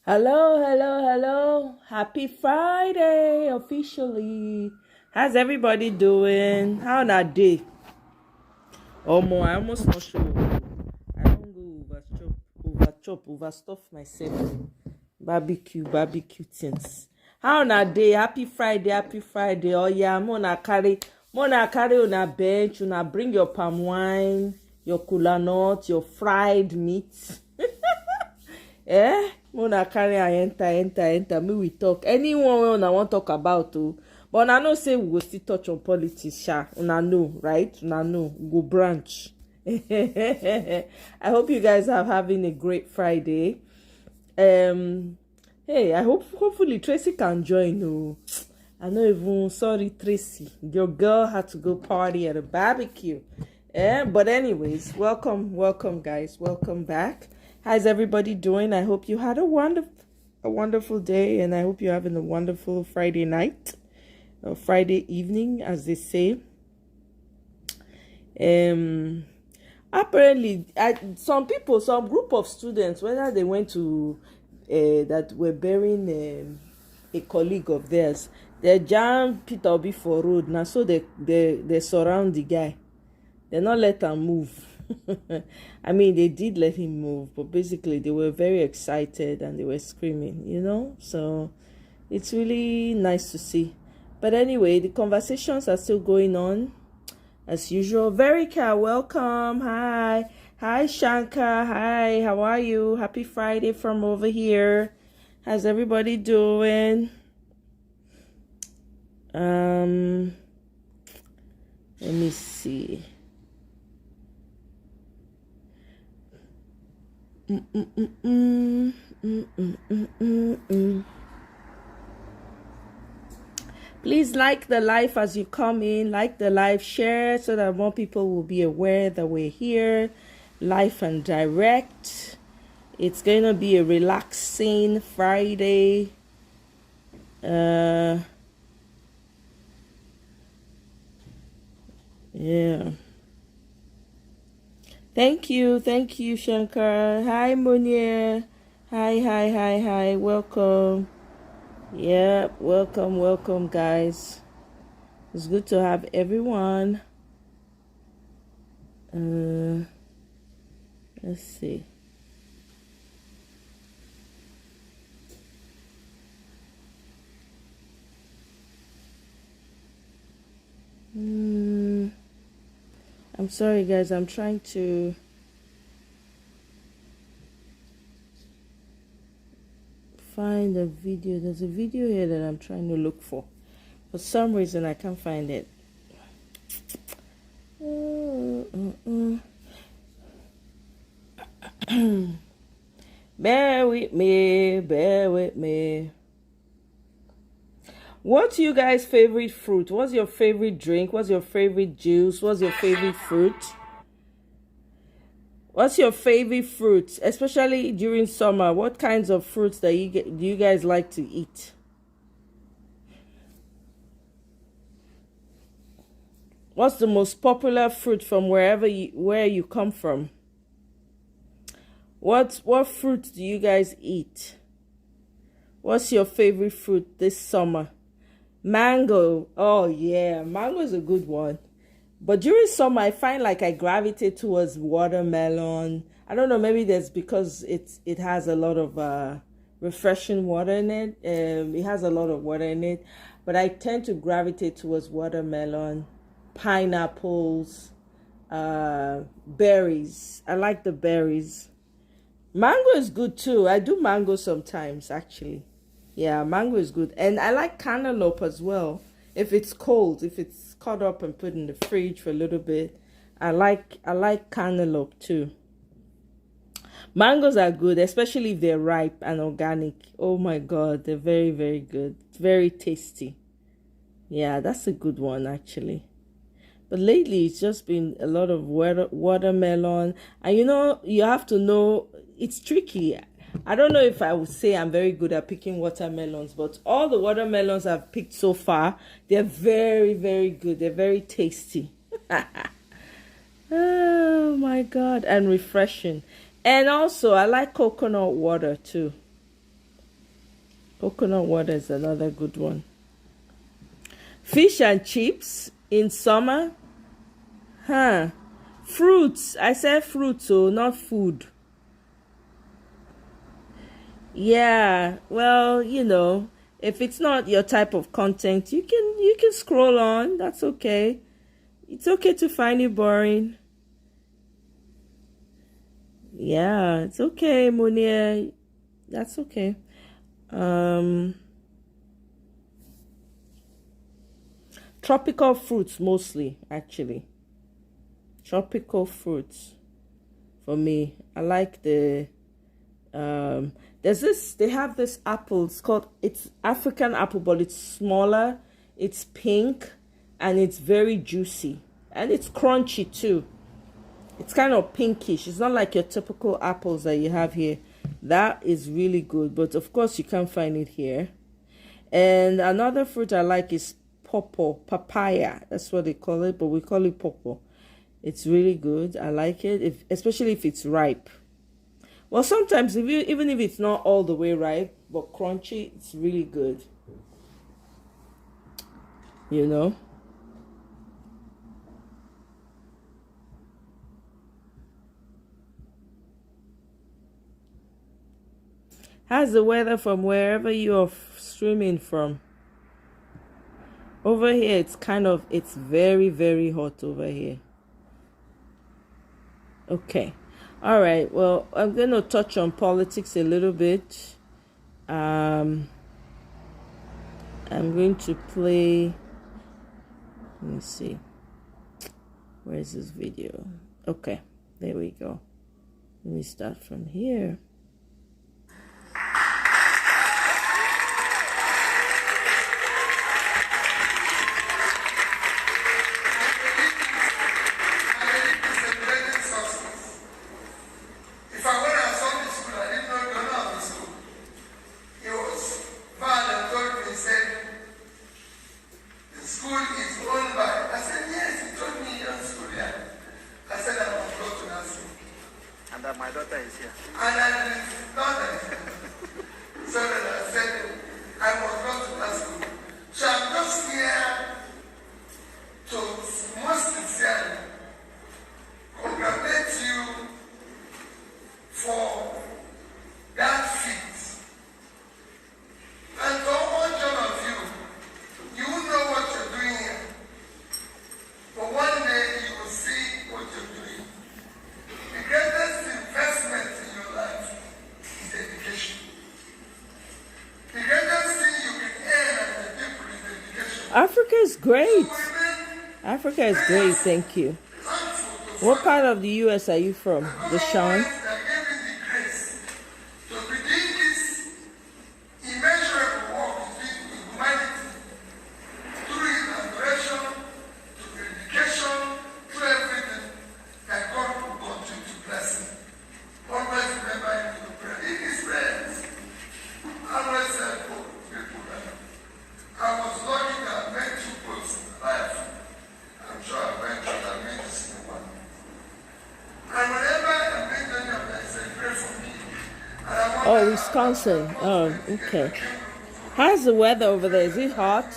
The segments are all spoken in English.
Hello, hello, hello. Happy Friday officially. How's everybody doing? How na day? Oh, more, I almost not sure. I don't go overstuff myself. Barbecue things. How na day? Happy Friday. Oh yeah, mona carry on a bench, una bring your palm wine, your kola nut, your fried meat. Mona carry and enter. Me we talk. Anyone we una want talk about too. But I know say we go still touch on politics, sha. Una know, right? Una know. We go branch. I hope you guys are having a great Friday. Hey, hopefully Tracy can join. Oh, I know even sorry Tracy. Your girl had to go party at a barbecue. But anyways, welcome guys. Welcome back. How's everybody doing? I hope you had a wonderful day, and I hope you're having a wonderful Friday night or Friday evening, as they say. Apparently, some group of students, whether they went to that were burying a colleague of theirs, they jam Peter Obi for road now, so they surround the guy. They not let him move. I mean, they did let him move, but basically they were very excited and they were screaming, so it's really nice to see. But anyway, the conversations are still going on as usual. Verika, welcome. Hi Shankar. Hi, how are you? Happy Friday from over here. How's everybody doing? Let me see. Please like the live as you come in. Like the live, share so that more people will be aware that we're here live and direct. It's going to be a relaxing Friday. Yeah. Thank you, Shankar. Hi, Munir. Hi. Welcome. Yeah, welcome, guys. It's good to have everyone. Let's see. I'm sorry, guys. I'm trying to find a video. There's a video here that I'm trying to look for. For some reason, I can't find it. Bear with me. What's you guys' favorite fruit? What's your favorite drink? What's your favorite juice? What's your favorite fruit? What's your favorite fruit, especially during summer? What kinds of fruits do you guys like to eat? What's the most popular fruit from where you come from? What fruit do you guys eat? What's your favorite fruit this summer? Mango. Oh yeah, mango is a good one. But during summer, I find like I gravitate towards watermelon. I don't know, maybe that's because it has a lot of refreshing water in it. It has a lot of water in it. But I tend to gravitate towards watermelon, pineapples, berries. I like the berries. Mango is good too. I do mango sometimes, actually. Yeah, mango is good. And I like cantaloupe as well. If it's cold, if it's cut up and put in the fridge for a little bit, I like cantaloupe too. Mangoes are good, especially if they're ripe and organic. Oh my god, they're very, very good. Very tasty. Yeah, that's a good one actually. But lately it's just been a lot of watermelon. And you have to know, it's tricky. I don't know if I would say I'm very good at picking watermelons, but all the watermelons I've picked so far, they're very, very good. They're very tasty. Oh my god, and refreshing. And also, I like coconut water too. Coconut water is another good one. Fish and chips in summer. Huh. Fruits. I said fruits, so not food. Yeah, well, if it's not your type of content, you can scroll on. That's okay. It's okay to find it boring. Yeah, it's okay, Monia. That's okay. Tropical fruits mostly, actually. Tropical fruits for me. I like they have this apple. It's African apple, but it's smaller, it's pink, and it's very juicy, and it's crunchy too. It's kind of pinkish. It's not like your typical apples that you have here. That is really good, but of course you can't find it here. And another fruit I like is papaya. That's what they call it, but we call it popo. It's really good. I like it, especially if it's ripe. Well, sometimes even if it's not all the way ripe but crunchy, it's really good. How's the weather from wherever you're streaming from? Over here, it's very, very hot over here. Okay. All right. Well, I'm going to touch on politics a little bit. I'm going to play. Let me see. Where's this video? Okay. There we go. Let me start from here. Africa is great. Africa is great, thank you. What part of the US are you from, Deshaun? Oh, Wisconsin. Oh, okay. How's the weather over there? Is it hot?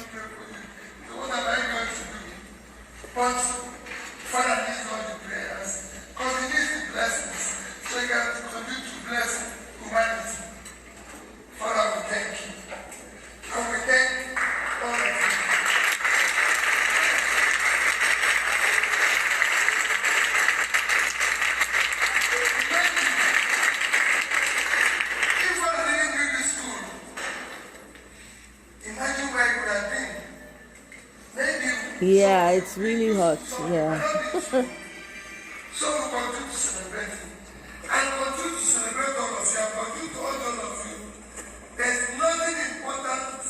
Yeah, it's really hot. Yeah. So we continue to celebrate it. And continue to celebrate all of you. And continue to hold all of you. There's nothing important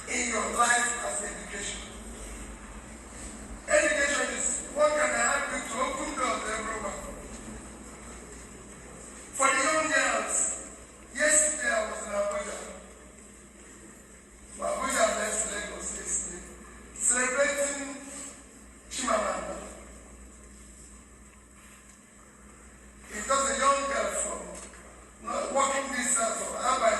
in your life as education. Education is what can help you to open doors to everyone. For the young girls, yesterday I was in Abuja. Abuja left Lagos yesterday, celebrating Chimamanda. It was a young girl from working distance from Abba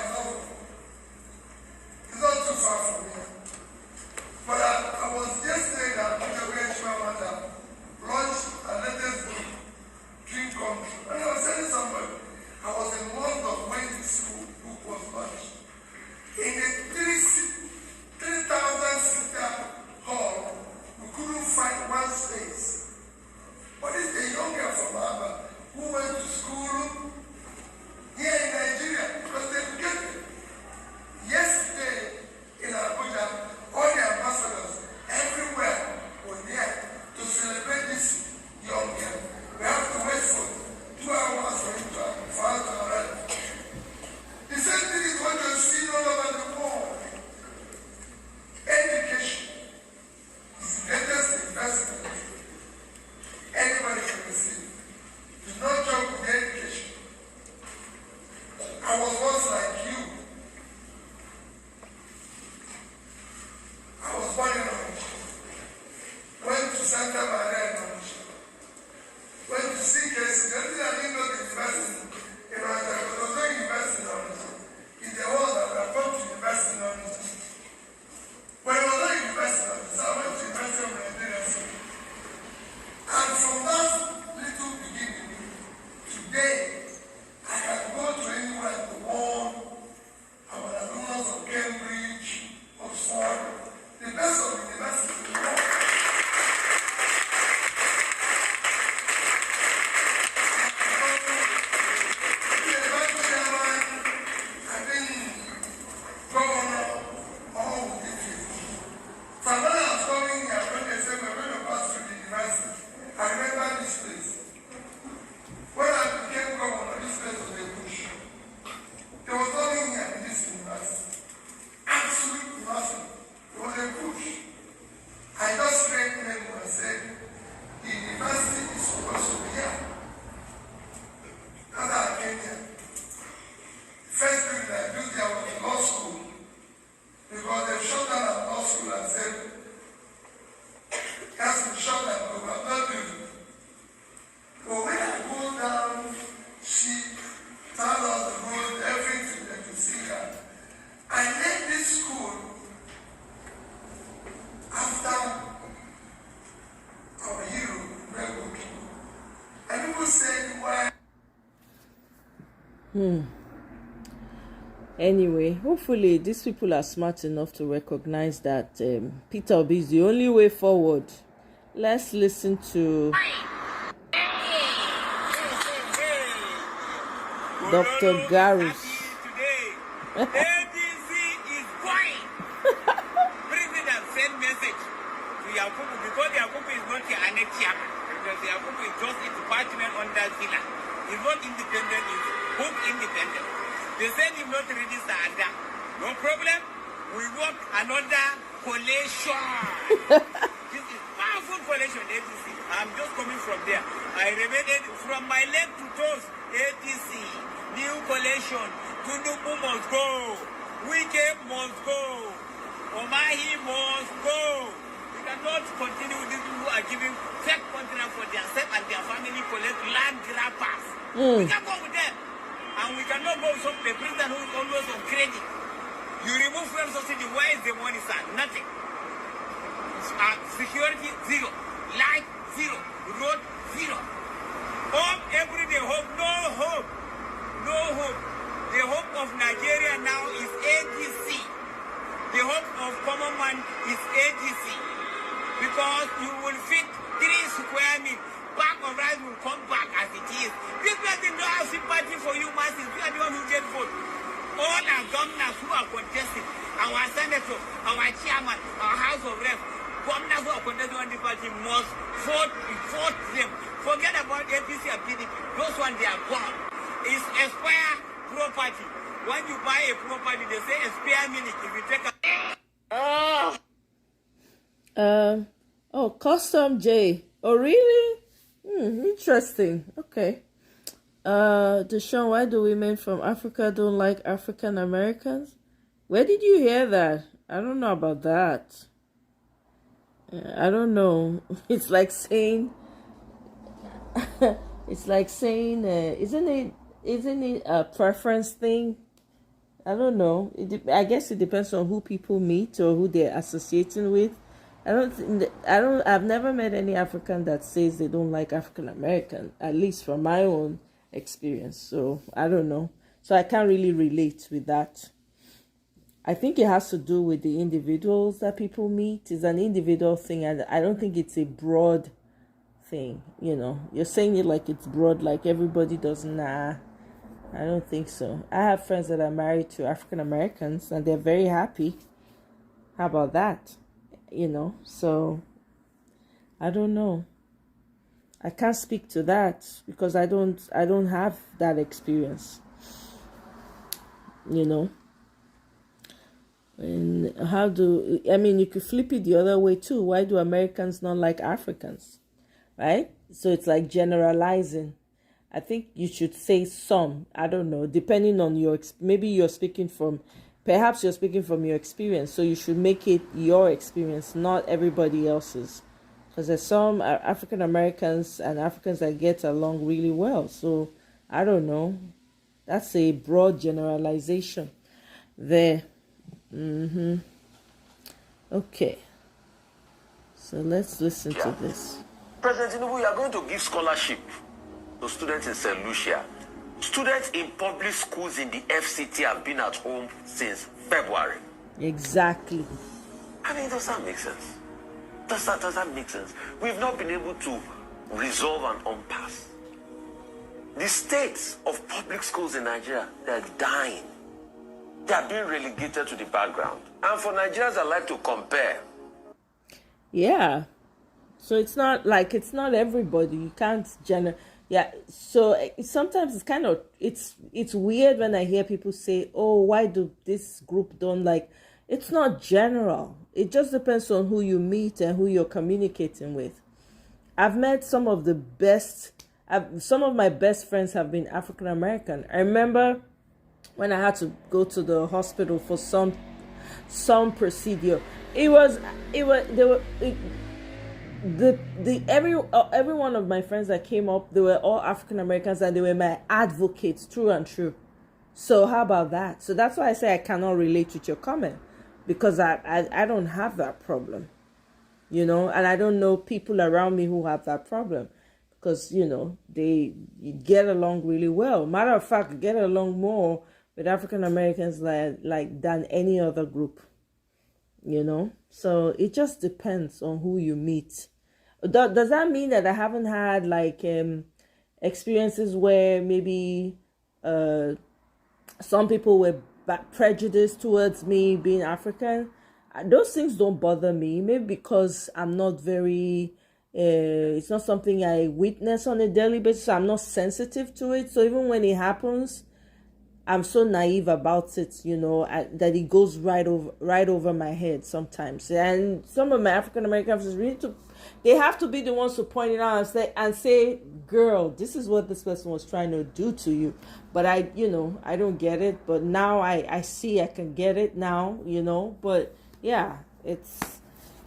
enter my head. When you see cases, the only thing I didn't know the university, in my time, there was no university knowledge. In the world that we have come to university knowledge. When I was not university knowledge, so I went to University of Nigeria. And from that little beginning, today, I can go to anywhere in the world. Our alumni of Cambridge, Oxford, the best of universities in the world. Anyway, hopefully these people are smart enough to recognize that Peter Obi is the only way forward. Let's listen to Dr. Garus. ADC is going. President send message to Yakubu because Yakubu is not the annex chairman. Because Yakubu is just a department under Zila. He's not independent, he's book independent. They said he's not registered under. No problem. We work another coalition. This is powerful coalition, ADC. I'm just coming from there. I remained from my leg to toes. ADC, new coalition. Tunubu must go. Wike must go. Omahi must go. We cannot continue with these people who are giving fake contract for themselves and their family collect land grabbers. We can go with them. And we cannot go with some the president who is always on credit. You remove fuel subsidy, where is the money, sir? Nothing. Security, zero. Light, zero. Road, zero. Hope, every day, hope, no hope. No hope. The hope of Nigeria now is ADC. The hope of common man is ADC. Because you will fit 3 square meters. Back of rice will come back as it is. This person don't have sympathy for you, masses. You are the one who get vote. All our governors who are contesting, our senator, our chairman, our House of Reps, governors who are contesting on the party must vote them. Forget about APC and PDP. Those ones, they are gone. It's expire property. When you buy a property, they say expire minute. If you take a... Custom J. Oh, really? Interesting. Okay. Deshaun, why do women from Africa don't like African Americans? Where did you hear that? I don't know about that. I don't know. It's like saying isn't it a preference thing? I don't know. I guess it depends on who people meet or who they're associating with. I've never met any African that says they don't like African American, at least from my own experience. So I don't know. So I can't really relate with that. I think it has to do with the individuals that people meet. It's an individual thing, and I don't think it's a broad thing. You know, you're saying it like it's broad, like everybody does. Nah, I don't think so. I have friends that are married to African Americans, and they're very happy. How about that? You know, so I don't know. I can't speak to that because I don't have that experience. You know. And you could flip it the other way too. Why do Americans not like Africans? Right? So it's like generalizing. I think you should say some. I don't know. Depending on perhaps you're speaking from your experience. So you should make it your experience, not everybody else's. because there's some African Americans and Africans that get along really well. So I don't know. That's a broad generalization there. Okay. So let's listen to this. President Tinubu, you are going to give scholarship to students in St. Lucia. Students in public schools in the FCT have been at home since February. Exactly. I mean, does that make sense? Does that make sense? We've not been able to resolve an impasse. The states of public schools in Nigeria, they're dying. They are being relegated to the background. And for Nigerians that like to compare. Yeah. So it's not everybody. You can't yeah. So sometimes it's kind of it's weird when I hear people say, "Oh, why do this group don't like?" It's not general. It just depends on who you meet and who you're communicating with. I've met some of the best. Some of my best friends have been African American. I remember when I had to go to the hospital for some procedure. Every one of my friends that came up, they were all African Americans and they were my advocates, true and true. So how about that? So that's why I say I cannot relate with your comment, because I don't have that problem, and I don't know people around me who have that problem, because they get along really well. Matter of fact, get along more with African Americans like than any other group. So it just depends on who you meet. Does that mean that I haven't had experiences where maybe some people were prejudiced towards me being African? Those things don't bother me. Maybe because I'm not very it's not something I witness on a daily basis. I'm not sensitive to it. So even when it happens, I'm so naive about it, that it goes right over my head sometimes. And some of my African Americans they have to be the ones to point it out and say, girl, this is what this person was trying to do to you. But I don't get it. But now I see I can get it now, But yeah, it's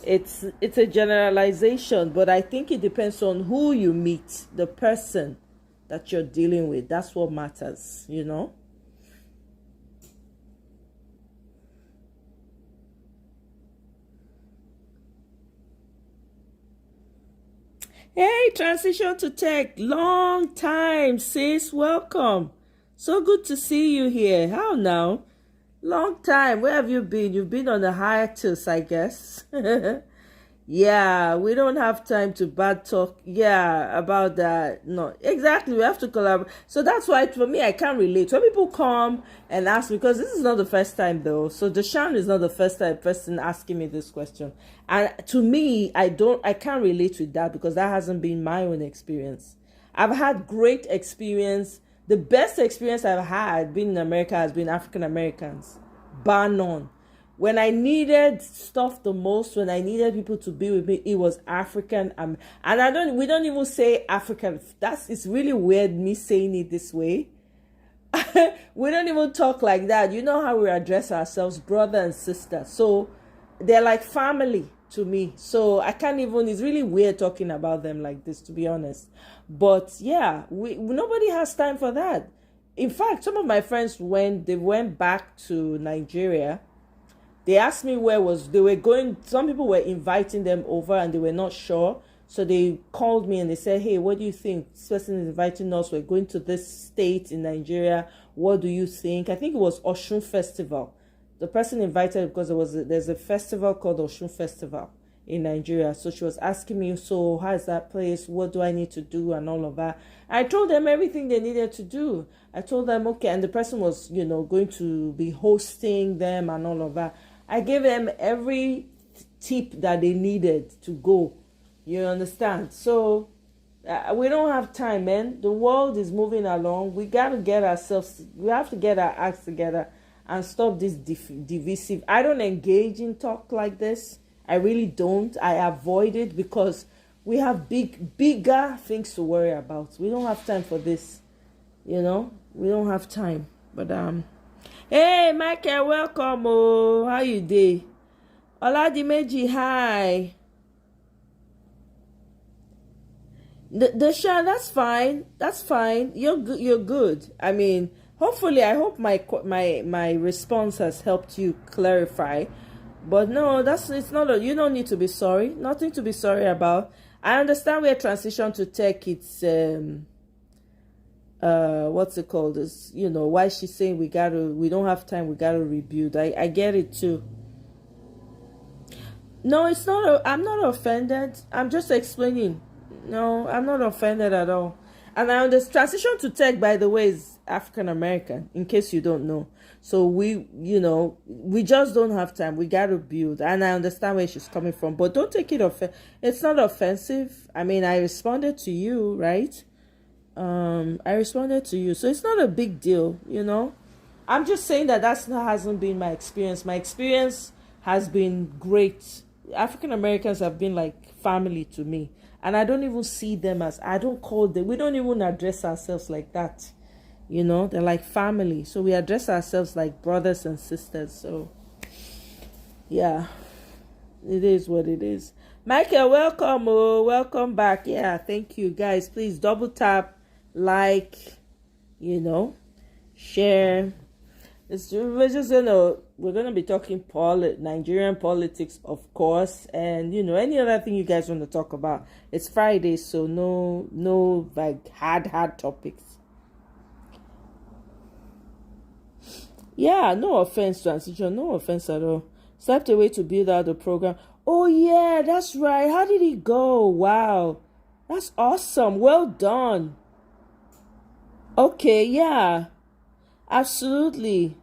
a generalization. But I think it depends on who you meet, the person that you're dealing with. That's what matters, Hey, transition to tech. Long time, sis. Welcome. So good to see you here. How now? Long time. Where have you been? You've been on a hiatus, I guess. Yeah, we don't have time to bad talk. Yeah, about that. No, exactly. We have to collaborate. So that's why, for me, I can't relate. When people come and ask me, because this is not the first time, though. So Deshaun is not the first time person asking me this question. And to me, I can't relate with that, because that hasn't been my own experience. I've had great experience. The best experience I've had being in America has been African Americans, bar none. When I needed stuff the most, when I needed people to be with me, it was African. And we don't even say African. It's really weird me saying it this way. We don't even talk like that. You know how we address ourselves, brother and sister. So they're like family to me. So I can't even, it's really weird talking about them like this, to be honest. But yeah, nobody has time for that. In fact, some of my friends, when they went back to Nigeria, they asked me some people were inviting them over and they were not sure. So they called me and they said, hey, what do you think? This person is inviting us. We're going to this state in Nigeria. What do you think? I think it was Osun Festival. The person invited because there's a festival called Osun Festival in Nigeria. So she was asking me, so how is that place? What do I need to do? And all of that. I told them everything they needed to do. I told them, okay. And the person was, going to be hosting them and all of that. I gave them every tip that they needed to go. You understand? So we don't have time, man. The world is moving along. We have to get our acts together and stop this divisive. I don't engage in talk like this. I really don't. I avoid it because we have bigger things to worry about. We don't have time for this. We don't have time. But hey, Michael, welcome. Oh, how you doing? Oladimeji, hi. The Sha, that's fine. That's fine. You're good. You're good. I mean, hopefully, I hope my response has helped you clarify. But no, it's not. You don't need to be sorry. Nothing to be sorry about. I understand we're transition to tech. It's what's it called? Is why she's saying we don't have time. We gotta rebuild. I get it too. No, it's not. I'm not offended. I'm just explaining. No, I'm not offended at all. And I understand transition to tech, by the way, is African American, in case you don't know. So we just don't have time. We got to build. And I understand where she's coming from. But don't take it it's not offensive. I mean, I responded to you, right? I responded to you. So it's not a big deal, I'm just saying that hasn't been my experience. My experience has been great. African Americans have been like family to me. And I don't even see them I don't call them, we don't even address ourselves like that. They're like family. So we address ourselves like brothers and sisters. So, yeah, it is what it is. Michael, welcome. Oh, welcome back. Yeah, thank you, guys. Please double tap, like, share. We're gonna be talking Nigerian politics, of course, and any other thing you guys want to talk about. It's Friday, so no like hard topics. Yeah, no offense, transition, no offense at all. Stepped away to build out the program. Oh yeah, that's right. How did it go? Wow, that's awesome. Well done. Okay, yeah. Absolutely.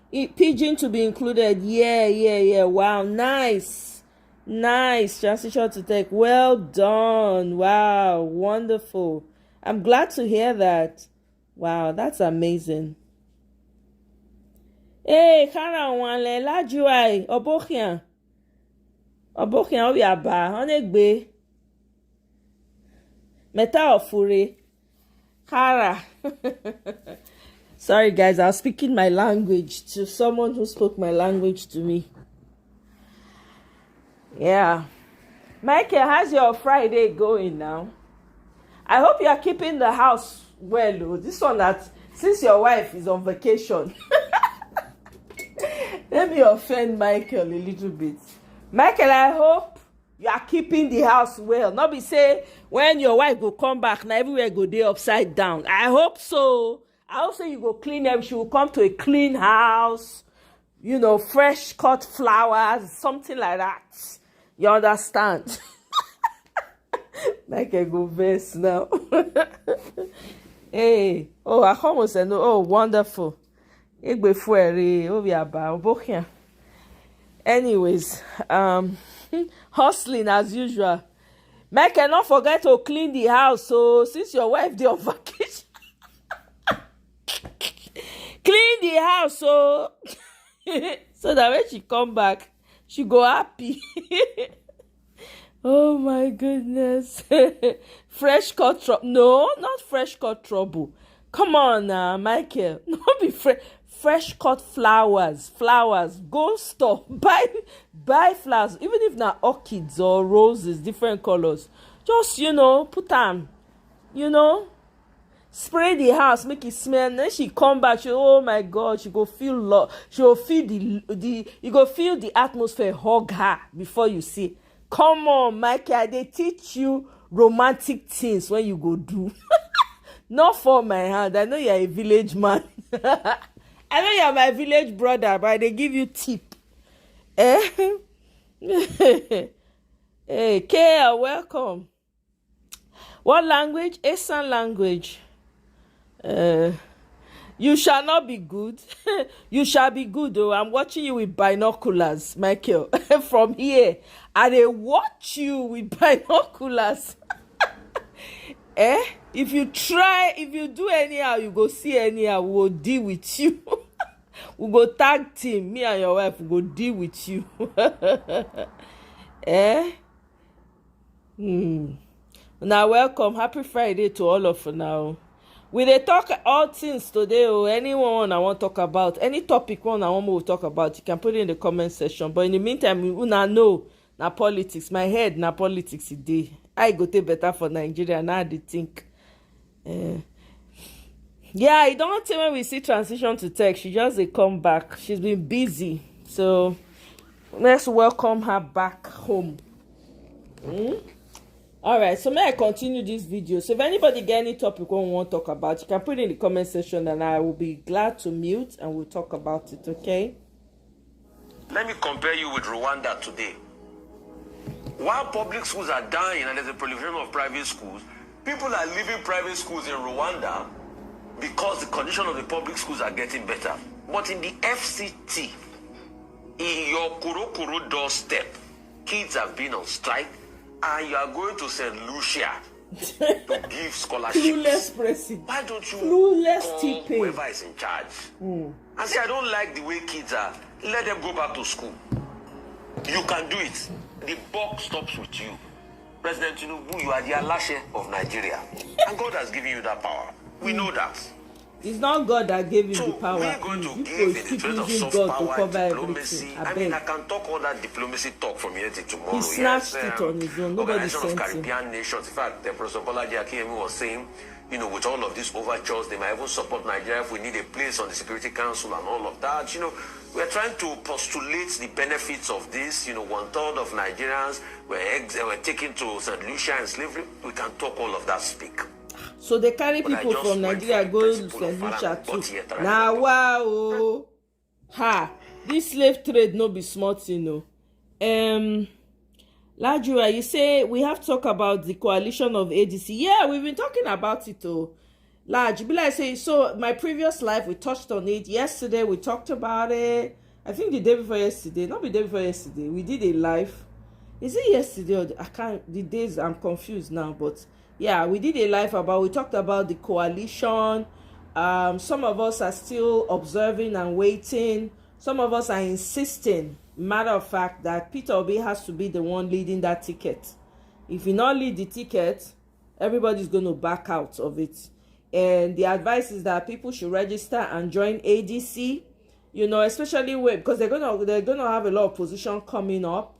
Pigeon to be included. Yeah. Wow, nice. Transition to tech. Well done. Wow, wonderful. I'm glad to hear that. Wow, that's amazing. Hey, Kara Wanle, Lajuai, Obokian, Obiaba, Onegbe, Meta Ofure, Kara. Sorry, guys, I was speaking my language to someone who spoke my language to me. Yeah. Michael, how's your Friday going now? I hope you are keeping the house well. This one since your wife is on vacation. Let me offend Michael a little bit. Michael, I hope you are keeping the house well. Not be say when your wife will come back, now everywhere go there upside down. I hope so. I hope so you go clean everything. She will come to a clean house, fresh cut flowers, something like that. You understand? Michael go verse now. Hey, I almost said no. Oh, wonderful. Anyways, hustling as usual. Mike, cannot forget to clean the house. So since your wife did on vacation, clean the house so that when she come back, she go happy. Oh my goodness. Fresh cut trouble. No, not fresh cut trouble. Come on now, Michael. No be fresh cut flowers. Go store. Buy flowers. Even if not orchids or roses, different colors. Just, put them, spray the house, make it smell. And then she come back, oh my God, she go feel love. She go feel you go feel the atmosphere hug her before you see. Come on, Michael, they teach you romantic things when you go do. Not for my hand. I know you're a village man. I know you're my village brother, but they give you tip. Hey, Kale, welcome. What language? Esan language. You shall not be good. You shall be good, though. I'm watching you with binoculars, Michael. From here. I they watch you with binoculars. If you do anyhow, you go see anyhow, we will deal with you. We go tag team. Me and your wife will go deal with you. Now, welcome. Happy Friday to all of you now. We dey talk all things today. Anyone I want to talk about, any topic one I want to talk about, you can put it in the comment section. But in the meantime, we una know na politics. My head na politics today. I go take better for Nigeria now. They think. Yeah, I don't tell when we see transition to tech. She just dey come back. She's been busy, so let's welcome her back home. All right, so may I continue this video? So if anybody get any topic we want to talk about, you can put it in the comment section, and I will be glad to mute and we'll talk about it. Okay? Let me compare you with Rwanda today. While public schools are dying and there's a proliferation of private schools, people are leaving private schools in Rwanda because the condition of the public schools are getting better. But in the FCT, in your Kurokuru doorstep, kids have been on strike, and you are going to St. Lucia to give scholarships. Clueless president. Why don't you Clueless call whoever is in charge and say, I don't like the way kids are, let them go back to school. You can do it. The buck stops with you. President Tinubu, you are the Alashe of Nigeria. And God has given you that power. We know that. It's not God that gave you the power. We're going to You give keep in the threat of using soft God to power, cover diplomacy. everything. I mean, I can talk all that diplomacy talk from here till tomorrow. He snatched it on his own. Nobody Organization sent of him. Caribbean nations. In fact, Professor Bolaji Akiyemi was saying, you know, with all of these overtures, they might even support Nigeria if we need a place on the Security Council and all of that. You know, we're trying to postulate the benefits of this. You know, 1/3 of Nigerians were taken to St. Lucia and slavery. We can talk all of that speak. So they carry people from Nigeria go to St. Lucia too. Now, wow. Ha. This slave trade no be smart, you know. Lajura, you say we have to talk about the coalition of ADC. Yeah, we've been talking about it, oh. Laj, be like say, so my previous live, we touched on it. Yesterday, we talked about it. I think the day before yesterday, not the day before yesterday, we did a live. Is it yesterday or I can't, the days, I'm confused now, but yeah, we did a live about, we talked about the coalition. Some of us are still observing and waiting. Some of us are insisting, matter of fact, that Peter Obi has to be the one leading that ticket. If he not lead the ticket, everybody's going to back out of it. And the advice is that people should register and join ADC, you know, especially because they're gonna have a lot of position coming up.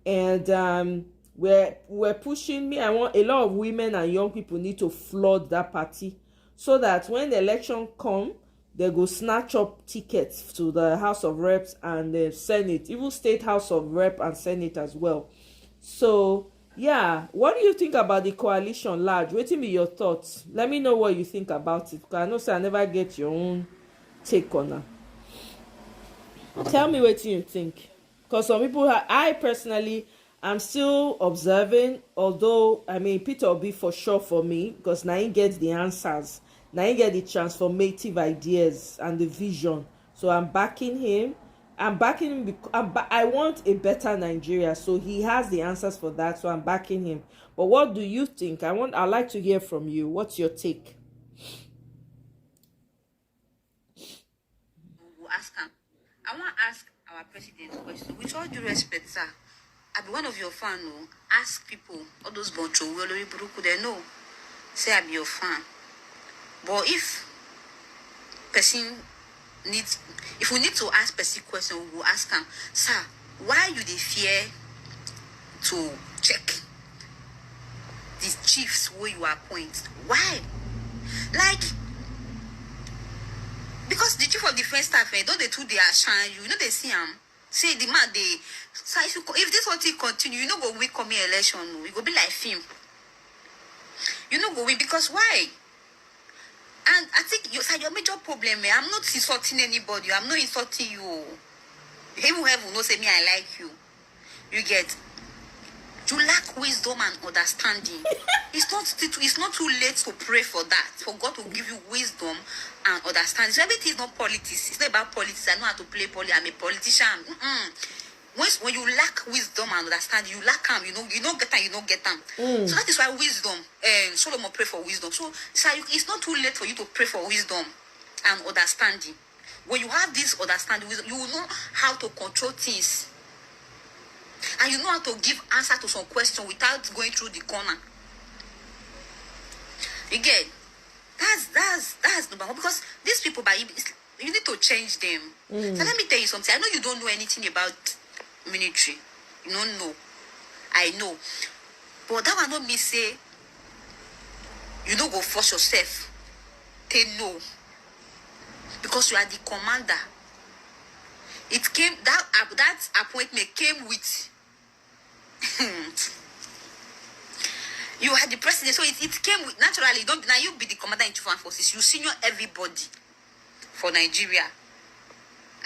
And we're pushing me. I want a lot of women and young people need to flood that party so that when the election come, they go snatch up tickets to the House of Reps and the Senate, even State House of Rep and Senate as well. So yeah, what do you think about the coalition large? What be your thoughts? Let me know what you think about it, because I know say I never get your own take on that. Tell me what you think, because some people I personally I'm still observing, although I mean Peter Obi for sure for me, because now he gets the answers. Now he get the transformative ideas and the vision. So I'm backing him. I'm backing him because I want a better Nigeria. So he has the answers for that. So I'm backing him. But what do you think? I'd like to hear from you. What's your take? We'll ask him. I want to ask our president a question. With all due respect, sir, I be one of your fans. No? Ask people, all those boncho, they know. Say I be your fan. But if we need to ask person question, we will ask them, sir, why you dey fear to check the chiefs where you appoint? Why? Like, because the chief of defense staff, don't they do their shine? You know they see him. Say the man they. So if this whole thing continue, you know go win coming election. No, it go be like film. You know go win because why? And I think your major problem, I'm not insulting anybody. I'm not insulting you. Even heaven knows say me, I like you. You get. You lack wisdom and understanding. It's not too late to pray for that. For God to give you wisdom and understanding. So everything is not politics. It's not about politics. I know how to play politics. I'm a politician. When you lack wisdom and understanding, you lack them. You don't get them. You don't get them. So that is why wisdom. Solomon pray for wisdom. So it's not too late for you to pray for wisdom and understanding. When you have this understanding, you will know how to control things. And you know how to give answer to some question without going through the corner. Again, that's number one, because these people, you need to change them. So let me tell you something. I know you don't know anything about military. You don't know. I know. But that one not me say, you don't go force yourself. Say no. Because you are the commander. It came, that appointment came with, you are the president, so it came with, naturally, don't, now you be the commander in chief armed forces, you senior everybody for Nigeria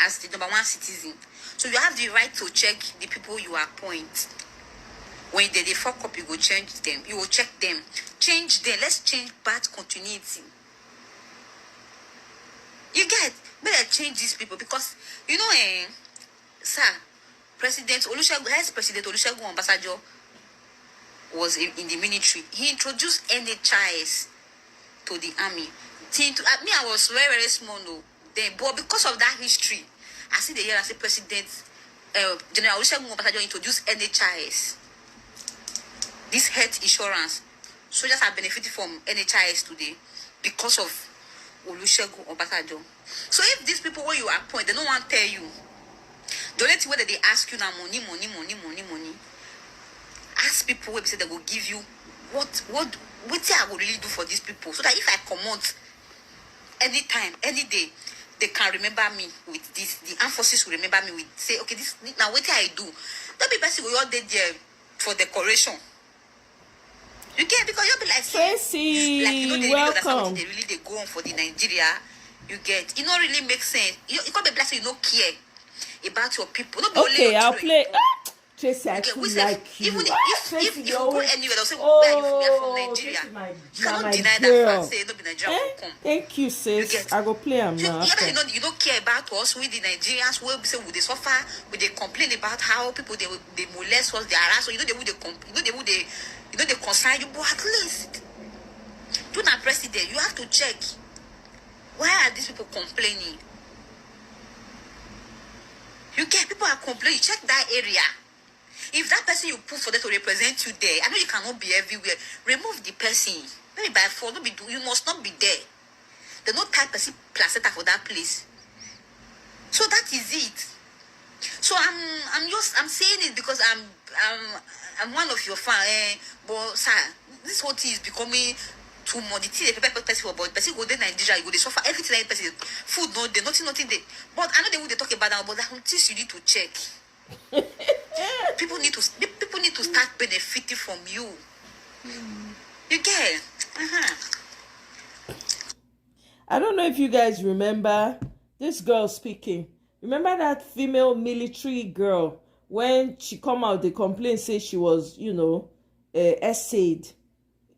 as the number one citizen. So you have the right to check the people you appoint. When they fuck up, you go change them. You will check them. Change them. Let's change bad continuity. You get? Better change these people because, you know, sir, President Olusegun, Vice President Olusegun Obasanjo was in the military. He introduced NHIS to the army. I was very, very small, no. Then, but because of that history, I see the year as a President General Olusegun Obasanjo introduced NHIS. This health insurance. Soldiers are benefiting from NHIS today because of Olusegun Obasanjo. So if these people where you appoint, they don't want to tell you. The only thing where they ask you now money. Ask people where they say they will give you what I will really do for these people. So that if I come out anytime, any day, they can remember me with this. The armed forces will remember me with say, okay, this now what I do. Don't be person we all did there for decoration. You get because you'll be like, Tracy, like you know they welcome. They really go on for the Nigeria. You get it don't really make sense. You can't be blessed, you don't care about your people. Not be Okay, I'll play. People. Tracy, I feel like you. Even if you go anywhere, they'll say, oh, where are you from? Nigeria. You cannot deny that fact. Say, no be Nigeria. Come. Thank you, sis. I go play them now. You don't care about us. We the Nigerians. We say we they suffer. We they complain about how people they molest us, they harass. So you know they concern you. But at least, to that president, you have to check. Why are these people complaining? You get people are complaining. Check that area. If that person you put for them to represent you there, I know you cannot be everywhere. Remove the person. Maybe by force, you must not be there. There's no type person placenta for that place. So that is it. So I'm saying it because I'm one of your fans. But sir, this whole thing is becoming too much. The thing they prepare person for, but person go there Nigeria, you go they suffer everything. Like person, food no, they nothing there. But I know they would they talk about that, but that things you need to check. People need to start benefiting from you. You get? I don't know if you guys remember this girl speaking. Remember that female military girl when she come out, they complain say she was, essayed.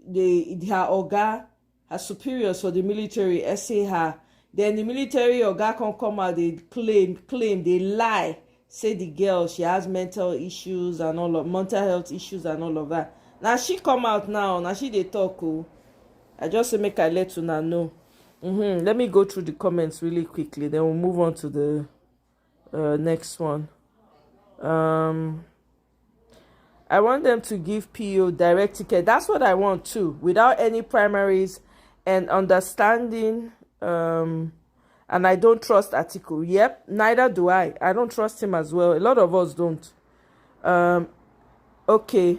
Her oga, her superiors for the military essay her. Then the military oga can come out, they claim, they lie. Say the girl, she has mental issues and mental health issues and all of that. Now she come out now she they talk. I just say make I let you know. Let me go through the comments really quickly. Then we'll move on to the next one. I want them to give PO direct ticket. That's what I want too, without any primaries and understanding. And I don't trust Atiku. Yep, neither do I. I don't trust him as well. A lot of us don't. Okay.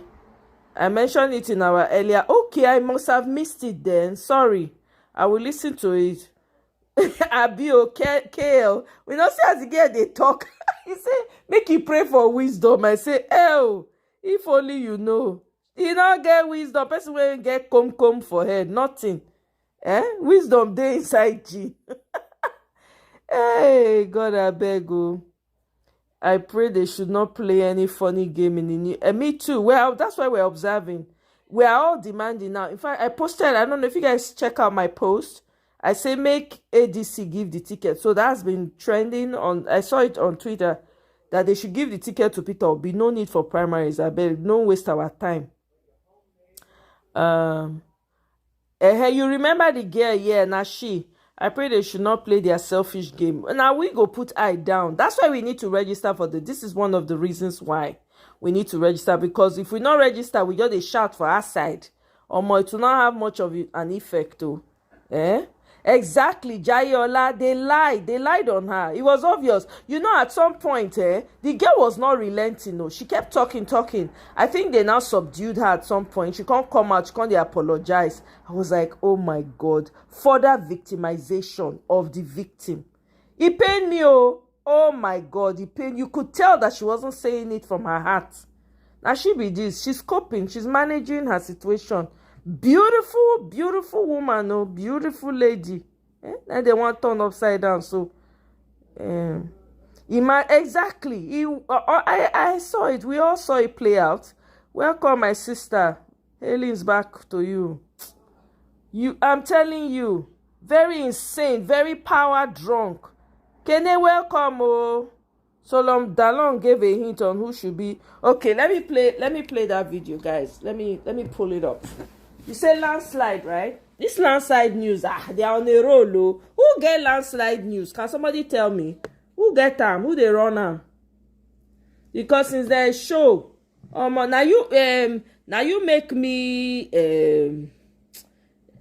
I mentioned it in our earlier. Okay, I must have missed it then. Sorry. I will listen to it. Abi okay, KL. We don't see as the girl they talk. He say, make you pray for wisdom. I say, if only you know. You don't get wisdom. Person will get comb for head. Nothing. Wisdom dey inside G. Hey, God, I beg you. I pray they should not play any funny game in the new. Me too. Well, that's why we're observing. We are all demanding now. In fact, I posted, I don't know if you guys check out my post. I say make ADC give the ticket. So that's been trending on. I saw it on Twitter that they should give the ticket to Peter Obi. No need for primaries. I beg. Don't waste our time. You remember the girl? Yeah, now she. I pray they should not play their selfish game. Now we go put eye down. That's why we need to register for this is one of the reasons why we need to register. Because if we not register, we just a shout for our side. Or more, it will not have much of an effect though. Exactly, Jayola, they lied on her. It was obvious. You know, at some point, the girl was not relenting. No, she kept talking. I think they now subdued her at some point. She can't come out, she can't apologize. I was like, oh my God, further victimization of the victim. It pained me, oh my God, it pained. You could tell that she wasn't saying it from her heart. Now she be this, she's coping, she's managing her situation. Beautiful woman, oh, beautiful lady. Now they want turn upside down. So, exactly. I saw it. We all saw it play out. Welcome, my sister. Helen's back to you. I'm telling you, very insane, very power drunk. Kene, welcome, oh. Solomon Dalong gave a hint on who should be. Okay, let me play that video, guys. Let me pull it up. You say landslide, right? This landslide news, they are on a roll. Oh. Who get landslide news? Can somebody tell me? Who get them? Who they run am? Because since there is show, now you make me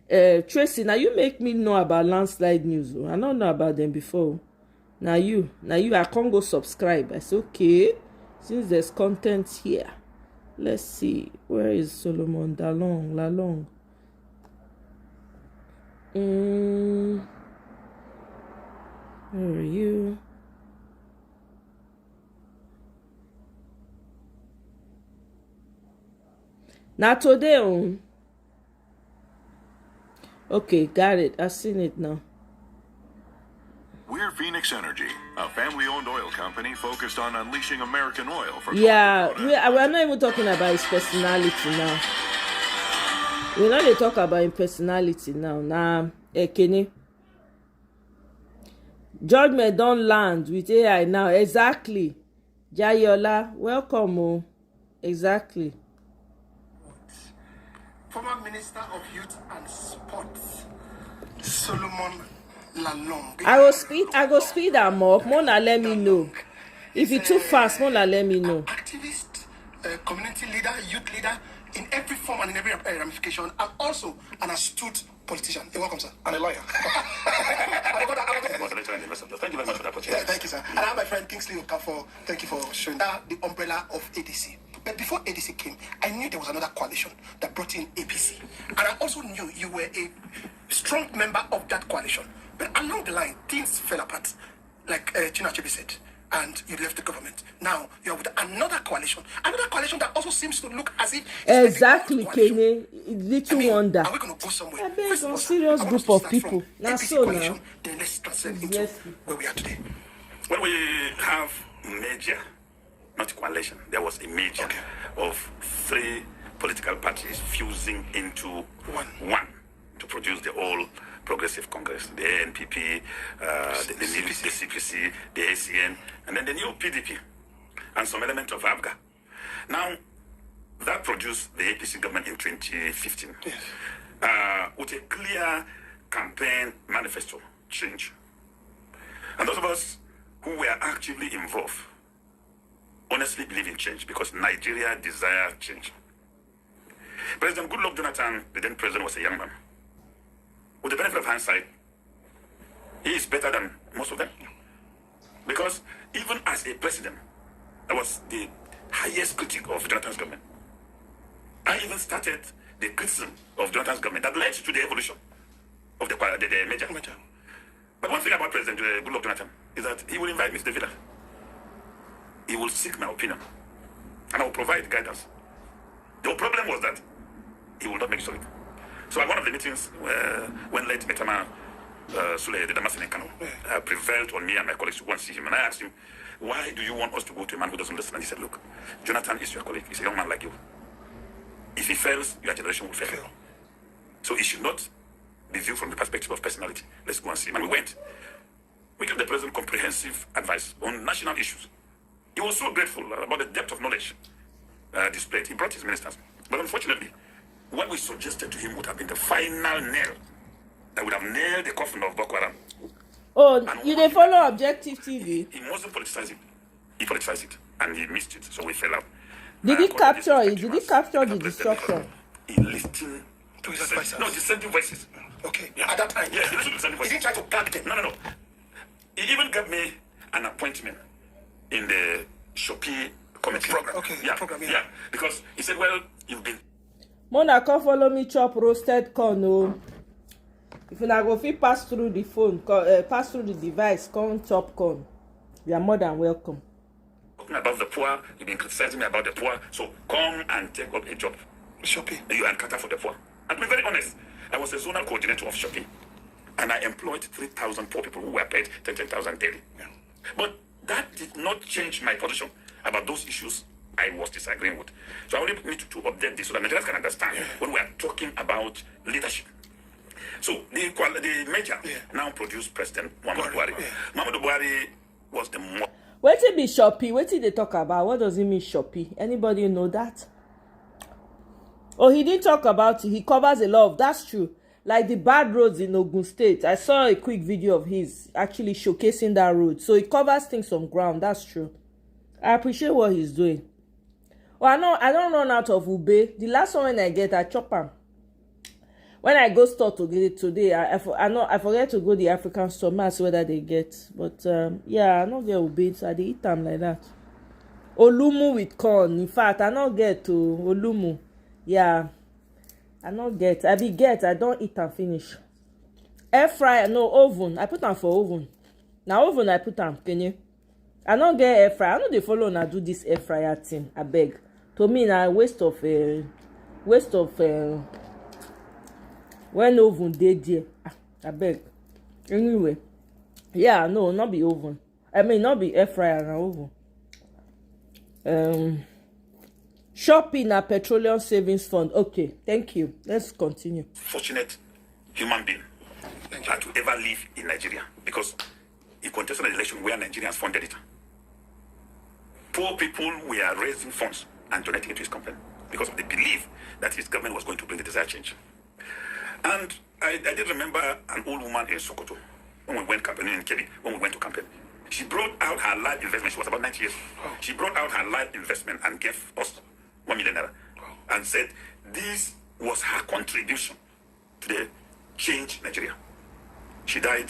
Tracy. Now you make me know about landslide news. Oh. I don't know about them before. Now you, I can't go subscribe. I say okay, since there's content here. Let's see. Where is Solomon Dalong? Where are you? Now today, okay, got it. I've seen it now. We're Phoenix Energy, a family-owned oil company focused on unleashing American oil for... Yeah, we're not even talking about his personality now. We're not even talking about his personality now. Nah, Kenny. Judgment don't land with AI now. Exactly. Jayola, welcome. Oh. Exactly. Former Minister of Youth and Sports, Solomon Dalong. I go speed them up. Mona, let me know. If it's too fast, Mona, let me know. Activist, community leader, youth leader in every form and in every ramification, and also an astute politician. You're welcome, sir. And a lawyer. Thank you very much for that opportunity. Thank you, sir. And I have my friend Kingsley Okafor. Thank you for showing the umbrella of ADC. But before ADC came, I knew there was another coalition that brought in APC. And I also knew you were a strong member of that coalition. But along the line, things fell apart, like Chinachebi said, and you left the government. Now you're with another coalition that also seems to look as if it's exactly, Kenny. Little wonder. Are we going to go somewhere? I bet a serious group of people. Now so now. Then let's transcend into where we are today. Well, we have major, not coalition. There was a major of 3 political parties fusing into one to produce the All Progressive Congress, the ANPP, the CPC, the ACN, and then the new PDP, and some element of ABGA. Now, that produced the APC government in 2015 with a clear campaign manifesto change. And those of us who were actively involved honestly believe in change because Nigeria desires change. President Goodluck Jonathan, the then president, was a young man. With the benefit of hindsight, he is better than most of them. Because even as a president, I was the highest critic of Jonathan's government. I even started the criticism of Jonathan's government that led to the evolution of the major. But one thing about President Goodluck Jonathan is that he will invite me to the villa. He will seek my opinion. And I will provide guidance. The problem was that he will not make solid. So at one of the meetings, when late Metama Sule, the Damasin in Kano, prevailed on me and my colleagues to go and see him. And I asked him, why do you want us to go to a man who doesn't listen? And he said, look, Jonathan is your colleague. He's a young man like you. If he fails, your generation will fail. So he should not be viewed from the perspective of personality. Let's go and see him. And we went. We gave the president comprehensive advice on national issues. He was so grateful about the depth of knowledge displayed. He brought his ministers. But unfortunately, what we suggested to him would have been the final nail that would have nailed the coffin of Boko Haram. Oh, you didn't follow Objective TV? He wasn't politicizing. He politicized it, and he missed it, so we fell out. Did he capture it? Did he capture the destruction? In listening To his advisors? No, dissenting voices. Okay. Yeah. At that time? Yes, he listened to dissenting voices. He didn't try to gag them? No. He even gave me an appointment in the Shopee committee program. Okay, yeah. program, yeah. Yeah, because he said, well, you've been... Mona, come follow me chop roasted corn, oh. If you go fit pass through the phone, pass through the device, come chop corn. You are more than welcome. Talking about the poor, you've been criticizing me about the poor, so come and take up a job. Shopee. You and cater for the poor. And to be very honest, I was a zonal coordinator of Shopee, and I employed 3,000 poor people who were paid 10,000 daily. Yeah. But that did not change my position about those issues I was disagreeing with. So I only need to update this so that Nigerians can understand when we are talking about leadership. So the major now produced President Muhammadu Buhari. Muhammadu Buhari was the more... Wetin be Shopee? Wetin they talk about? What does it mean, Shopee? Anybody know that? Oh, he didn't talk about it. He covers a lot of... That's true. Like the bad roads in Ogun State. I saw a quick video of his actually showcasing that road. So he covers things on ground. That's true. I appreciate what he's doing. Well, I don't run out of ube. The last one when I get, I chop am. When I go store to get it today, I forget to go the African store. I see whether they get. But yeah, I don't get ube, so I dey eat them like that. Olumu with corn. In fact, I don't get to Olumu. Yeah, I don't get. I don't eat and finish. Air fryer, no oven. I put them for oven. Now oven I put them. Can you? I don't get air fryer. I know they follow and I do this air fryer thing. I beg. To me, na waste of when oven dey there. I beg. Anyway, yeah, no, not be oven. I mean, not be air fryer na oven. Shopping na petroleum savings fund. Okay, thank you. Let's continue. Fortunate human being that to ever live in Nigeria, because he contested an election where Nigerians funded it. Poor people were raising funds and donating it to his company because of the belief that his government was going to bring the desired change. And I did remember an old woman in Sokoto when we went campaigning in Kebbi, when we went to campaign. She brought out her life investment. She was about 90 years. She brought out her life investment and gave us 1 million naira and said this was her contribution to the change Nigeria. She died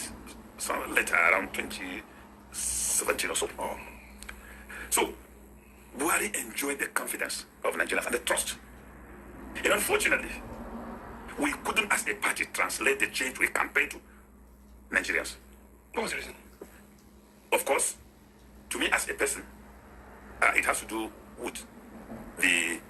later, around 2017 or so. So Buhari enjoyed the confidence of Nigerians and the trust. And unfortunately, we couldn't, as a party, translate the change we campaigned to Nigerians. What was the reason? Of course, to me as a person, it has to do with the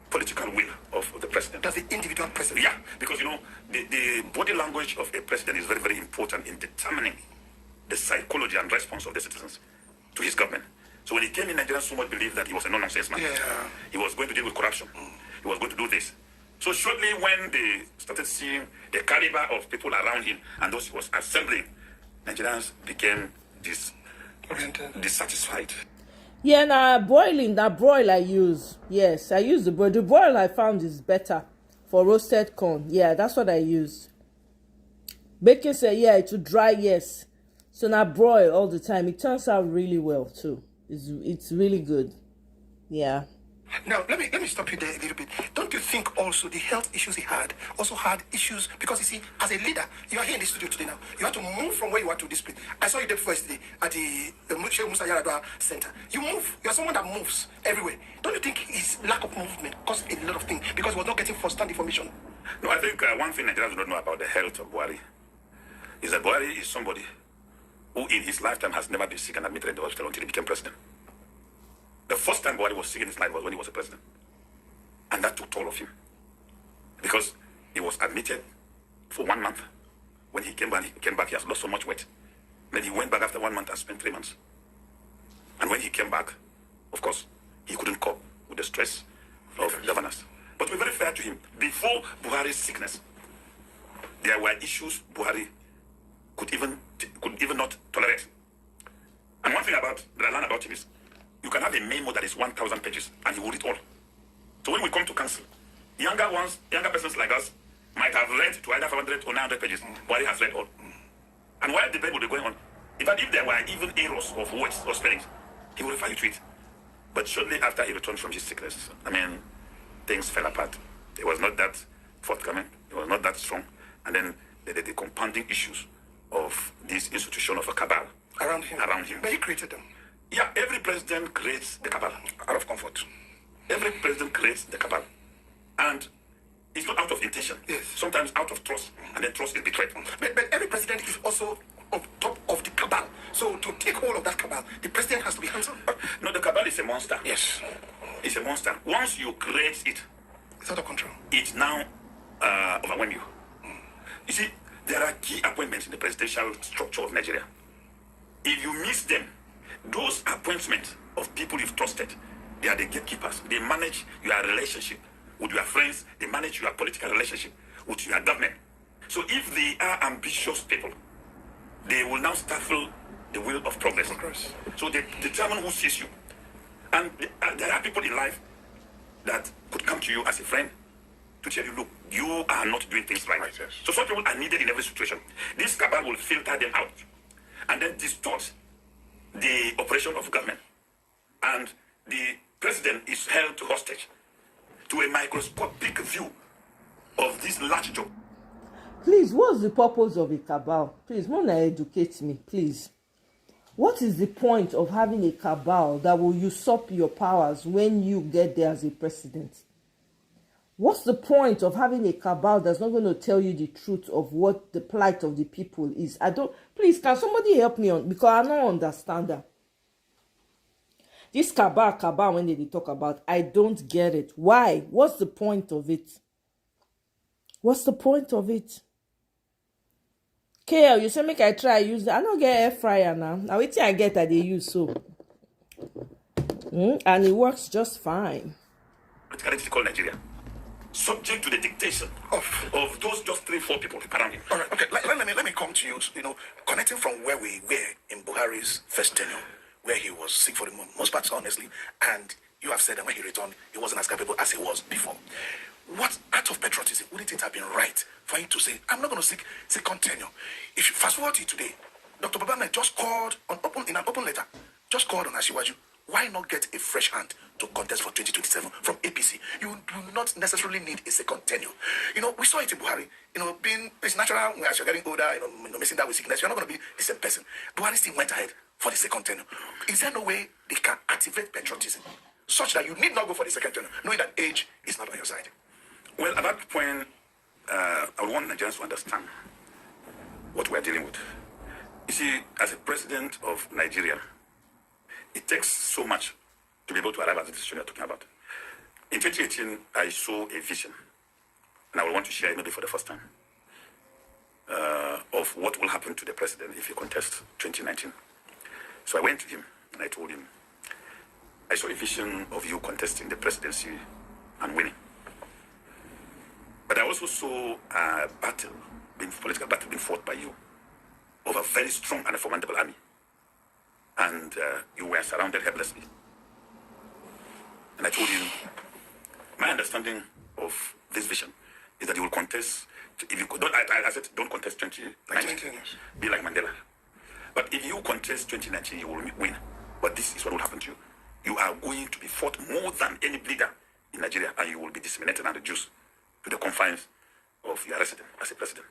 political will of the president. That's the individual president? Yeah, because, you know, the body language of a president is very, very important in determining the psychology and response of the citizens to his government. So when he came in, Nigerians so much believed that he was a no-nonsense man. Yeah. He was going to deal with corruption. He was going to do this. So shortly when they started seeing the caliber of people around him and those he was assembling, Nigerians became dissatisfied. Yeah, that broil I use. Yes, I use the broil. The broil I found is better for roasted corn. Yeah, that's what I use. Baking say, yeah, it will dry, yes. So now broil all the time. It turns out really well too. It's really good. Yeah. Now, let me stop you there a little bit. Don't you think also the health issues he had also had issues? Because you see, as a leader, you are here in the studio today now. You have to move from where you are to this place. I saw you there first day at the Sheikh Musa Yaradua Center. You move. You are someone that moves everywhere. Don't you think his lack of movement caused a lot of things because he was not getting first-hand information? No, I think one thing Nigerians do not know about the health of Buhari is that Buhari is somebody who in his lifetime has never been sick and admitted in the hospital until he became president. The first time Buhari was sick in his life was when he was a president. And that took toll of him. Because he was admitted for 1 month. When he came back, he has lost so much weight. Then he went back after 1 month and spent 3 months. And when he came back, of course, he couldn't cope with the stress of governance. But to be very fair to him, before Buhari's sickness, there were issues Buhari could even not tolerate. And one thing that I learned about him is, you can have a memo that is 1,000 pages and he will read all. So when we come to council, younger persons like us might have read to either 500 or 900 pages, while he has read all. And while the debate will be going on, even if there were even errors of words or spellings, he will refer you to it. But shortly after he returned from his sickness, things fell apart. It was not that forthcoming. He was not that strong. And then the compounding issues of this institution of a cabal Around him. But he created them. Yeah, every president creates the cabal Out of comfort. Every president creates the cabal. And it's not out of intention. Yes. Sometimes out of trust. And then trust is betrayed. But every president is also on top of the cabal. So to take hold of that cabal, the president has to be hands-on. No, the cabal is a monster. Yes. It's a monster. Once you create it, It's out of control. it now overwhelms you. You see, there are key appointments in the presidential structure of Nigeria. If you miss them, those appointments of people you've trusted, they are the gatekeepers. They manage your relationship with your friends. They manage your political relationship with your government. So if they are ambitious people, they will now stifle the will of progress. So they determine who sees you. And there are people in life that could come to you as a friend to tell you, look, you are not doing things right. Right, yes. So such people are needed in every situation. This cabal will filter them out and then distort the operation of government. And the president is held hostage to a microscopic view of this large job. Please, what's the purpose of a cabal? Please, Mona, educate me, please. What is the point of having a cabal that will usurp your powers when you get there as a president? What's the point of having a cabal that's not going to tell you the truth of what the plight of the people is? Please, can somebody help me on, because I don't understand that. This cabal, when they talk about, I don't get it. Why? What's the point of it? What's the point of it? KL, you say make I try use that. I don't get air fryer now. Now wait till I get that they use so. And it works just fine. It's called Nigeria. Subject to the dictation of those just 3-4 people around him. All right, okay. Let me come to you. You know, connecting from where we were in Buhari's first tenure, where he was sick for the most part, honestly, and you have said that when he returned, he wasn't as capable as he was before. What out of patriotism wouldn't it have been right for him to say, I'm not going to seek second tenure? If you fast forward to today, Dr. Babana just called in an open letter, just called on Asiwaju. Why not get a fresh hand to contest for 2027 from APC? You do not necessarily need a second tenure. You know, we saw it in Buhari. You know, it's natural as you're getting older, you know, missing that with sickness. You're not going to be the same person. Buhari still went ahead for the second tenure. Is there no way they can activate patriotism such that you need not go for the second tenure, knowing that age is not on your side? Well, at that point, I would want Nigerians to understand what we're dealing with. You see, as a president of Nigeria, it takes so much to be able to arrive at the decision you're talking about. In 2018, I saw a vision, and I will want to share it maybe for the first time, of what will happen to the president if he contests 2019. So I went to him, and I told him, I saw a vision of you contesting the presidency and winning. But I also saw a political battle being fought by you of a very strong and a formidable army. And you were surrounded helplessly. And I told him, my understanding of this vision is that you will contest. If you don't, I said, don't contest 2019. Be like Mandela. But if you contest 2019, you will win. But this is what will happen to you. You are going to be fought more than any leader in Nigeria, and you will be disseminated and reduced to the confines of your residence as a president.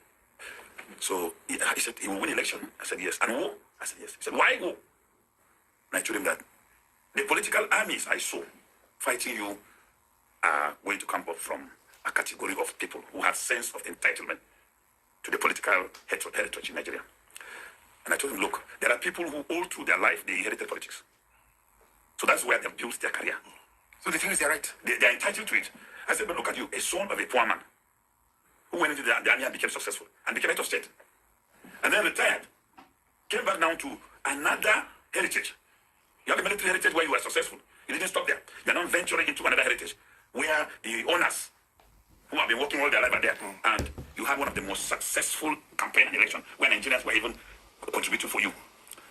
So he said, he will win election. I said, yes. And war? I said, yes. He said, why war? And I told him that the political armies I saw fighting you are going to come up from a category of people who have sense of entitlement to the political heritage in Nigeria. And I told him, look, there are people who all through their life, they inherited politics. So that's where they've built their career. So the thing is, they're right. They're entitled to it. I said, but look at you, a son of a poor man who went into the army and became successful and became head of state. And then retired, came back down to another heritage. You have a military heritage where you were successful. You didn't stop there. You're now venturing into another heritage where the owners who have been working all their life are there. And you have one of the most successful campaign and election where Nigerians were even contributing for you.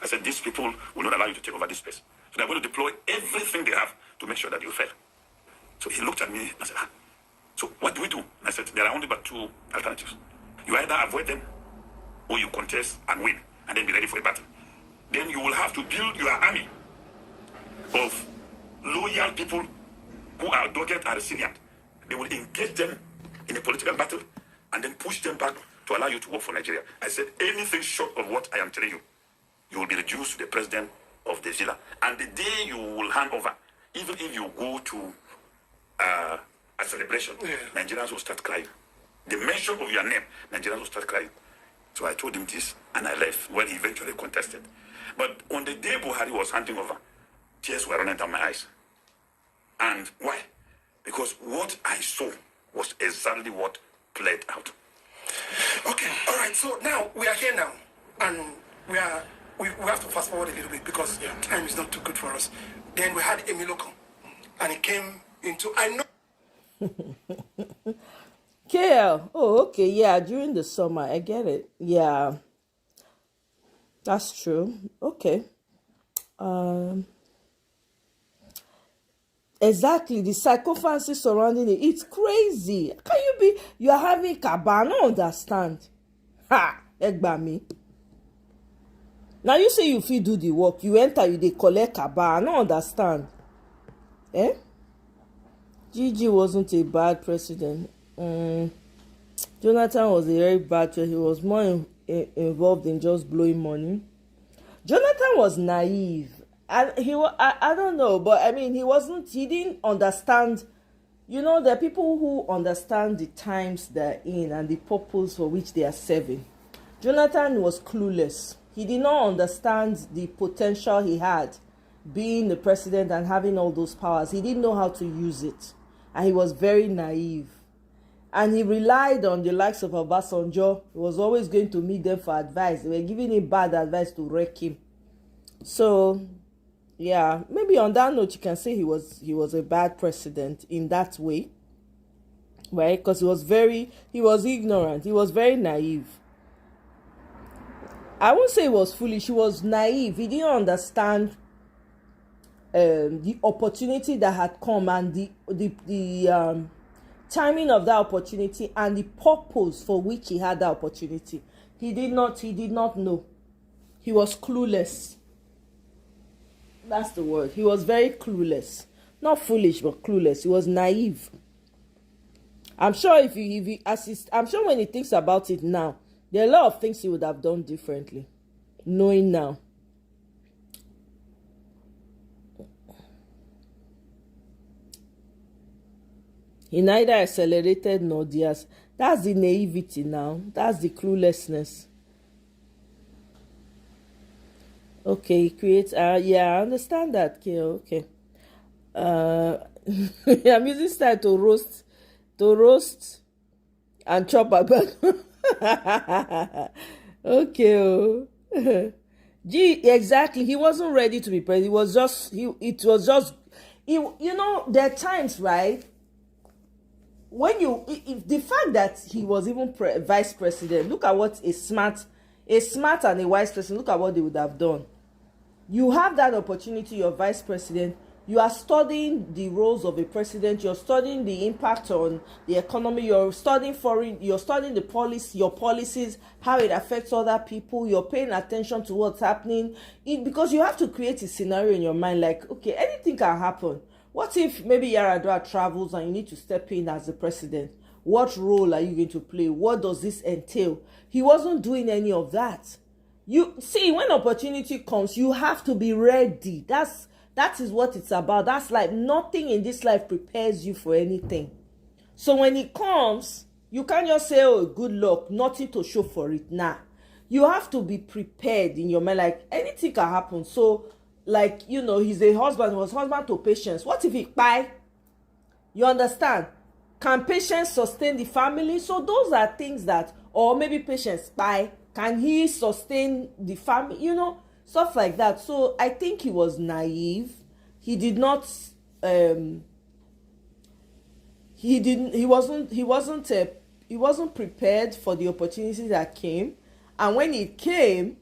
I said, these people will not allow you to take over this space. So they're going to deploy everything they have to make sure that you fail. So he looked at me and said, so what do we do? And I said, there are only but two alternatives. You either avoid them or you contest and win and then be ready for a battle. Then you will have to build your army of loyal people who are dogged and resilient. They will engage them in a political battle and then push them back to allow you to work for Nigeria. I said, anything short of what I am telling you, you will be reduced to the president of the villa. And the day you will hand over, even if you go to a celebration, Nigerians will start crying. The mention of your name, Nigerians will start crying. So I told him this, and I left when he eventually contested. But on the day Buhari was handing over, tears were running down my eyes. And why? Because what I saw was exactly what played out. Okay, all right. So now we are here now, and we have to fast forward a little bit because time is not too good for us. Then we had Emilio come, and he came into KL. Oh, okay, yeah. During the summer, I get it. Yeah, that's true. Okay. Exactly, the circumstances surrounding it. It's crazy. You are having kaba? I don't understand. Ha! Egbami. Now you say you fit do the work. You enter, you dey collect kaba. I don't understand. Eh? Gigi wasn't a bad president. Jonathan was a very bad president. He was more involved in just blowing money. Jonathan was naive. And I don't know, but I mean, he didn't understand. You know, there are people who understand the times they're in and the purpose for which they are serving. Jonathan was clueless. He did not understand the potential he had being the president and having all those powers. He didn't know how to use it. And he was very naive. And he relied on the likes of Obasanjo. He was always going to meet them for advice. They were giving him bad advice to wreck him. So, yeah, maybe on that note, you can say he was a bad president in that way, right? Because he was ignorant. He was very naive. I won't say he was foolish. He was naive. He didn't understand the opportunity that had come and the timing of that opportunity and the purpose for which he had that opportunity. He did not know. He was clueless. That's the word. He was very clueless. Not foolish, but clueless. He was naive. I'm sure I'm sure when he thinks about it now, there are a lot of things he would have done differently, knowing now. He neither accelerated nor dears. That's the naivety now. That's the cluelessness. Okay, he creates. Yeah, I understand that. Okay. I'm using style to roast, and chop about. Okay. Oh. Gee, exactly. He wasn't ready to be president. It was just. You know, there are times, right? When the fact that he was even vice president, look at what a smart and a wise person, look at what they would have done. You have that opportunity, you're vice president, you are studying the roles of a president, you're studying the impact on the economy, you're studying the your policies, how it affects other people, you're paying attention to what's happening, because you have to create a scenario in your mind like, okay, anything can happen. What if maybe Yaradua travels and you need to step in as the president? What role are you going to play? What does this entail? He wasn't doing any of that. You see, when opportunity comes, you have to be ready. That is what it's about. That's like nothing in this life prepares you for anything. So when it comes, you can't just say, oh, good luck, nothing to show for it. Nah. You have to be prepared in your mind, like anything can happen. So, like, you know, he's a husband, he was husband to Patience. What if he buy? You understand? Can Patience sustain the family? So those are things that, or maybe Patience buy. Can he sustain the family? You know, stuff like that. So I think he was naive. He did not. He wasn't prepared for the opportunity that came, and when it came,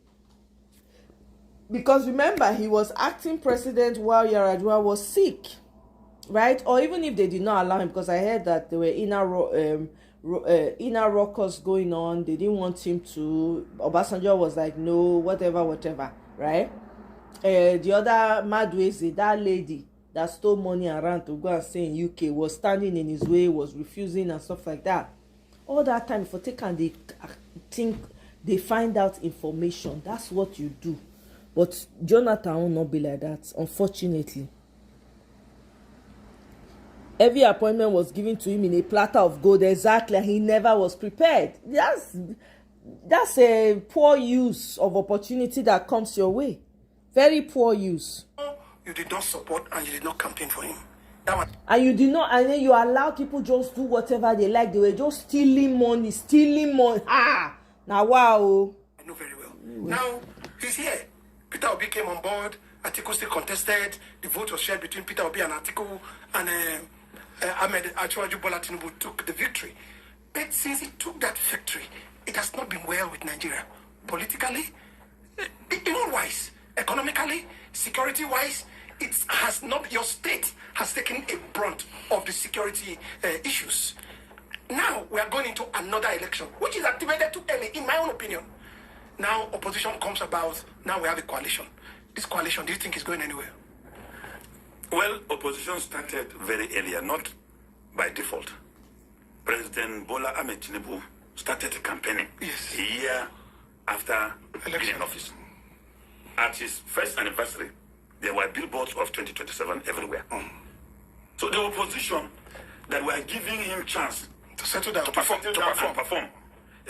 because remember he was acting president while Yaradua was sick, right? Or even if they did not allow him, because I heard that there were inner ruckus going on. They didn't want him to. Obasanjo was like, no, whatever, right? The other Madweze, that lady that stole money around to go and stay in UK was standing in his way, was refusing and stuff like that. All that time for take and they think they find out information. That's what you do. But Jonathan will not be like that, unfortunately. Every appointment was given to him in a platter of gold. Exactly. He never was prepared. That's a poor use of opportunity that comes your way. Very poor use. You did not support and you did not campaign for him. And you did not, and then you allow people just do whatever they like. They were just stealing money. Ah, now wow. I know very well. Now he's here. Peter Obi came on board. Atiku still contested. The vote was shared between Peter Obi and Atiku, and Ahmed Achwaju Bola Tinubu took the victory. But since he took that victory, it has not been well with Nigeria. Politically, in all wise, economically, security-wise, it has not. Your state has taken a brunt of the security issues. Now we are going into another election, which is activated too early, in my own opinion. Now opposition comes about. Now we have a coalition. This coalition, do you think is going anywhere? Well, opposition started very earlier, not by default. President Bola Ahmed Tinubu started campaigning a year after being in office. At his first anniversary, there were billboards of 2027 everywhere. So the opposition that were giving him chance to settle down, to perform,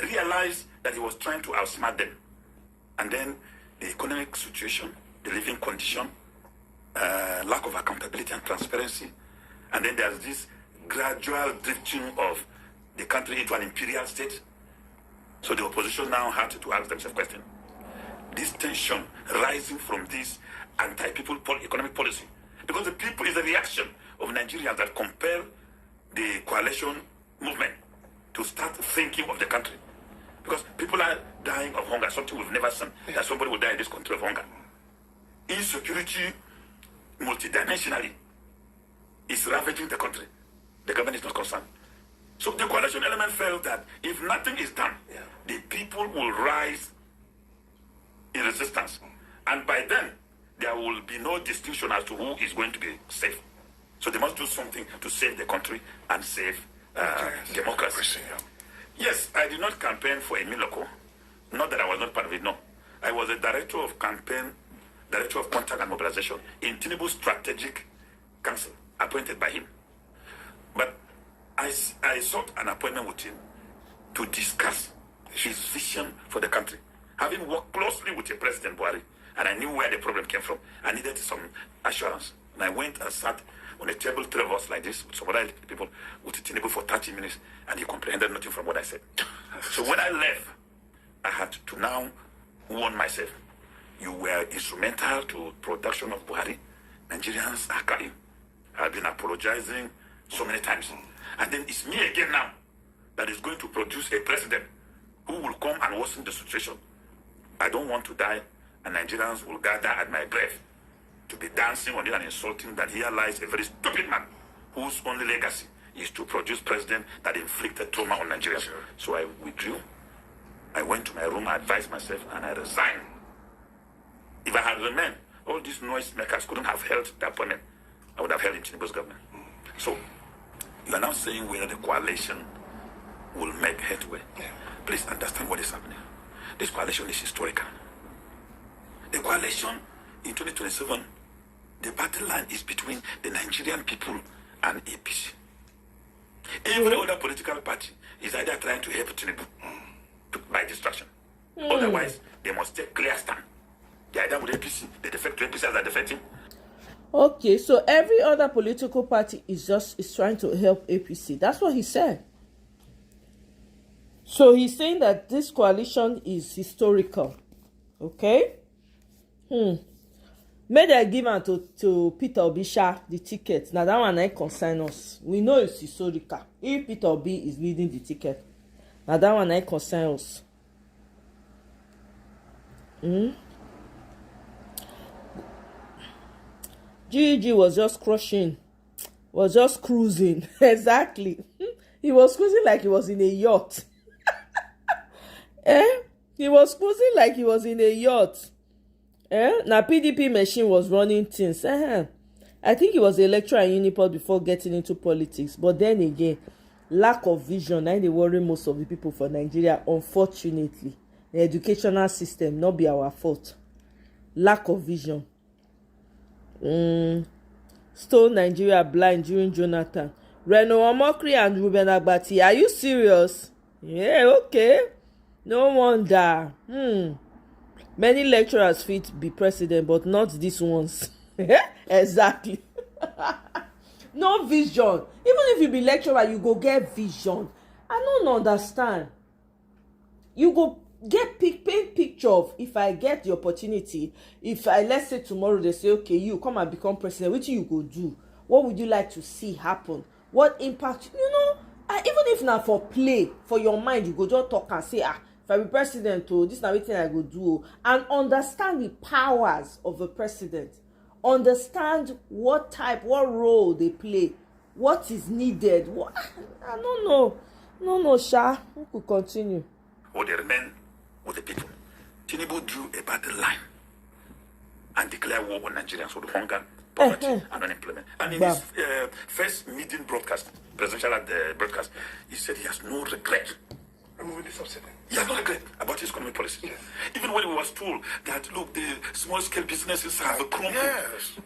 realized that he was trying to outsmart them. And then the economic situation, the living condition, lack of accountability and transparency, and then there's this gradual drifting of the country into an imperial state. So the opposition now had to ask themselves a question. This tension rising from this anti-people economic policy, because the people is a reaction of Nigerians that compel the coalition movement to start thinking of the country. Because people are dying of hunger, something we've never seen, that somebody will die in this country of hunger. Insecurity, multidimensionally, is ravaging the country. The government is not concerned. So the coalition element felt that if nothing is done, the people will rise in resistance. And by then, there will be no distinction as to who is going to be safe. So they must do something to save the country and save democracy. Yes, I did not campaign for a Miloko. Not that I was not part of it, no. I was a director of contact and mobilization in Tinubu's strategic council, appointed by him. But I sought an appointment with him to discuss his vision for the country. Having worked closely with the President Buhari, and I knew where the problem came from, I needed some assurance. And I went and sat on a table, three of us like this, with some other people, with Tinubu for 30 minutes, and he comprehended nothing from what I said. So when I left, I had to now warn myself. You were instrumental to production of Buhari. Nigerians are crying. I've been apologizing so many times. And then it's me again now that is going to produce a president who will come and worsen the situation. I don't want to die, and Nigerians will gather at my grave to be dancing on it and insulting that here lies a very stupid man whose only legacy is to produce president that inflicted trauma on Nigerians. Sure. So I withdrew. I went to my room, I advised myself, and I resigned. If I had remained, all these noisemakers couldn't have held the appointment. I would have held in Tinubu's government. So you are now saying whether the coalition will make headway. Please understand what is happening. This coalition is historical. The coalition in 2027, the battle line is between the Nigerian people and APC. Every other political party is either trying to help Tinubu by distraction. Otherwise, they must take clear stand. They either with APC, they defect to APC as they defect him. Okay, so every other political party is trying to help APC. That's what he said. So he's saying that this coalition is historical. Okay? May they give am to Peter Obi the ticket. Now that one ain't concern us. We know it's historical. If Peter Obi is leading the ticket, now that one ain't concern us. GG was just crushing, was just cruising. Exactly. He was cruising like he was in a yacht. He was cruising like he was in a yacht. Now PDP machine was running things. I I think he was a lecturer in Uniport before getting into politics. But then again, lack of vision, na dey worry most of the people for Nigeria, unfortunately. The educational system not be our fault. Lack of vision. Stole Nigeria blind during Jonathan. Reno Omokri and Ruben Agbati. Are you serious? Yeah, okay. No wonder. Many lecturers fit be president, but not these ones. Exactly. No vision. Even if you be lecturer, you go get vision. I don't understand. You go get paint picture of, if I get the opportunity, if I, let's say tomorrow they say, okay, you come and become president, what you go do? What would you like to see happen? What impact? Even if not for play, for your mind, you go just talk and say, if I be president, this is everything I go do, and understand the powers of the president. Understand what role they play, what is needed. I don't know. No, Sha. We could continue. Or they remain with the people. Tinubu drew a battle line and declared war on Nigerians with hunger, poverty, and unemployment. And in his first meeting broadcast, presidential broadcast, he said he has no regret. Removing the subsidy. He has no regret about his economic policy. Yes. Even when he was told that, look, the small-scale businesses have a crumble. Yes.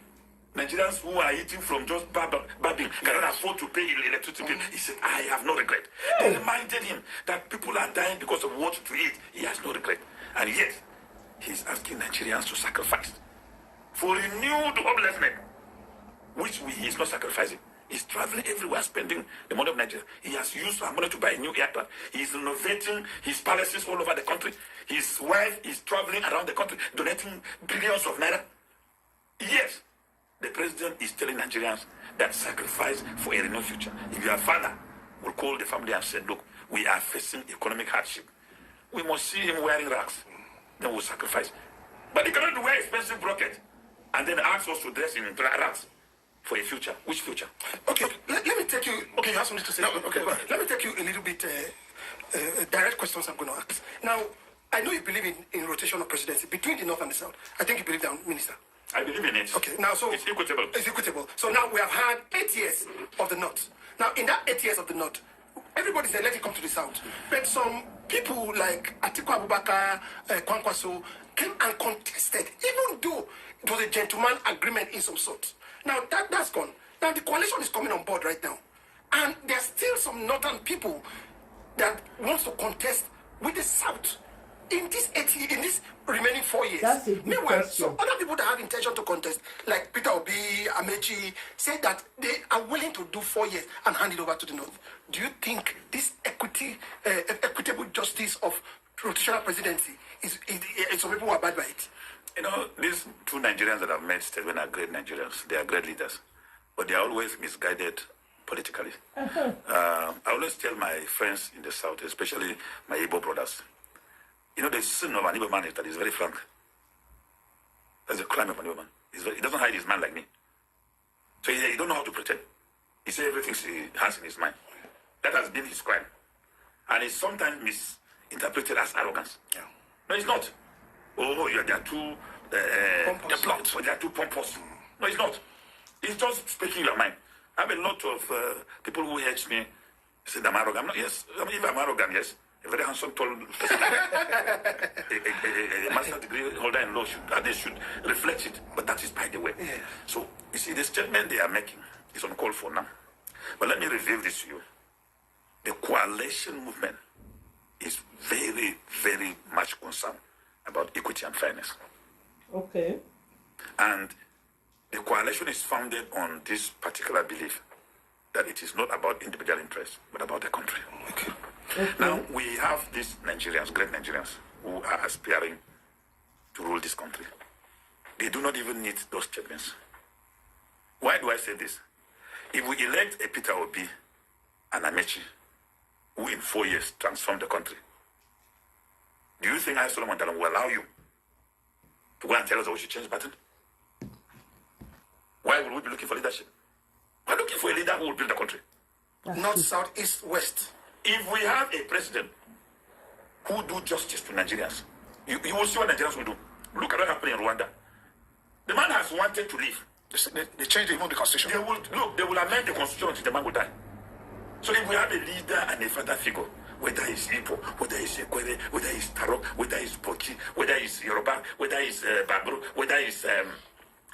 Nigerians who are eating from just babbing cannot afford to pay electricity bill. He said, I have no regret. They reminded him that people are dying because of what to eat. He has no regret. And yet, he's asking Nigerians to sacrifice for renewed hopelessness, which he is not sacrificing. He's traveling everywhere, spending the money of Nigeria. He has used our money to buy a new aircraft. He's renovating his palaces all over the country. His wife is traveling around the country, donating billions of naira. Yes, the president is telling Nigerians that sacrifice for a renewed future. If your father will call the family and say, look, we are facing economic hardship, we must see him wearing rags. Then we'll sacrifice. But he cannot wear expensive brocade and then ask us to dress in rags. For a future. Which future? Okay, let me take you. Okay, you have something to say. No, okay, let me take you a little bit direct questions I'm going to ask. Now, I know you believe in rotation of presidency between the North and the South. I think you believe that, Minister. I believe in it. Okay, now so it's equitable. It's equitable. So now we have had 8 years of the North. Now, in that 8 years of the North, everybody said let it come to the South. But some people like Atiku Abubakar, Kwankwaso came and contested, even though it was a gentleman agreement in some sort. Now, that's gone. Now, the coalition is coming on board right now. And there's still some northern people that wants to contest with the South in this remaining 4 years. That's a good Meanwhile, question. some other people that have intention to contest, like Peter Obi, Amechi, say that they are willing to do 4 years and hand it over to the North. Do you think this equitable justice of rotational presidency is some people who abide by it? You know, these two Nigerians that I've met statement are great Nigerians. They are great leaders. But they are always misguided politically. I always tell my friends in the South, especially my Igbo brothers, you know, the sin of an Igbo man is that he's very frank. That's the crime of an Igbo man. He doesn't hide his mind like me. So he don't know how to pretend. He says everything he has in his mind. That has been his crime. And it's sometimes misinterpreted as arrogance. Yeah. No, it's not. Oh, they are too blunt, or they are too pompous. No, it's not. It's just speaking your mind. I have a lot of people who hate me say I'm arrogant. Yes, I mean, if I'm arrogant, yes. A very handsome, tall person, a master's degree holder in law should reflect it. But that is by the way. Yeah. So, you see, the statement they are making is uncalled for now. But let me reveal this to you. The coalition movement is very, very much concerned about equity and fairness. Okay. And the coalition is founded on this particular belief that it is not about individual interests, but about the country. Okay. Now, we have these Nigerians, great Nigerians, who are aspiring to rule this country. They do not even need those statements. Why do I say this? If we elect a Peter Obi and Amechi, who in 4 years transform the country, do you think Solomon Dalong will allow you to go and tell us that we should change pattern? Why would we be looking for leadership? We're looking for a leader who will build the country. North, south, east, west. If we have a president who do justice to Nigerians, you will see what Nigerians will do. Look at what happened in Rwanda. The man has wanted to leave. They changed even the constitution. They will amend the constitution until the man will die. So if we have a leader and a father figure, whether it's Igbo, whether it's Ekwere, whether it's Tarok, whether it's Boki, whether it's Yoruba, whether it's Babru, whether it's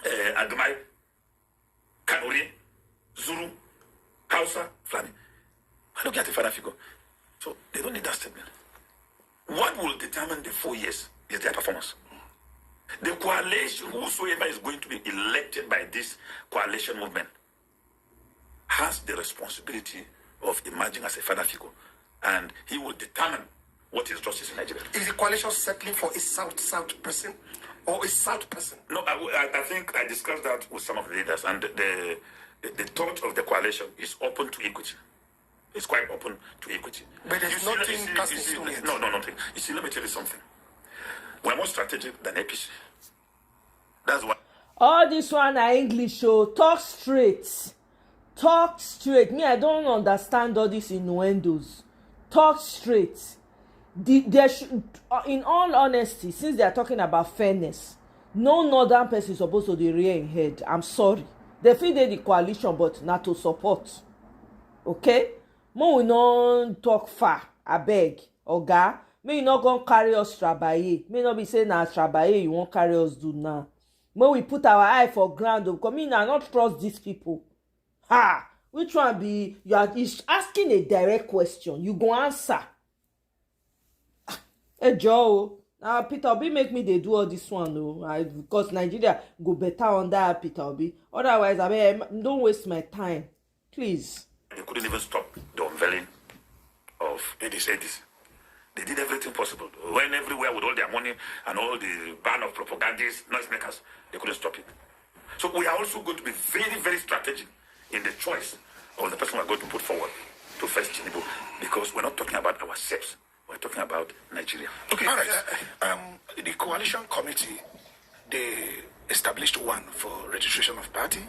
Agmai, Kanuri, Zulu, Hausa, Fulani. I look at the father figure. So they don't need that statement. What will determine the 4 years is their performance. The coalition, whosoever is going to be elected by this coalition movement, has the responsibility of emerging as a father figure, and he will determine what is justice in Nigeria. Is the coalition settling for a South person or a South person? No, I think I discussed that with some of the leaders, and the thought of the coalition is open to equity. It's quite open to equity. But there's nothing casting yet. No, nothing. You see, let me tell you something. We're more strategic than APC. That's why. All this one are English, so talk straight. Talk straight. Me, I don't understand all these innuendos. Talk straight. There should, in all honesty, since they are talking about fairness, no northern person is supposed to be rear in head. I'm sorry. They feel they the coalition, but not to support. Okay? Mo we no talk far, abeg, oga. May you not go carry us trabaye. May not be saying na trabaye you won't carry us do now. May we put our eye for ground. Because me now not trust these people. Ha! Which one be? You are asking a direct question. You go answer. Hey Joe, now Peter Obi make me they do all this one though. Because Nigeria go better under Peter Obi. Otherwise, I mean, don't waste my time, please. They couldn't even stop the unveiling of these 80s. They did everything possible. Went everywhere with all their money and all the band of propagandists, noisemakers. They couldn't stop it. So we are also going to be very, very strategic in the choice of the person we're going to put forward to face Tinubu, because we're not talking about ourselves. We're talking about Nigeria. Okay, all right. The coalition committee, they established one for registration of party,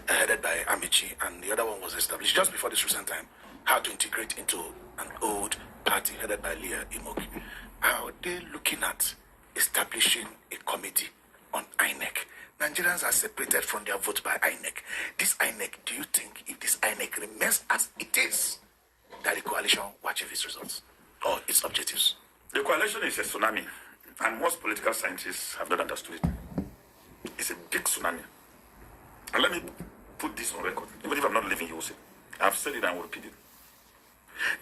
headed by Amici, and the other one was established just before this recent time, how to integrate into an old party headed by Leah Imoki. How are they looking at establishing a committee on INEC? Nigerians are separated from their vote by INEC. This INEC, do you think if this INEC remains as it is, that the coalition will achieve its results or its objectives? The coalition is a tsunami, and most political scientists have not understood it. It's a big tsunami. And let me put this on record. Even if I'm not leaving, you will see. I've said it and I will repeat it.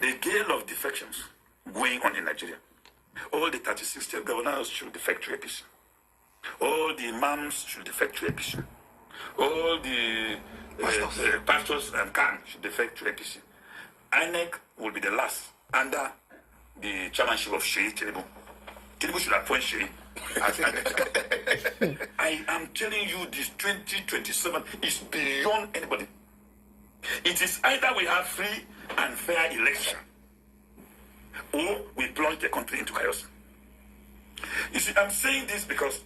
The gale of defections going on in Nigeria. All the 36 state governors should defect to APC. All the imams should defect to APC. All the pastors and can should defect to APC. INEC will be the last under the chairmanship of Sheyi Tinubu. Tinubu should appoint Sheyi as INEC. I am telling you, this 2027 is beyond anybody. It is either we have free and fair election, or we plunge the country into chaos. You see, I'm saying this because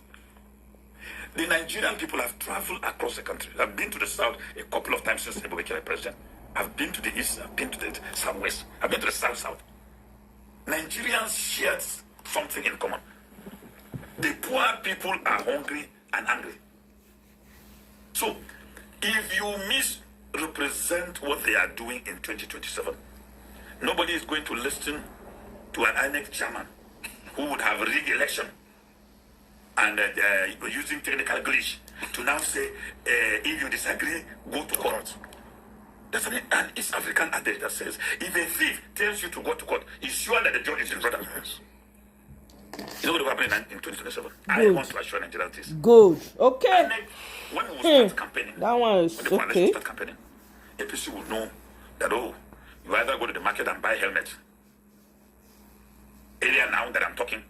the Nigerian people have traveled across the country. I've been to the south a couple of times since Tinubu became president. I've been to the east, I've been to the southwest, I've been to the south. Nigerians share something in common. The poor people are hungry and angry. So, if you misrepresent what they are doing in 2027, nobody is going to listen to an INEC chairman who would have rigged election and using technical glitch to now say, if you disagree, go to court. That's an East African adage that says, if a thief tells you to go to court, he's sure that the judge is his brother. You know what will happen in 2027? I want to assure Nigerians this. Good. Okay. When we start campaigning, that one is when okay. start campaigning, APC will know that, you either go to the market and buy helmets earlier now that I'm talking,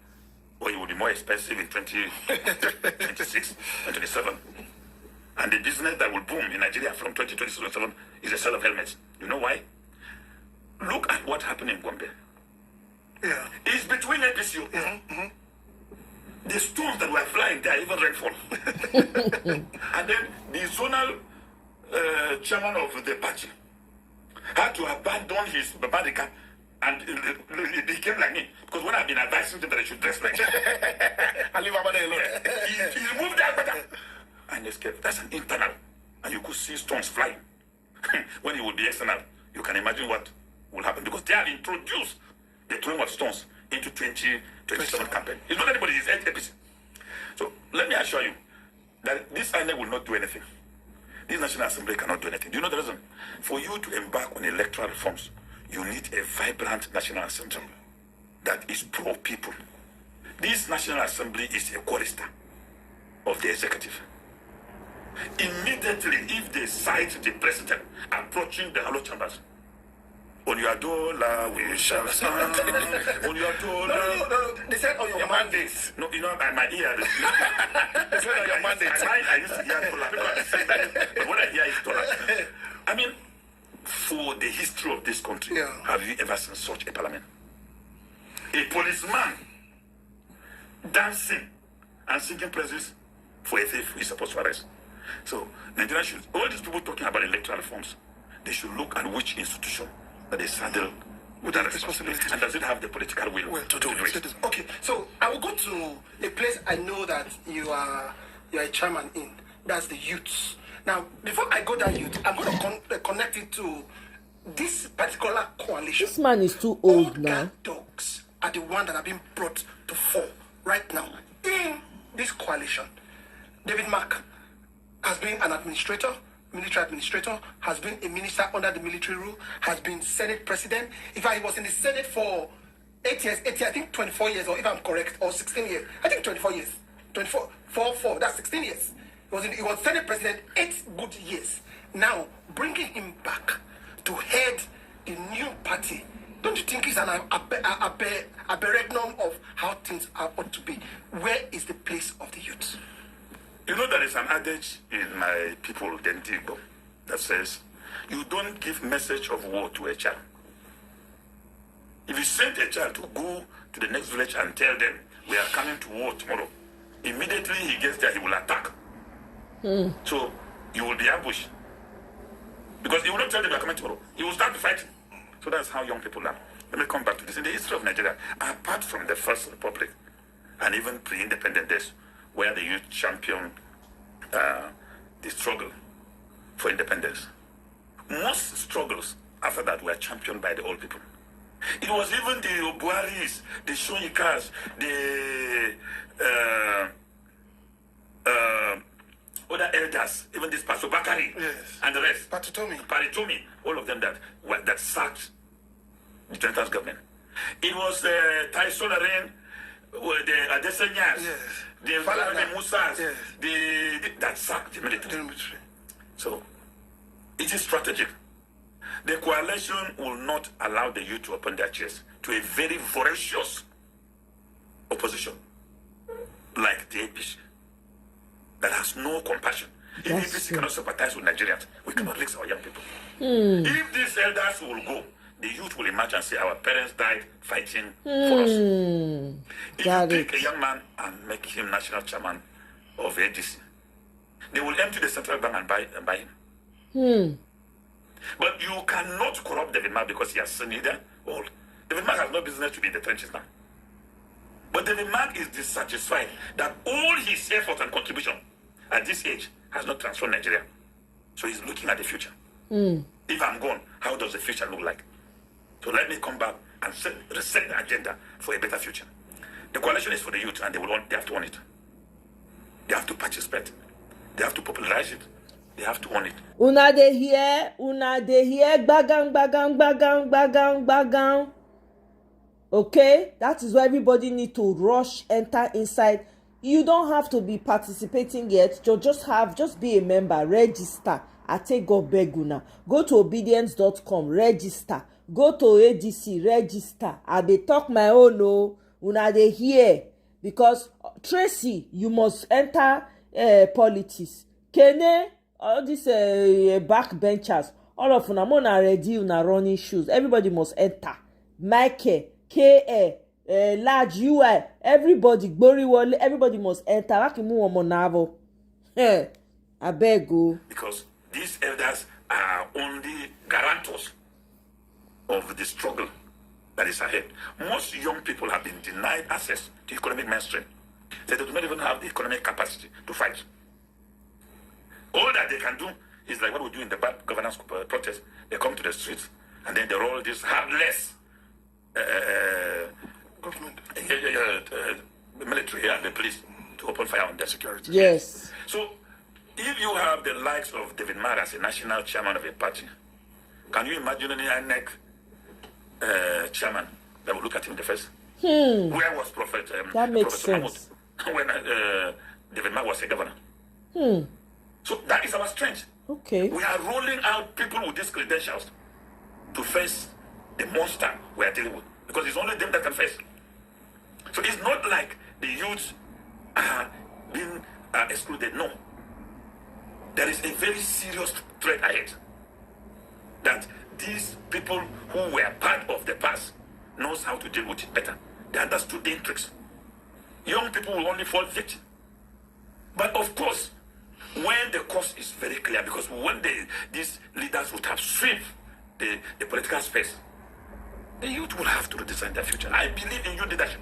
or it will be more expensive in 2026 and 27. And the business that will boom in Nigeria from 2027 is the sale of helmets. You know why? Look at what happened in Gombe. Yeah. It's between APC. The stones that were flying there, even rainfall. And then the zonal chairman of the party had to abandon his Babadika, and it became like me. Because when I've been advising them that they should dress like that, I leave about alone. he removed that better. and escape. That's an internal. And you could see stones flying. When it would be external, you can imagine what will happen. Because they have introduced the throwing of stones into 2027 campaign. It's not anybody, it's APC. So let me assure you that this INEC will not do anything. This National Assembly cannot do anything. Do you know the reason? For you to embark on electoral reforms, you need a vibrant National Assembly that is pro-people. This National Assembly is a chorister of the executive. Immediately, if they cite the president approaching the hollow chambers, on your dollar we shall stand. On your dollar. No. They said on your mandate. No, you know, my ear. They said on your mandate. I used to hear dollar. People are saying that, but when I hear it's dollar. I mean, for the history of this country, have you ever seen such a parliament? A policeman dancing and singing praises for a thief who is supposed to arrest. So, Nigeria should, all these people talking about electoral reforms, they should look at which institution that they saddle with that responsibility, and does it have the political will to do it? Okay, so I will go to a place I know that you are a chairman in. That's the youth. Now, before I go that youth, I'm going to connect it to this particular coalition. This man is too old now. Guard dogs are the one that are being brought to fore right now in this coalition. David Mark has been an administrator, military administrator, has been a minister under the military rule, has been Senate president. In fact, he was in the Senate for 8 years, I think 24 years, or if I'm correct, or 16 years. I think 24 years. 4, that's 16 years. He was Senate president 8 good years. Now, bringing him back to head the new party, don't you think it's an aberration of how things ought to be? Where is the place of the youth? You know, there is an adage in my people, Dentigo, that says, you don't give message of war to a child. If you send a child to go to the next village and tell them, we are coming to war tomorrow, immediately he gets there, he will attack. So, you will be ambushed. Because he will not tell them we are coming tomorrow. He will start fighting. So that's how young people are. Let me come back to this. In the history of Nigeria, apart from the First Republic, and even pre-independent days, where the youth championed the struggle for independence, most struggles after that were championed by the old people. It was even the Obuaris, the Shonikas, the other elders, even this Pastor Bakari, and the rest, Paritomi, all of them that sacked the Trenton's government. It was Tai Solaren, the Adesanyas, the Falana Musas, that sacked the military. So, it is strategic. The coalition will not allow the youth to open their chest to a very voracious opposition like the APC that has no compassion. If APC cannot sympathize with Nigerians, we cannot mix our young people. If these elders will go, the youth will emerge and say, our parents died fighting for us. If you take a young man and make him national chairman of ADC, they will empty the central bank and buy him. But you cannot corrupt David Mark because he has seen either old. David Mark has no business to be in the trenches now. But David Mark is dissatisfied that all his effort and contribution at this age has not transformed Nigeria. So he's looking at the future. If I'm gone, how does the future look like? So let me come back and reset the agenda for a better future. The coalition is for the youth, and they have to own it. They have to participate. They have to popularize it. They have to own it. Una dey hear, bagang. Okay, that is why everybody need to rush, enter inside. You don't have to be participating yet. Just be a member, register. I take God beg una. Go to obedience.com, register. Go to ADC, register. I dey talk my own o. Una dey hear, because Tracy, you must enter politics. Kene, all these backbenchers, all of una are ready, una running shoes. Everybody must enter. Michael, KA, large UI, everybody, Gboriwole, everybody must enter. Wakimu omonavo. I beg you. Because these elders are only guarantors of the struggle that is ahead. Most young people have been denied access to economic mainstream. They do not even have the economic capacity to fight. All that they can do is like what we do in the bad governance protest. They come to the streets and then they roll this heartless Government. Military and the police to open fire on their security. Yes. So, if you have the likes of David Mark as a national chairman of a party, can you imagine any INEC chairman that will look at him in the face? Where was Prophet That makes Prophet sense. Mahmoud when David Mark was a governor? So that is our strength. Okay. We are rolling out people with these credentials to face the monster we are dealing with, because it's only them that can face. So it's not like the youth are being excluded. No. There is a very serious threat ahead that these people who were part of the past knows how to deal with it better. They understood the intrigues. Young people will only fall victim. But of course, when the course is very clear, because when these leaders would have swept the political space, the youth will have to redesign their future. I believe in youth leadership.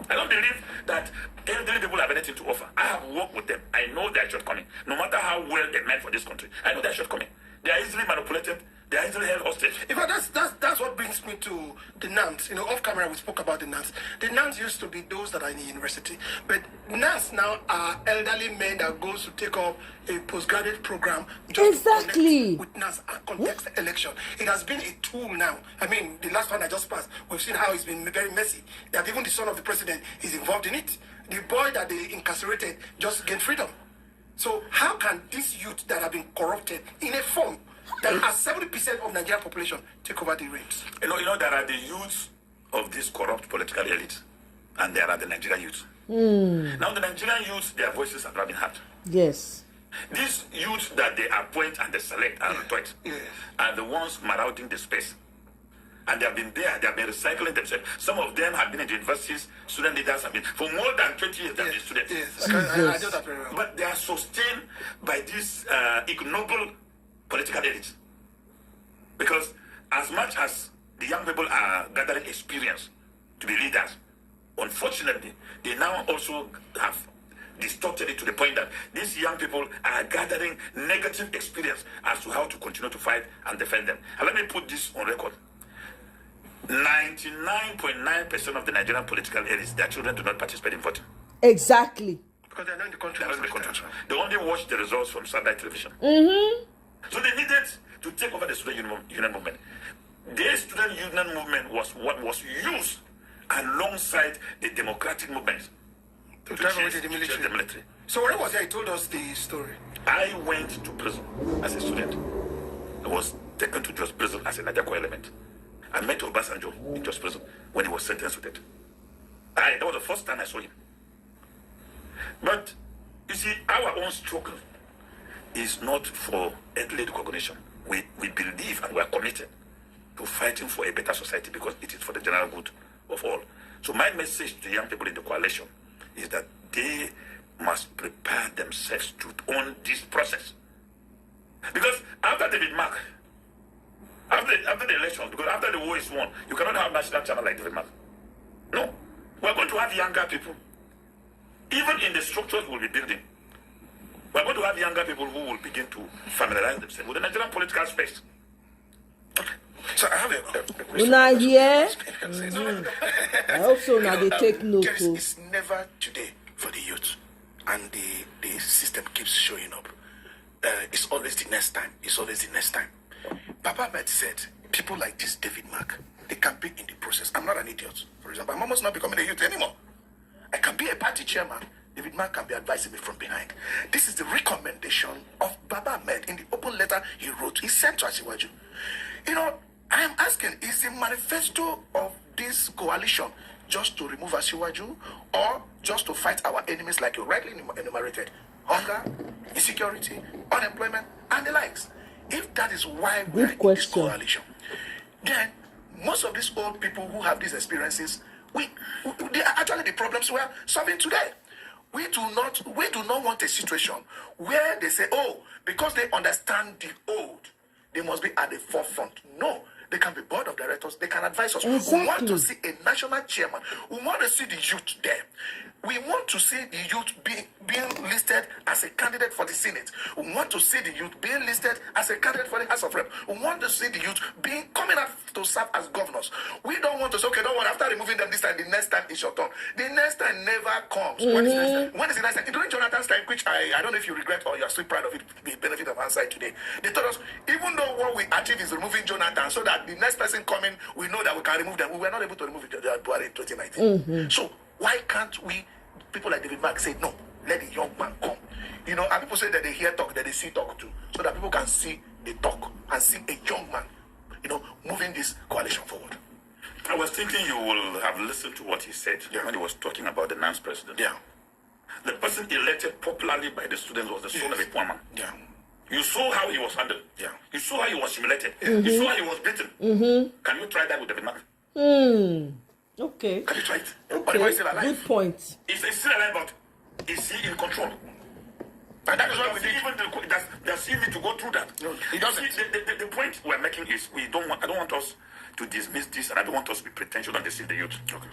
I don't believe that elderly people have anything to offer. I have worked with them. I know their shortcoming. No matter how well they meant for this country, I know their shortcoming. They are easily manipulated. They are easily held hostage. In fact, that's what brings me to the NANs. Off camera we spoke about the NANs. The NANs used to be those that are in the university, but NANs now are elderly men that goes to take up a postgraduate program. Just Exactly. to connect with NANs and context election. It has been a tool now. I mean, the last one I just passed, we've seen how it's been very messy. That even the son of the president is involved in it. The boy that they incarcerated just gained freedom. So how can these youth that have been corrupted in a form that has 70% of Nigerian population take over the reins? You know, there are the youths of this corrupt political elite, and there are the Nigerian youths. Now, the Nigerian youths, their voices have not been heard. Yes. These youths that they appoint and they select and retweet are the ones marauding the space. And they have been there, they have been recycling themselves. Some of them have been in the universities, student leaders have been, for more than 20 years, they have been students. Yes, I know that very well. But they are sustained by this ignoble political elite. Because as much as the young people are gathering experience to be leaders, unfortunately, they now also have distorted it to the point that these young people are gathering negative experience as to how to continue to fight and defend them. And let me put this on record. 99.9% of the Nigerian political elites, their children do not participate in voting. Exactly. Because they're not in the country. They are not in the country. They only watch the results from satellite television. So they needed to take over the student union movement. The student union movement was what was used alongside the democratic movement To drive away the military. So when I was there, he told us the story. I went to prison as a student. I was taken to Jos prison as a Niger element. I met Obasanjo in Jos prison when he was sentenced to death. That was the first time I saw him. But you see, our own struggle is not for earthly recognition. We believe and we are committed to fighting for a better society because it is for the general good of all. So my message to young people in the coalition is that they must prepare themselves to own this process. Because after David Mark, after the election, because after the war is won, you cannot have national chairman like David Mark. No. We're going to have younger people. Even in the structures we'll be building, we're going to have younger people who will begin to familiarize themselves with the Nigerian political space. Okay. So I have a question. Una here? I hope so. Now they take note. Guys, it's never today for the youth, and the system keeps showing up. It's always the next time. It's always the next time. Papa Ahmed said, people like this David Mark, they can be in the process. I'm not an idiot. For example, I'm almost not becoming a youth anymore. I can be a party chairman. David Mark can be advising me from behind. This is the recommendation of Baba Ahmed in the open letter he wrote. He sent to Asiwaju. I am asking, is the manifesto of this coalition just to remove Asiwaju or just to fight our enemies like you rightly enumerated? Hunger, insecurity, unemployment, and the likes. If that is why we are in this coalition, then most of these old people who have these experiences, they are actually the problems we are solving today. We do not want a situation where they say, oh, because they understand the old, they must be at the forefront. No, they can be board of directors. They can advise us. Exactly. We want to see a national chairman. We want to see the youth there. We want to see the youth being listed as a candidate for the Senate. We want to see the youth being listed as a candidate for the House of Rep. We want to see the youth coming out to serve as governors. We don't want to say, okay, don't worry, after removing them this time, the next time is your turn. The next time never comes. When is the next time? When is the next time? During Jonathan's time, which I don't know if you regret or you're still proud of it, the benefit of hindsight today, they told us, even though what we achieved is removing Jonathan so that the next person coming, we know that we can remove them. We were not able to remove Buhari in 2019. So why can't we, people like David Mark, say, no, let the young man come? You know, and people say that they hear talk, that they see talk too, so that people can see the talk and see a young man, you know, moving this coalition forward. I was thinking you will have listened to what he said when he was talking about the NANS president. Yeah. The person elected popularly by the students was the son of a poor man. Yeah. You saw how he was handled. Yeah. You saw how he was humiliated. You saw how he was beaten. Can you try that with David Mark? Okay. Can you try it? But the boy is still alive. Good point. He's still alive, but is he in control? And that is why we did. Does he need to go through that? No, he doesn't. The point we're making is I don't want us to dismiss this, and I don't want us to be pretentious and deceive the youth. Okay.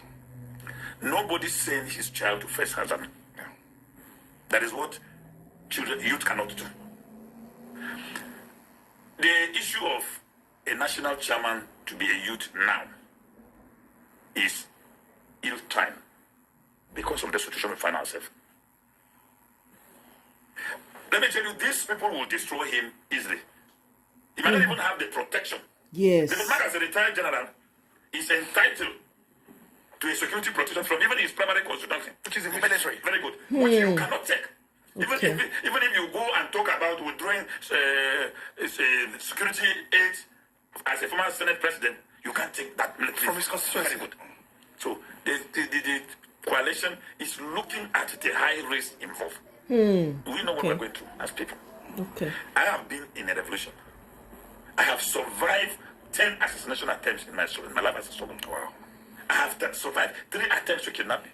Nobody sends his child to face hazard. Yeah. That is what youth cannot do. The issue of a national chairman to be a youth now is ill time because of the situation we find ourselves. Let me tell you, these people will destroy him easily. He might not even have the protection. Yes. The man as a retired general is entitled to a security protection from even his primary constituency, which is in the military. Very good. Which you cannot take. Even if you go and talk about withdrawing security aid as a former Senate president, you can't take that military from his constituency. Very good. So the coalition is looking at the high risk involved. We know what we're going through as people. Okay. I have been in a revolution. I have survived 10 assassination attempts in my life as a soldier. Wow. I have survived 3 attempts to kidnap me.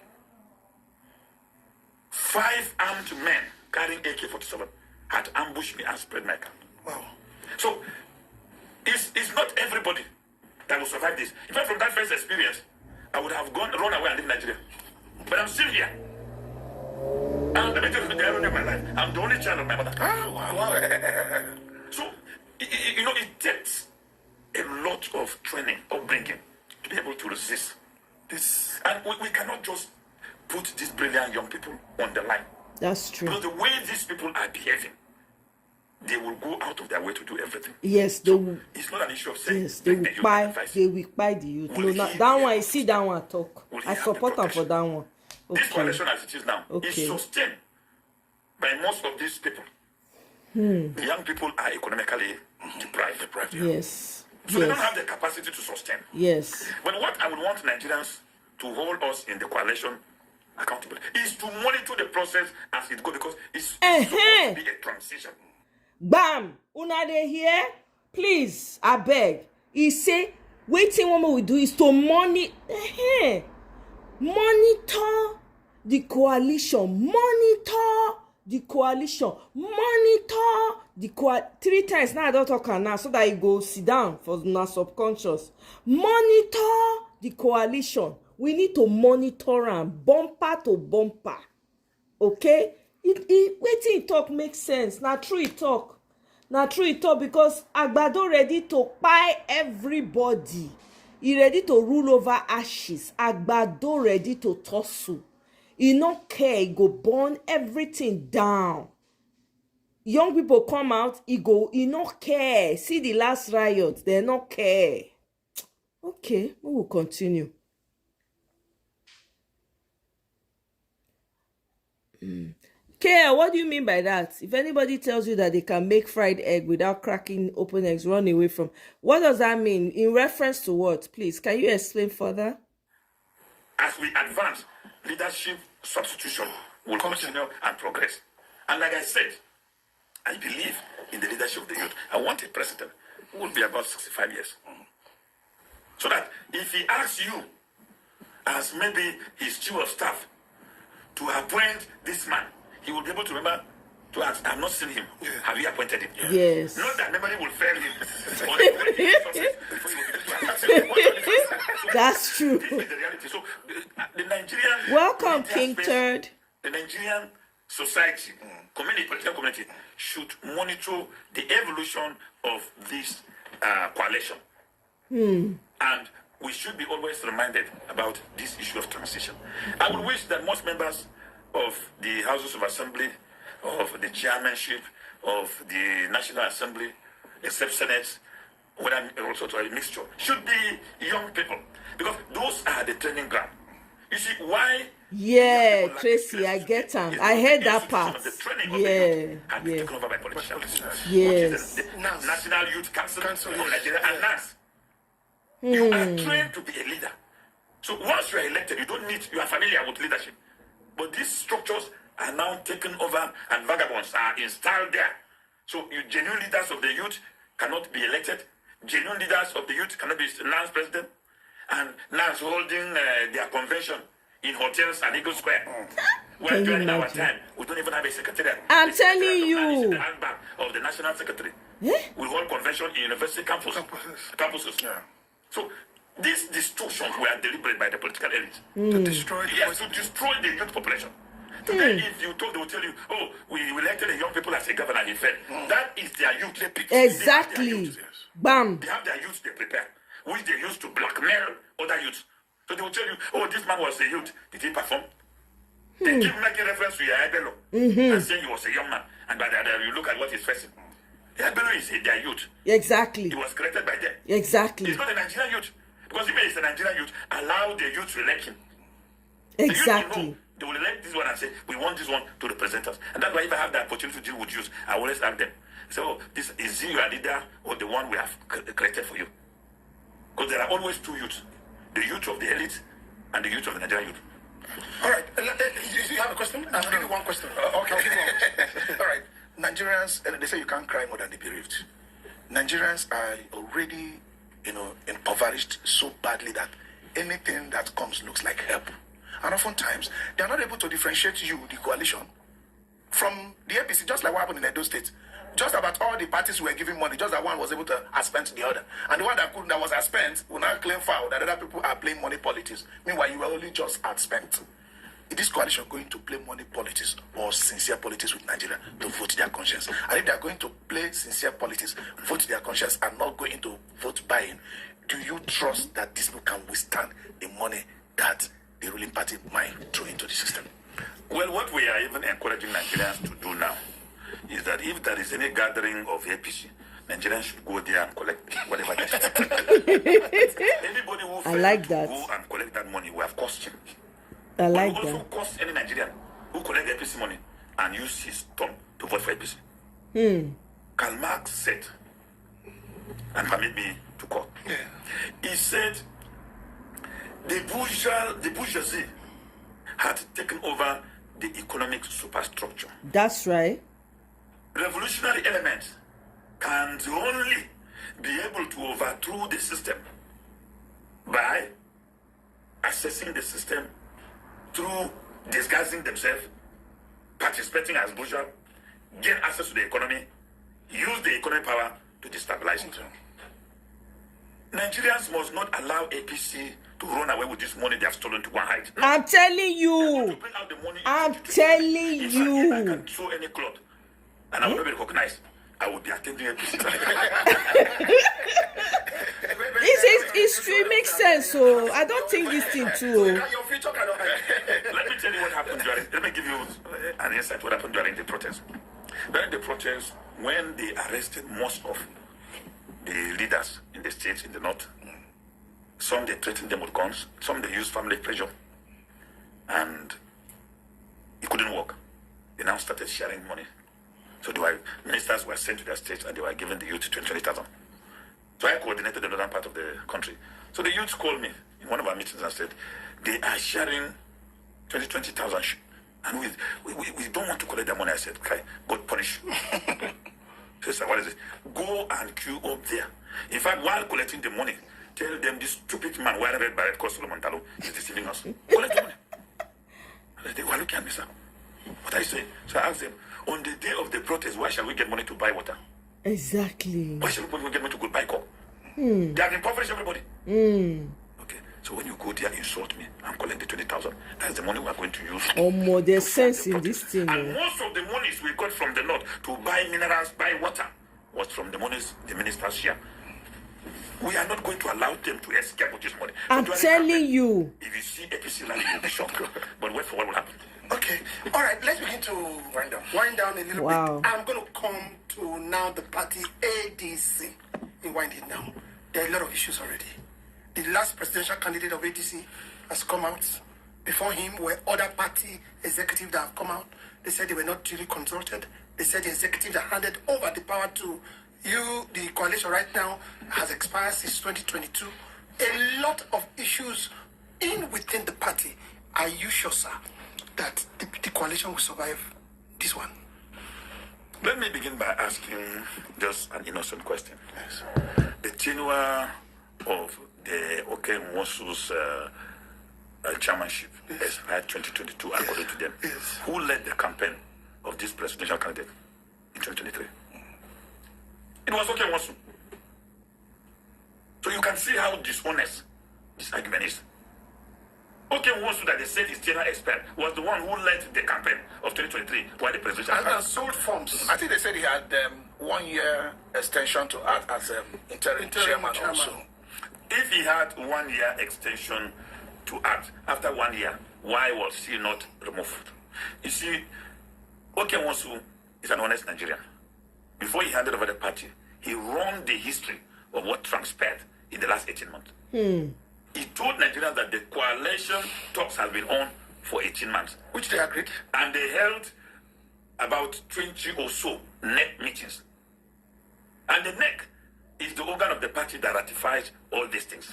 5 armed men carrying AK-47 had ambushed me and spread my camp. Wow. So it's not everybody that will survive this. In fact, from that first experience, I would have run away and leave Nigeria. But I'm still here. I'm the majority of the irony of my life. I'm the only child of my mother. Oh, wow. So, it takes a lot of training, upbringing, to be able to resist this. And we cannot just put these brilliant young people on the line. That's true. Because the way these people are behaving, they will go out of their way to do everything. Yes, they will. It's not an issue of saying Yes, they will buy the youth. No, that one, I see that one talk. I support them for that one. Okay. This coalition as it is now is sustained by most of these people. The young people are economically deprived. Yes. So they don't have the capacity to sustain. Yes. But what I would want Nigerians to hold us in the coalition accountable is to monitor the process as it goes, because it's supposed to be a transition. Bam! Una dey hear? Please, I beg. He say, waiting what we do is to monitor the coalition. Monitor the coalition. Monitor the 3 times. Now I don't talk now so that you go sit down for na subconscious. Monitor the coalition. We need to monitor am bumper to bumper. Okay? Wetin talk makes sense. Na true talk. Because Agbado ready to buy everybody. He ready to rule over ashes. Agbado ready to tussle. He no care. He go burn everything down. Young people come out. He no care. See the last riot. They no care. Okay, we will continue. Care, what do you mean by that? If anybody tells you that they can make fried egg without cracking open eggs, run away from. What does that mean? In reference to what? Please, can you explain further? As we advance, leadership substitution will continue and progress. And like I said, I believe in the leadership of the youth. I want a president who will be about 65 years. So that if he asks you, as maybe his chief of staff, to appoint this man, he will be able to remember to ask, I've not seen him. Have you appointed him? Yes. Not that memory will fail him. That's true. This is the reality. So the Nigerian... Welcome, King Turd. The Nigerian society, community, political community should monitor the evolution of this coalition. And we should be always reminded about this issue of transition. I would wish that most members of the Houses of Assembly, of the chairmanship, of the National Assembly, except Senate, whether also to a mixture, should be young people. Because those are the training ground. You see, why? Yeah, Tracy, I get them. I heard that part. The training Yeah, of the youth had been yeah. taken over by politicians. Yes. Which is the National Youth Council of Nigeria and NAS. You are trained to be a leader. So once you are elected, you don't need, you are familiar with leadership. But these structures are now taken over and vagabonds are installed there. So you genuine leaders of the youth cannot be elected. Genuine leaders of the youth cannot be announced president. And NAS holding their convention in hotels and Eagle Square. Well, during our time, we don't even have a secretariat. I'm telling you. The handbag of the national secretary. We hold convention in university campuses. Yeah. So these distortions were deliberate by the political elite. To destroy To destroy the youth population. Today, if you told, they will tell you, oh, we elected the young people as a governor, he failed. That is their youth. They pick. Exactly. They have their youth. Bam. They have their youth they prepare, which they use to blackmail other youths. So they will tell you, oh, this man was a youth. Did he perform? They keep making reference to Yabelo and saying he was a young man. And by that, you look at what he's facing. Yabelo is their youth. Exactly. He was created by them. Exactly. He's not a Nigerian youth. Because if he's a Nigerian youth, allow the youth to elect him. Exactly. The youth will know. They will elect this one and say, we want this one to represent us. And that's why if I have the opportunity to deal with youth, I always ask them, so this is he your leader or the one we have created for you? Because there are always two youths. The youth of the elite and the youth of the Nigerian youth. All right. You have a question? I'll give you one question. Okay. All right. Nigerians, they say you can't cry more than the bereaved. Nigerians are already, impoverished so badly that anything that comes looks like help. And oftentimes, they are not able to differentiate you, the coalition, from the APC, just like what happened in Edo State. Just about all the parties were giving money, just that one was able to outspend the other. And the one that was outspent will now claim foul that other people are playing money politics. Meanwhile, you were only just outspent. Is this coalition going to play money politics or sincere politics with Nigeria to vote their conscience? And if they are going to play sincere politics, vote their conscience, and not going to vote buying, do you trust that these people can withstand the money that the ruling party might throw into the system? Well, what we are even encouraging Nigerians to do now is that if there is any gathering of APC, Nigerians should go there and collect whatever they Anybody who fails to go and collect that money, we have cost him. I like we also that. cost any Nigerian who collect APC money and use his thumb to vote for APC. Karl Marx said, and permit me to quote, he said, the bourgeoisie had taken over the economic superstructure. That's right. Revolutionary elements can only be able to overthrow the system by accessing the system through disguising themselves, participating as bourgeois, gain access to the economy, use the economic power to destabilize it. Nigerians must not allow APC to run away with this money they have stolen to go and hide. No. I'm telling you. I'm telling if you. I can throw any cloth and I will not be recognized, I will be attending APC. It makes sense, so I don't think this thing too. Let me tell you what happened let me give you an insight what happened during the protest. During the protest, when they arrested most of the leaders in the states in the north, some they threatened them with guns, some they used family pressure, and it couldn't work. They now started sharing money. So ministers were sent to their states and they were given the youth 20,000. So I coordinated the northern part of the country. So the youth called me in one of our meetings and said, they are sharing 20,000 and we don't want to collect their money. I said, okay, God punish you. So I said, what is it? Go and queue up there. In fact, while collecting the money, tell them this stupid man wearing red beret called Solomon Dalong is deceiving us. Collect the money. And they were looking at me, sir. What are you saying? So I asked them, on the day of the protest, why shall we get money to buy water? Exactly. Why shall we get money to go buy coke? They have impoverished everybody. Okay. So So when you go there, insult me, I'm collecting 20,000. That's the money we are going to use. More there's sense in this thing. And most of the monies we got from the north to buy minerals, buy water, was from the monies the ministers share. We are not going to allow them to escape with this money. I'm telling you. If you see APC land, you'll be shocked. But wait for what will happen. Okay. All right. Let's begin to wind down a little bit. I'm going to come to now the party ADC. In winding down, there are a lot of issues already. The last presidential candidate of ADC has come out. Before him were other party executives that have come out. They said they were not really consulted. They said the executive that handed over the power to you, the coalition right now, has expired since 2022. A lot of issues within the party. Are you sure, sir, that the coalition will survive this one? Let me begin by asking just an innocent question. Yes. The tenure of the Okenwosu's chairmanship expired 2022, according to them. Yes. Who led the campaign of this presidential candidate in 2023? It was Okenwosu. So you can see how dishonest this argument is. Okenwosu, that they said his tenure expired, was the one who led the campaign of 2023 while the presidential and sold forms. I think they said he had 1 year extension to act as interim chairman also. If he had 1 year extension to act after 1 year, why was he not removed? You see, Okenwosu is an honest Nigerian. Before he handed over the party, he ran the history of what transpired in the last 18 months. He told Nigerians that the coalition talks have been on for 18 months. Which they agreed. And they held about 20 or so NEC meetings. And the NEC is the organ of the party that ratifies all these things.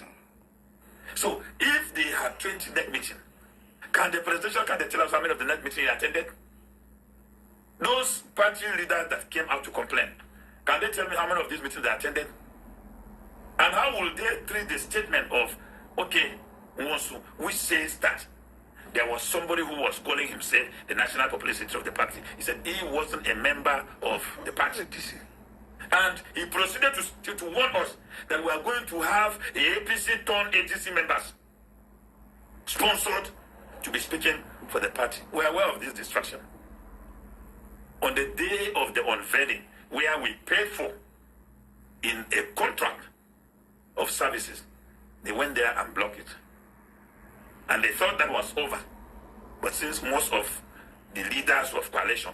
So if they had 20 NEC meetings, can the presidential candidate tell us how many of the NEC meetings he attended? Those party leaders that came out to complain, can they tell me how many of these meetings they attended? And how will they treat the statement of Nwosu, which says that there was somebody who was calling himself the national publicity of the party? He said he wasn't a member of the party. And he proceeded to warn us that we are going to have a APC turned ATC members sponsored to be speaking for the party. We are aware of this distraction. On the day of the unveiling, where we paid for in a contract of services, they went there and blocked it. And they thought that was over. But since most of the leaders of coalition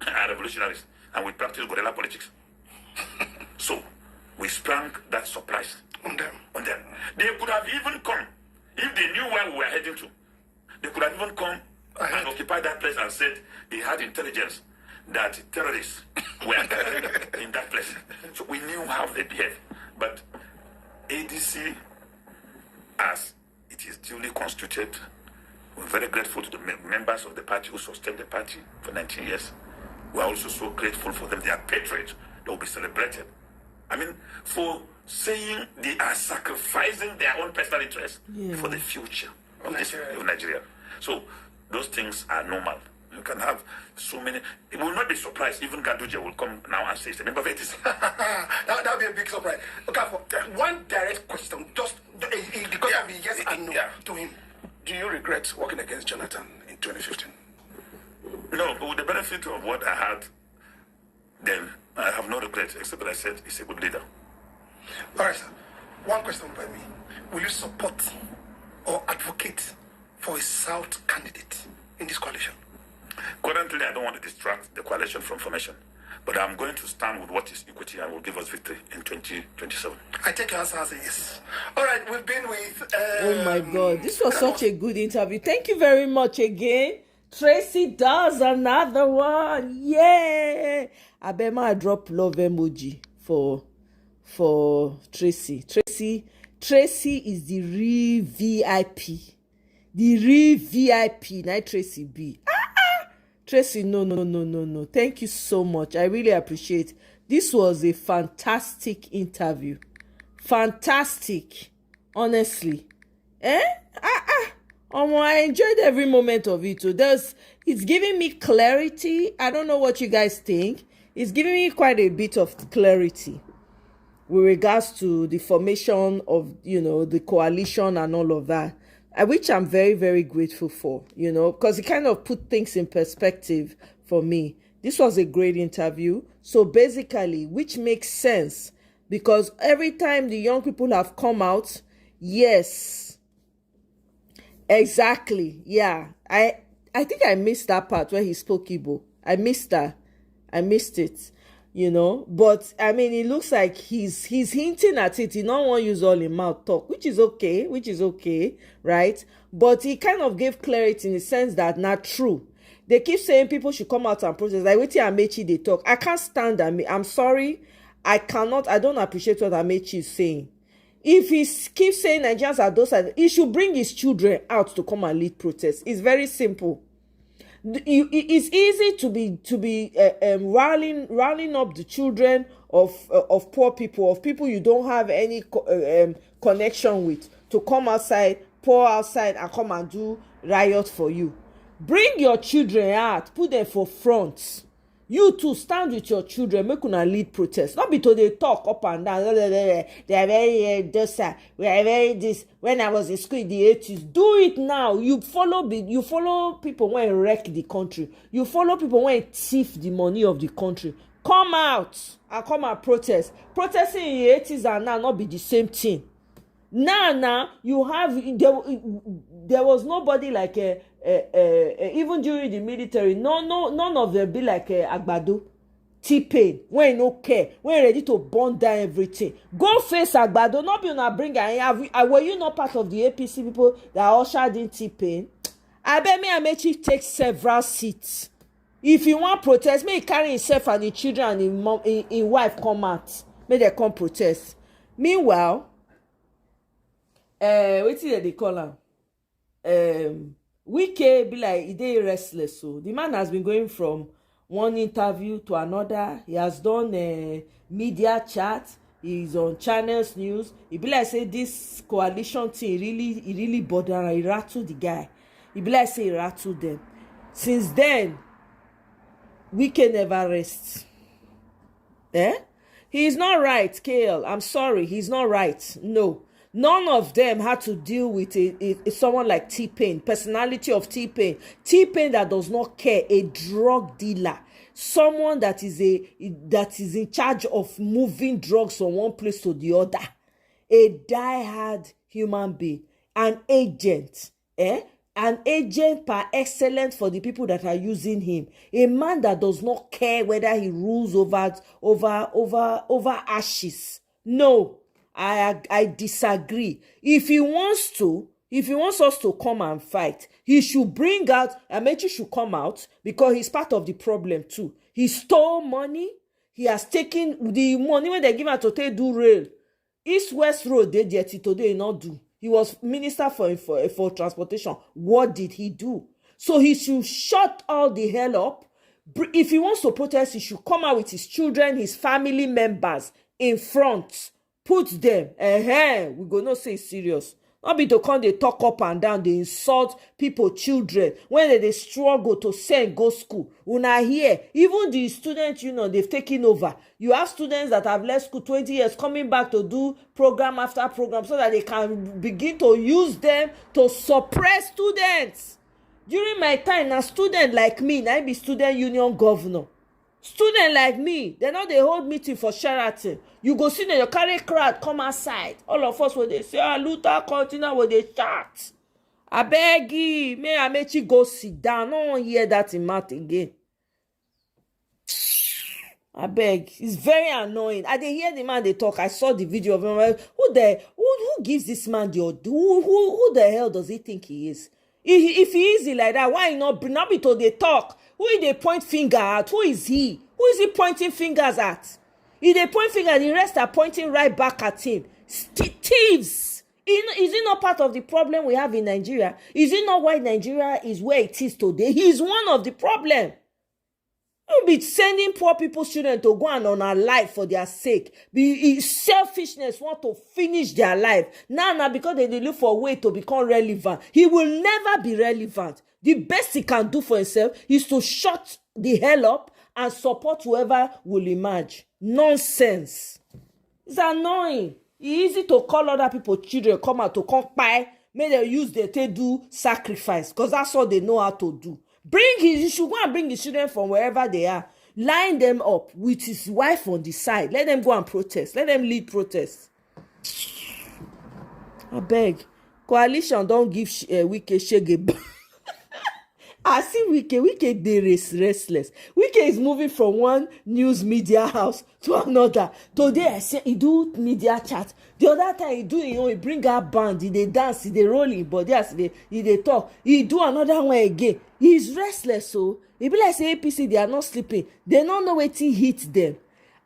are revolutionaries and we practice guerrilla politics, so we sprang that surprise on them. They could have even come, if they knew where we were heading to, they could have even come and occupied that place and said they had intelligence that terrorists were in that place. So we knew how they behaved. But ADC, as it is duly constituted, we're very grateful to the members of the party who sustained the party for 19 years. We're also so grateful for them. They are patriots that will be celebrated. I mean, for saying they are sacrificing their own personal interests for the future of Nigeria. So those things are normal. You can have so many. It will not be surprised. Even Ganduje will come now and say, remember ADC. that would be a big surprise. Okay, one direct question, just because of the yes and no to him. Do you regret working against Jonathan in 2015? No, but with the benefit of what I had, then I have no regrets, except that I said he's a good leader. All right, sir. One question by me. Will you support or advocate for a South candidate in this coalition? Currently, I don't want to distract the coalition from formation, but I'm going to stand with what is equity and will give us victory in 2027. I take your answer as a yes. All right, we've been with... oh my God, this was such a good interview. Thank you very much again. Tracy does another one. Yeah. Abema drop love emoji for Tracy. Tracy is the real VIP. The real VIP. Now Tracy B. Tracy, no. Thank you so much. I really appreciate. This was a fantastic interview. Fantastic. Honestly. I enjoyed every moment of it. So it's giving me clarity. I don't know what you guys think. It's giving me quite a bit of clarity. with regards to the formation of, the coalition and all of that, which I'm very, very grateful for, because it kind of put things in perspective for me. This was a great interview. So basically, which makes sense, because every time the young people have come out, yes, exactly, yeah. I think I missed that part where he spoke Igbo. I missed it, but I mean, it looks like he's hinting at it. He don't want to use all in mouth talk, which is okay, right? But he kind of gave clarity in the sense that not true. They keep saying people should come out and protest. Like, wait till Amechi they talk. I can't stand that. I'm sorry. I don't appreciate what Amechi is saying. If he keeps saying Nigerians are those, he should bring his children out to come and lead protests. It's very simple. It's easy to be rallying up the children of poor people, of people you don't have any connection with, to come outside, pour outside, and come and do riot for you. Bring your children out, put them for front. You too, stand with your children, make una lead protest. Not be to they talk up and down. They are very docile. We are very this. When I was in school in the 80s, do it now. You follow people when wreck the country. You follow people when thief the money of the country. Come out and come and protest. Protesting in the 80s and now not be the same thing. Now you have there was nobody like even during the military, none of them be like Agbado, T-Pain, when no care, when ready to burn down everything. Go face Agbado, not be una bring were you not part of the APC people that ushered in T-Pain? I bet me Amechi take several seats. If you want protest, may he carry himself and his children and his wife come out, may they come protest. Meanwhile, what did they call him? Wike be like, he dey restless. So the man has been going from one interview to another. He has done media chat. He's on channels news. He be like, say this coalition thing really bother. He rattled the guy. He be like, say he rattled them. Since then, Wike never rests. He's not right, KL. I'm sorry, he's not right. No. None of them had to deal with someone like T-Pain, personality of T-Pain. T-Pain that does not care, a drug dealer, someone that is in charge of moving drugs from one place to the other, a die-hard human being, an agent, an agent par excellence for the people that are using him, a man that does not care whether he rules over ashes. No. I disagree. If he wants us to come and fight, he should bring out, Amechi should come out, because he's part of the problem too. He stole money. He has taken the money when they give out to take do rail. East-West Road, they did it today, not do. He was minister for transportation. What did he do? So he should shut all the hell up. If he wants to protest, he should come out with his children, his family members in front. Put them, we go not say serious. Not be to come they talk up and down, they insult people, children, when they struggle to send go school. Una here, even the students, they've taken over. You have students that have left school 20 years coming back to do program after program so that they can begin to use them to suppress students. During my time, a student like me, I be student union governor. Student like me, they know they hold meeting for Sheraton. You go see them, you carry crowd, come outside. All of us, when they say, Luther, continue, when they shout. I beg you, may Amechi go sit down. No one hear that in mouth again. I beg. It's very annoying. I didn't hear the man they talk. I saw the video of him. Who gives this man the who the hell does he think he is? If he is like that, why not be told they talk? Who is they point finger at? Who is he? Who is he pointing fingers at? If they point finger, the rest are pointing right back at him. Thieves! Is it not part of the problem we have in Nigeria? Is it not why Nigeria is where it is today? He is one of the problem. Don't be sending poor people's children to go and on a life for their sake. Selfishness want to finish their life. Now, because they look for a way to become relevant. He will never be relevant. The best he can do for himself is to shut the hell up and support whoever will emerge. Nonsense. It's annoying. It's easy to call other people children come out to come buy, make them use the to do sacrifice, because that's all they know how to do. You should go and bring his children from wherever they are, line them up with his wife on the side. Let them go and protest. Let them lead protests. I beg. Coalition don't give Wike shege. I see Wike dey restless. Wike is moving from one news media house to another. Today I see he do media chat. The other time he do, he bring out band, he dey dance, he dey roll him body as he dey talk. He do another one again. He's restless, so he be like say APC they are not sleeping. They don't know wetin hit them.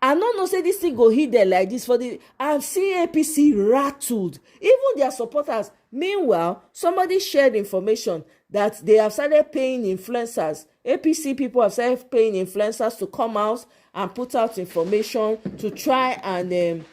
I don't know say this thing go hit them like this for the. I'm seeing APC rattled. Even their supporters. Meanwhile, somebody shared information that they have started paying influencers. APC people have started paying influencers to come out and put out information to try and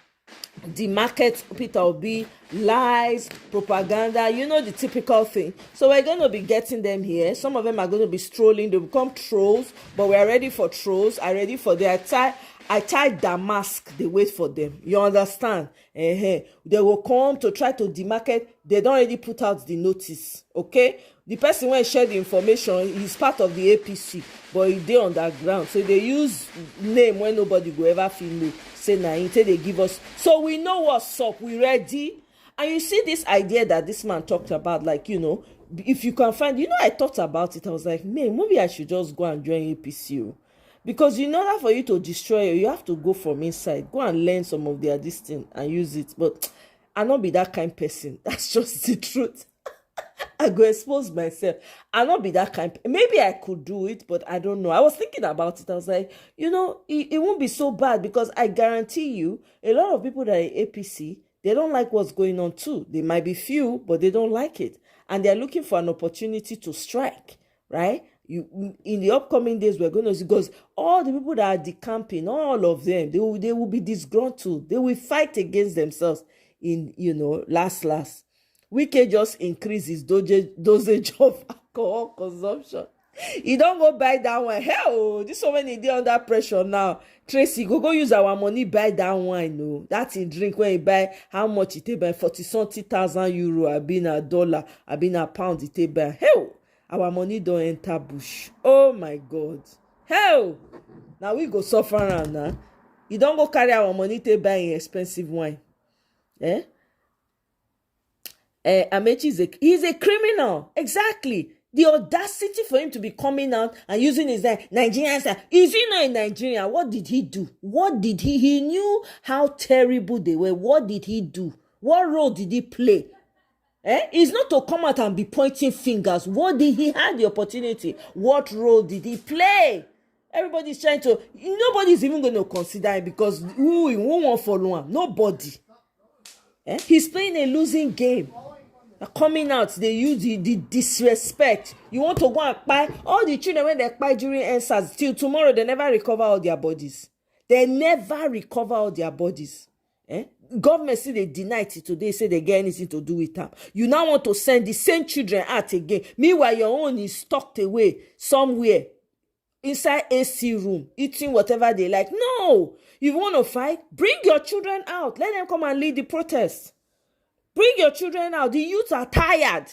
demarket Peter Obi, lies, propaganda, the typical thing. So we're going to be getting them here. Some of them are going to be strolling. They become trolls, but we are ready for trolls. I'm ready for their time. I tied Damask, they wait for them. You understand? They will come to try to demarket. They don't already put out the notice. Okay? The person when share the information is part of the APC, but he dey underground. So they use name when nobody will ever feel me. Say na until they give us. So we know what's up. We ready? And you see this idea that this man talked about, like, if you can find, I thought about it. I was like, man, maybe I should just go and join APC. Because in order for you to destroy it, you have to go from inside. Go and learn some of their this thing and use it. But I'll not be that kind of person. That's just the truth. I go expose myself. I'll not be that kind. Maybe I could do it, but I don't know. I was thinking about it. I was like, it won't be so bad, because I guarantee you, a lot of people that are APC, they don't like what's going on too. They might be few, but they don't like it. And they're looking for an opportunity to strike, right? In the upcoming days, we're going to see, because all the people that are decamping, all of them, they will be disgruntled. They will fight against themselves in, last. Wike just increase his dosage of alcohol consumption. He don't go buy that one. Hell, this one when he dey under pressure now. Tracy, go use our money buy that wine. No, that's in drink when he buy. How much he take buy? 40,000 €. I been $1. I been £1. He take buy. Hell. Our money don't enter bush. Oh my God. Hell. Now we go suffer around now. You don't go carry our money to buy expensive wine. Amechi he's a criminal. Exactly. The audacity for him to be coming out and using his Nigerian side. Is he not in Nigeria? What did he do? He knew how terrible they were. What did he do? What role did he play? It's not to come out and be pointing fingers. What did he have the opportunity? What role did he play? Everybody's trying to. Nobody's even going to consider him, because who won't follow him? Nobody. He's playing a losing game. Coming out, they use the disrespect. You want to go and buy all the children when they buy during answers till tomorrow. They never recover all their bodies. Government say they deny it today, say they get anything to do with them. You now want to send the same children out again. Meanwhile, your own is tucked away somewhere inside AC room, eating whatever they like. No, you want to fight? Bring your children out. Let them come and lead the protest. Bring your children out. The youth are tired.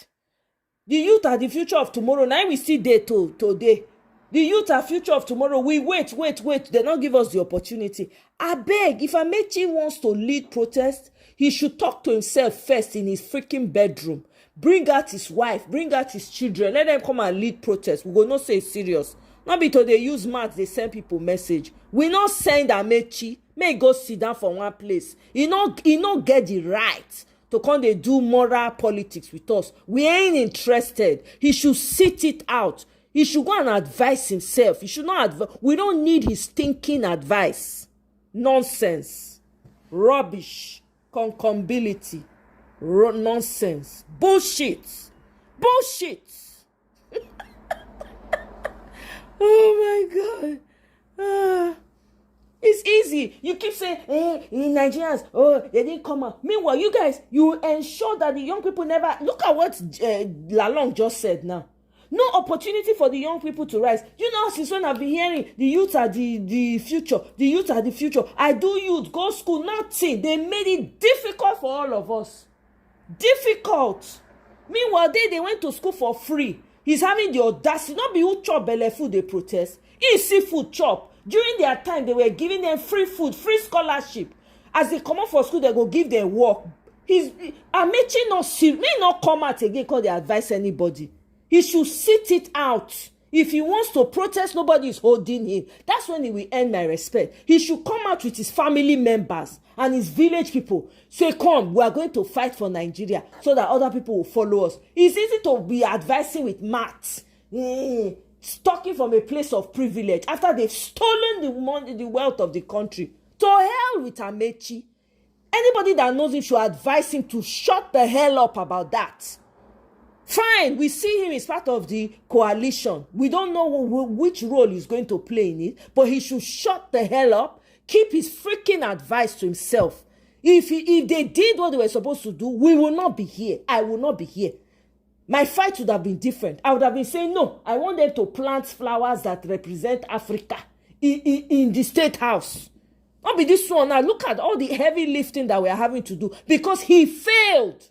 The youth are the future of tomorrow. Now we see day today. The youth are future of tomorrow. We wait. They don't give us the opportunity. I beg, if Amechi wants to lead protest, he should talk to himself first in his freaking bedroom. Bring out his wife. Bring out his children. Let them come and lead protest. We will not say it's serious. Not because they use maths, they send people message. We not send Amechi. May go sit down for one place. He not get the right to come they do moral politics with us. We ain't interested. He should sit it out. He should go and advise himself. He should not we don't need his thinking advice. Nonsense. Rubbish. Concombility. Nonsense. Bullshit. Oh my God. It's easy. You keep saying, in Nigerians, they didn't come out. Meanwhile, you guys, you ensure that the young people never. Look at what Dalong just said now. No opportunity for the young people to rise. You know, since when I've been hearing the youth are the future, the youth are the future. I do youth, go school, nothing. They made it difficult for all of us. Difficult. Meanwhile, they went to school for free. He's having the audacity, not be who chop belle food they protest. He see food chop. During their time, they were giving them free food, free scholarship. As they come out for school, they go give them work. Amechi may not come out again because they advise anybody. He should sit it out. If he wants to protest, nobody is holding him. That's when he will earn my respect. He should come out with his family members and his village people. Say, come, we are going to fight for Nigeria so that other people will follow us. It's easy to be advising with maths. Talking from a place of privilege after they've stolen the money, the wealth of the country. To hell with Amechi. Anybody that knows him should advise him to shut the hell up about that. Fine, we see him as part of the coalition. We don't know which role he's going to play in it, but he should shut the hell up, keep his freaking advice to himself. If they did what they were supposed to do, we will not be here. I will not be here. My fight would have been different. I would have been saying, no, I want them to plant flowers that represent Africa in the State House. Not be this one now. Look at all the heavy lifting that we are having to do because he failed.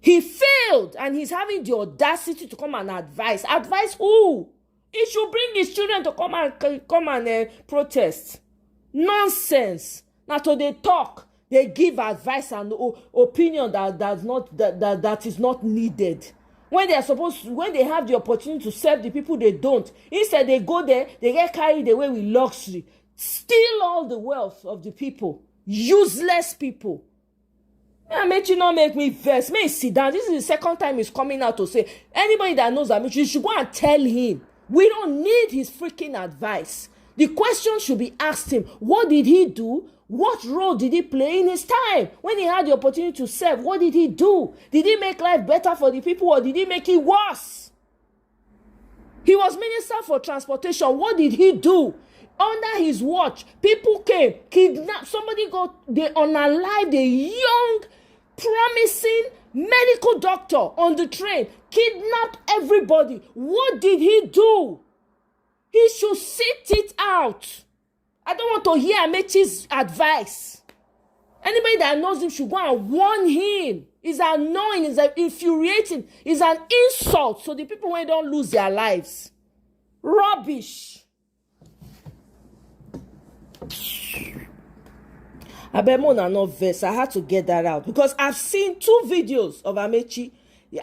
He failed and he's having the audacity to come and advise. Advise who? He should bring his children to come and protest. Nonsense. Now so they talk, they give advice and opinion that is not needed. When they have the opportunity to serve the people, they don't. Instead, they go there, they get carried away with luxury. Steal all the wealth of the people. Useless people. Amechi not make me vex. May he sit down. This is the second time he's coming out to say, anybody that knows Amechi, you should go and tell him. We don't need his freaking advice. The question should be asked him, what did he do? What role did he play in his time? When he had the opportunity to serve, what did he do? Did he make life better for the people or did he make it worse? He was Minister for Transportation. What did he do? Under his watch, people came, kidnapped, they unalived a young, promising medical doctor on the train, kidnapped everybody. What did he do? He should sit it out. I don't want to hear Amechi's advice. Anybody that knows him should go and warn him. It's annoying, it's infuriating, it's an insult so the people when don't lose their lives. Rubbish. Abemona not verse. I had to get that out because I've seen 2 videos of Amechi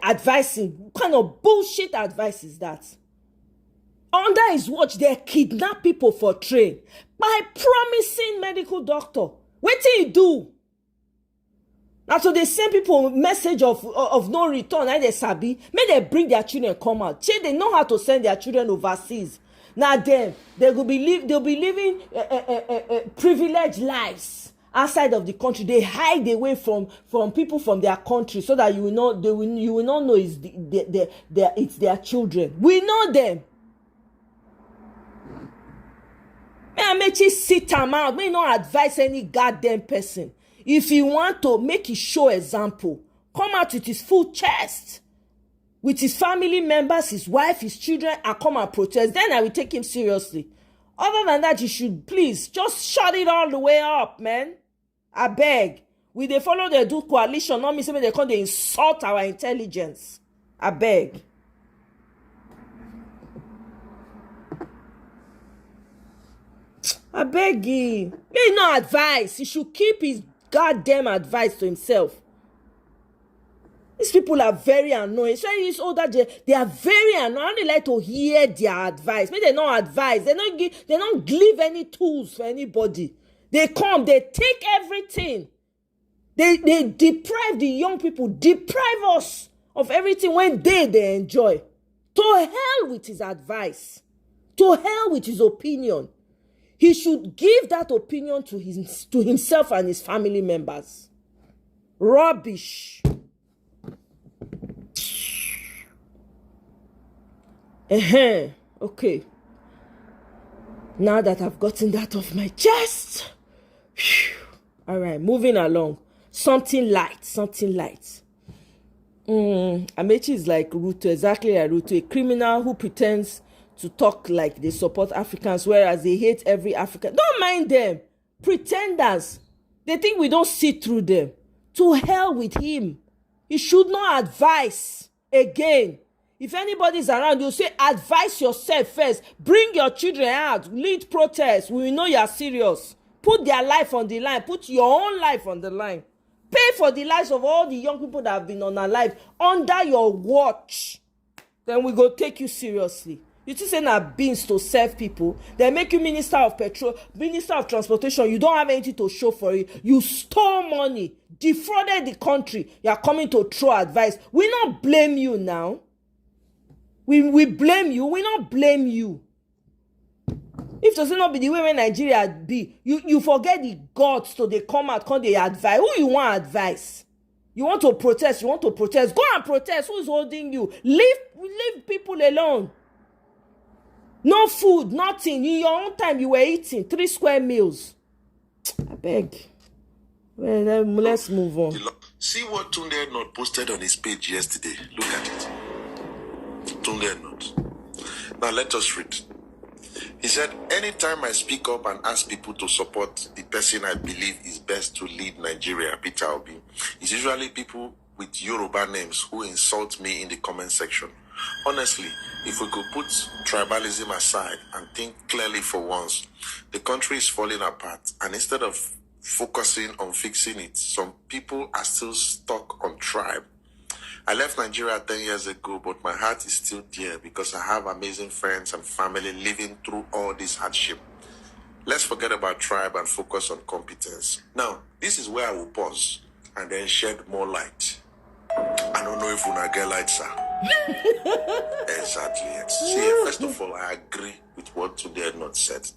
advising. What kind of bullshit advice is that? Under his watch, they kidnap people for train by promising medical doctor. What did he do? Now, so they send people message of no return. And they sabi, may they bring their children come out. They know how to send their children overseas. Now they'll be living privileged lives outside of the country. They hide away from people from their country so that you will not know it's their children. We know them. May Amechi sit him out. May not advise any goddamn person. If he want to make his show example, come out with his full chest. With his family members, his wife, his children, and come and protest. Then I will take him seriously. Other than that, you should please just shut it all the way up, man. I beg. We they follow the do coalition, not me saying they come they insult our intelligence. I beg. I beg him. May no advice. He should keep his goddamn advice to himself. These people are very annoying. Especially these older, they are very annoying. I don't like to hear their advice. Maybe they don't advise. They don't give any tools for anybody. They come, they take everything. They deprive the young people, deprive us of everything when they enjoy. To hell with his advice. To hell with his opinion. He should give that opinion to himself and his family members. Rubbish. Okay. Now that I've gotten that off my chest. All right, moving along. Something light. Amechi is like Ruto, exactly like Ruto, a criminal who pretends to talk like they support Africans, whereas they hate every African. Don't mind them. Pretenders. They think we don't see through them. To hell with him. He should not advise again. If anybody's around, you say advise yourself first. Bring your children out. Lead protests. We know you're serious. Put their life on the line. Put your own life on the line. Pay for the lives of all the young people that have been unalive under your watch. Then we go take you seriously. You just say na beans to serve people. They make you minister of petrol, minister of transportation. You don't have anything to show for it. You stole money, defrauded the country. You are coming to throw advice. We not blame you now. We blame you. We not blame you. If does not be the way when Nigeria be, you forget the gods to they come out, come they advise. Who you want advice? You want to protest, Go and protest. Who is holding you? Leave people alone. No food, nothing. In your own time, you were eating 3 square meals. I beg. Well, let's move on. See what Tunde Not posted on his page yesterday. Look at it. Tunde Not. Now let us read. He said, anytime I speak up and ask people to support the person I believe is best to lead Nigeria, Peter Obi, it's usually people with Yoruba names who insult me in the comment section. Honestly, if we could put tribalism aside and think clearly for once, the country is falling apart, and instead of focusing on fixing it, some people are still stuck on tribe. I left Nigeria 10 years ago, but my heart is still there because I have amazing friends and family living through all this hardship. Let's forget about tribe and focus on competence. Now, this is where I will pause and then shed more light. I don't know if una get light, sir. Exactly. See, first of all, I agree with what Tunde Not said.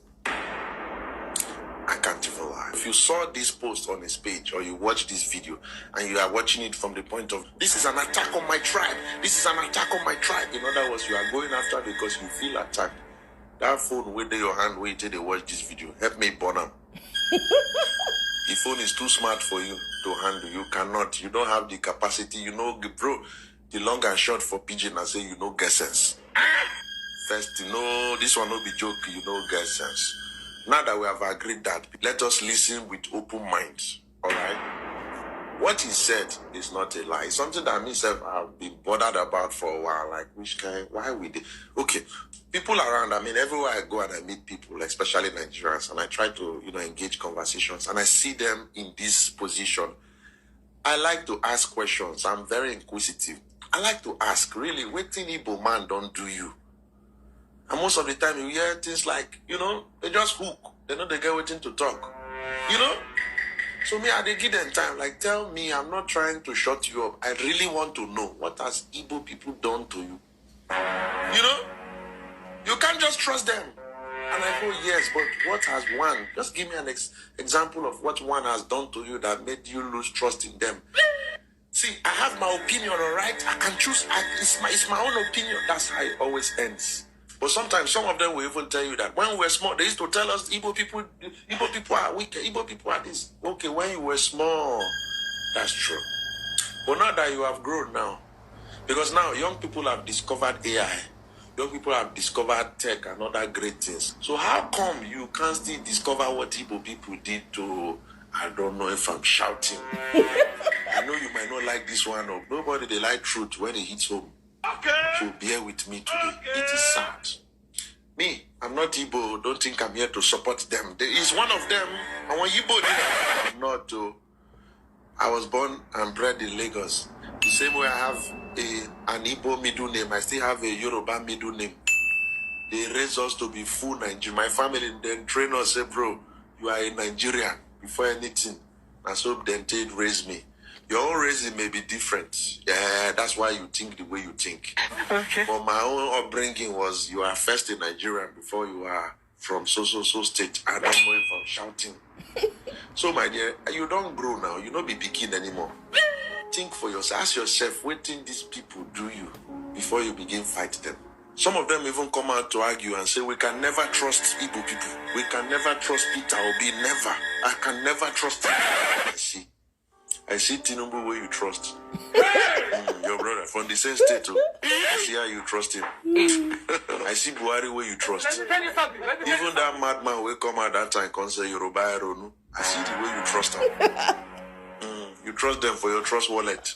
I can't even lie. If you saw this post on his page or you watch this video and you are watching it from the point of, this is an attack on my tribe. This is an attack on my tribe. In other words, you are going after because you feel attacked. That phone with your hand wait till they watch this video. Help me burn them. The phone is too smart for you to handle. You cannot. You don't have the capacity. You know, bro, the long and short for pigeon, I say you know get sense. First, you know, this one will be joke, you know get sense. Now that we have agreed that, let us listen with open minds. Alright? What he said is not a lie. It's something that myself have been bothered about for a while. Like, which kind, why we did? Okay, people around, I mean, everywhere I go and I meet people, especially Nigerians, and I try to, engage conversations, and I see them in this position. I like to ask questions. I'm very inquisitive. I like to ask, really, what thing Igbo man don't do you? And most of the time you hear things like, they just hook. They know they get waiting to talk. So me, I give them time. Like, tell me, I'm not trying to shut you up. I really want to know, what has Igbo people done to you? You can't just trust them. And I go, yes, but what has one? Just give me an example of what one has done to you that made you lose trust in them. See, I have my opinion, all right? I can choose. It's my own opinion. That's how it always ends. But sometimes some of them will even tell you that when we were small, they used to tell us Igbo people are weak, Igbo people are this. Okay, when you were small, that's true. But now that you have grown now, because now young people have discovered AI, young people have discovered tech and other great things. So how come you can't still discover what Igbo people did to, I don't know if I'm shouting. I know you might not like this one, or nobody they like truth when it hits home. Okay. So bear with me today. Okay. It is sad. Me, I'm not Igbo. Don't think I'm here to support them. There is one of them. I want Igbo. I'm not. I was born and bred in Lagos. The same way I have an Igbo middle name, I still have a Yoruba middle name. They raised us to be full Nigerian. My family then train us, say, bro, you are a Nigerian before anything. And so then they raised me. Your own raising may be different. Yeah, that's why you think the way you think. Okay. But my own upbringing was you are first in Nigeria before you are from so state. I don't know if I'm shouting. So my dear, you don't grow now. You don't be picking anymore. Think for yourself. Ask yourself, what think these people do you before you begin fight them? Some of them even come out to argue and say, we can never trust Igbo people. We can never trust Peter Obi. Never. I can never trust him. I see Tinubu where you trust. Your brother, from the same state. I see how you trust him. I see Buhari where you trust. Even that madman will come at that time, can say Yoruba Eronu. I see the way you trust him. You trust them for your trust wallet.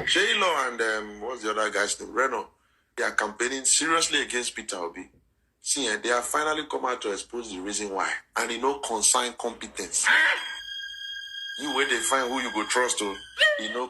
J-Lo and what's the other guy's name? Reno. They are campaigning seriously against Peter Obi. See, they have finally come out to expose the reason why. And consign competence. You where they find who you go trust to,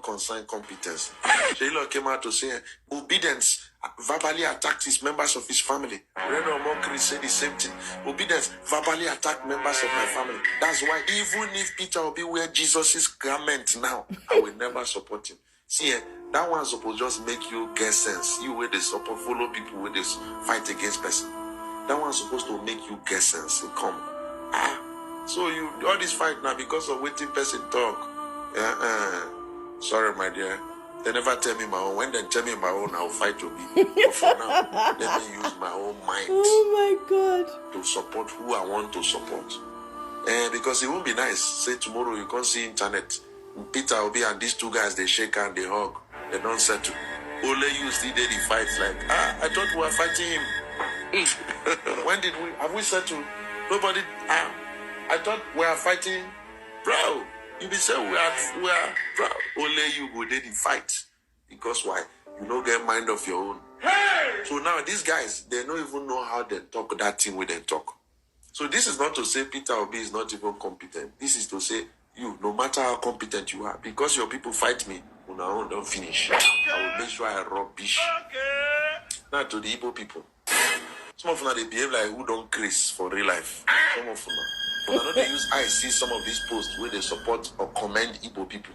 consign competence. J-Lo came out to say obedience verbally attacked his members of his family. Reno Mokri said the same thing. Obedience verbally attacked members of my family. That's why even if Peter Obi wear Jesus' garment now, I will never support him. See, that one's supposed to just make you get sense. You where they support, follow people where they fight against person. That one's supposed to make you get sense. You come. So you all this fight now because of waiting person talk. Sorry, my dear. They never tell me my own. When they tell me my own, I'll fight to be. But for now, let me use my own mind. Oh my God. To support who I want to support. Because it won't be nice. Say tomorrow you can't see internet. Peter Obi and these two guys, they shake and they hug. They don't settle. Only you still did the fight like, I thought we were fighting him. When did we? Have we settled? Nobody. I thought we were fighting. Bro, you be saying we are bro. Only you go did the fight. Because why? You don't get mind of your own. Hey! So now these guys, they don't even know how they talk that thing when they talk. So this is not to say Peter Obi is not even competent. This is to say you, no matter how competent you are, because your people fight me, on our own don't finish. I will make sure I rubbish. Now to the Igbo people. Some of them they behave like who don't Chris for real life. Some of them. But I know they use I see some of these posts where they support or commend Igbo people.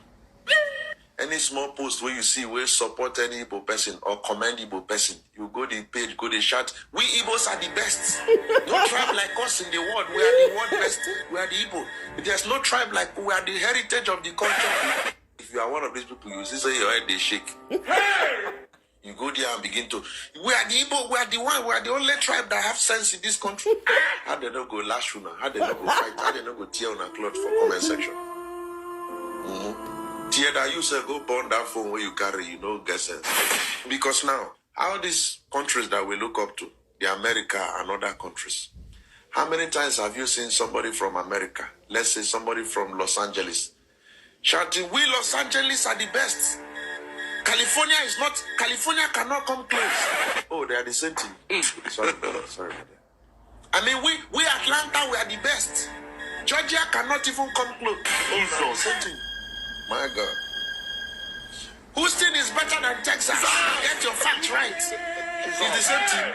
Any small post where you see where support any Igbo person or commend Igbo person, you go the page, go the shout, we Igbos are the best. No tribe like us in the world. We are the world best. We are the Igbo. There's no tribe like we are the heritage of the culture. If you are one of these people, you see say your head they shake. You go there and begin to, we are the Igbo, we are the one, we are the only tribe that have sense in this country. How they not go lash una? How they not go fight? How they not go tear on a cloth for comment section? Tear that you say go burn that phone where you carry, get sense. Because now, all these countries that we look up to, the America and other countries, how many times have you seen somebody from America, let's say somebody from Los Angeles, shouting, we Los Angeles are the best. California cannot come close. Oh, they are the same thing. Sorry. I mean, we Atlanta, we are the best. Georgia cannot even come close. Oh, no, same thing. My God. Houston is better than Texas. Get your facts right. It's the same thing.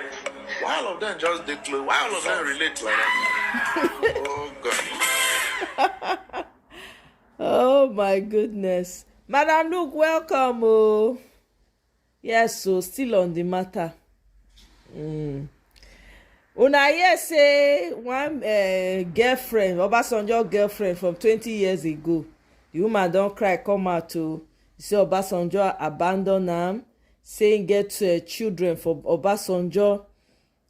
Why all of them just declare? Why all of them relate like that? Oh, God. Oh, my goodness. Madam Luke, welcome. Oh. Yes, so still on the matter. Una hear say one girlfriend, Obasanjo girlfriend from 20 years ago, the woman don't cry, come out to say Obasanjo abandon am, saying get children for Obasanjo.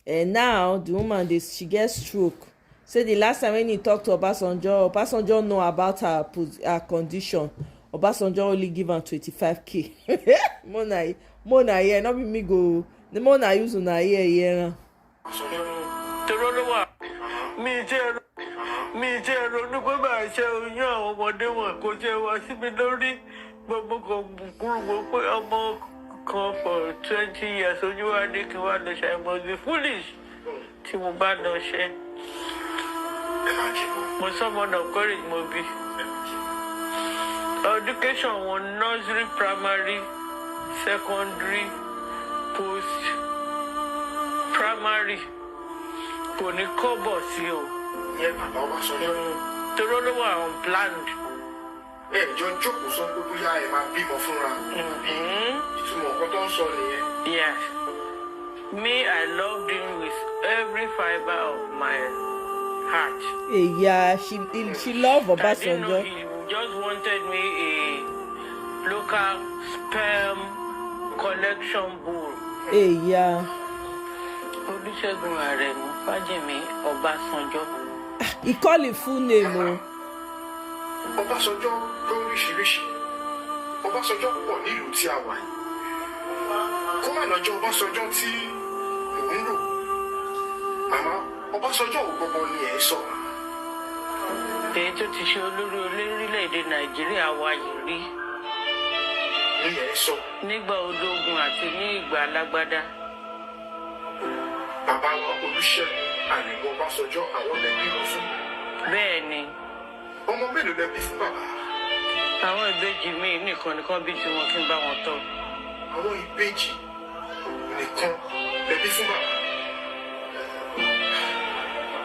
And now the woman, she gets stroke. Say the last time when he talked to Obasanjo know about her condition. Obasanjo only give am 25k. Mona here, not be me go. The Mona use una here. Mi jẹ́ ronú pé máa ṣe oyún àwọn ọmọdé wọn kò jẹ́ wá sí mi lórí gbogbo kan kúrò pé ọmọ kan for 20 years ojú wa ní kí wá lọ ṣe must be foolish tí mo bá lọ ṣe. Mo sọmọ náà courage mo bí. Education wọn nursery, primary, secondary, post primary kò ní kọ́bọ̀ sí o. Toro ló wà unplanned. Jọ ń jókòó sọ pé bóyá ẹ máa bímọ fúnra. Ìtumọ̀ nǹkan tó ń sọ nìyẹn. Yes. Me, I loved him with every fiber of my heart. Yeah, she loved Obasanjo. I didn't know he just wanted me a local sperm collection bowl. Yeah. Olúṣẹ́gun Àrẹ̀mú Fájìmí Ọbásanjọ́. He call it full name. Ọbásanjọ́ lóríṣiríṣi. Ọbásanjọ́ pọ̀ nílùú tí a wà yìí. Kó má lọ jẹ́ Ọbásanjọ́ tí mò ń rò. Màmá, Ọbásanjọ́ ò gbogbo ni ẹ̀ sọ. Èyí tó ti ṣe olórí orílẹ̀-èdè Nàìjíríà wa yìí rí. Ni ẹ̀ sọ. Nígbà ológun àti ní ìgbà alágbádá. Bàbá wa Olúṣẹ́gun Àrẹ̀mú Ọbásanjọ́ àwọn lẹ́bí lọ fún. Bẹ́ẹ̀ ni. Ọmọ mélòó lẹ́bí fún bàbá? Àwọn ìbejì mi nìkan bí tí wọn kí n bá wọn tọ́. Àwọn ìbejì nìkan lẹ́bí fún bàbá.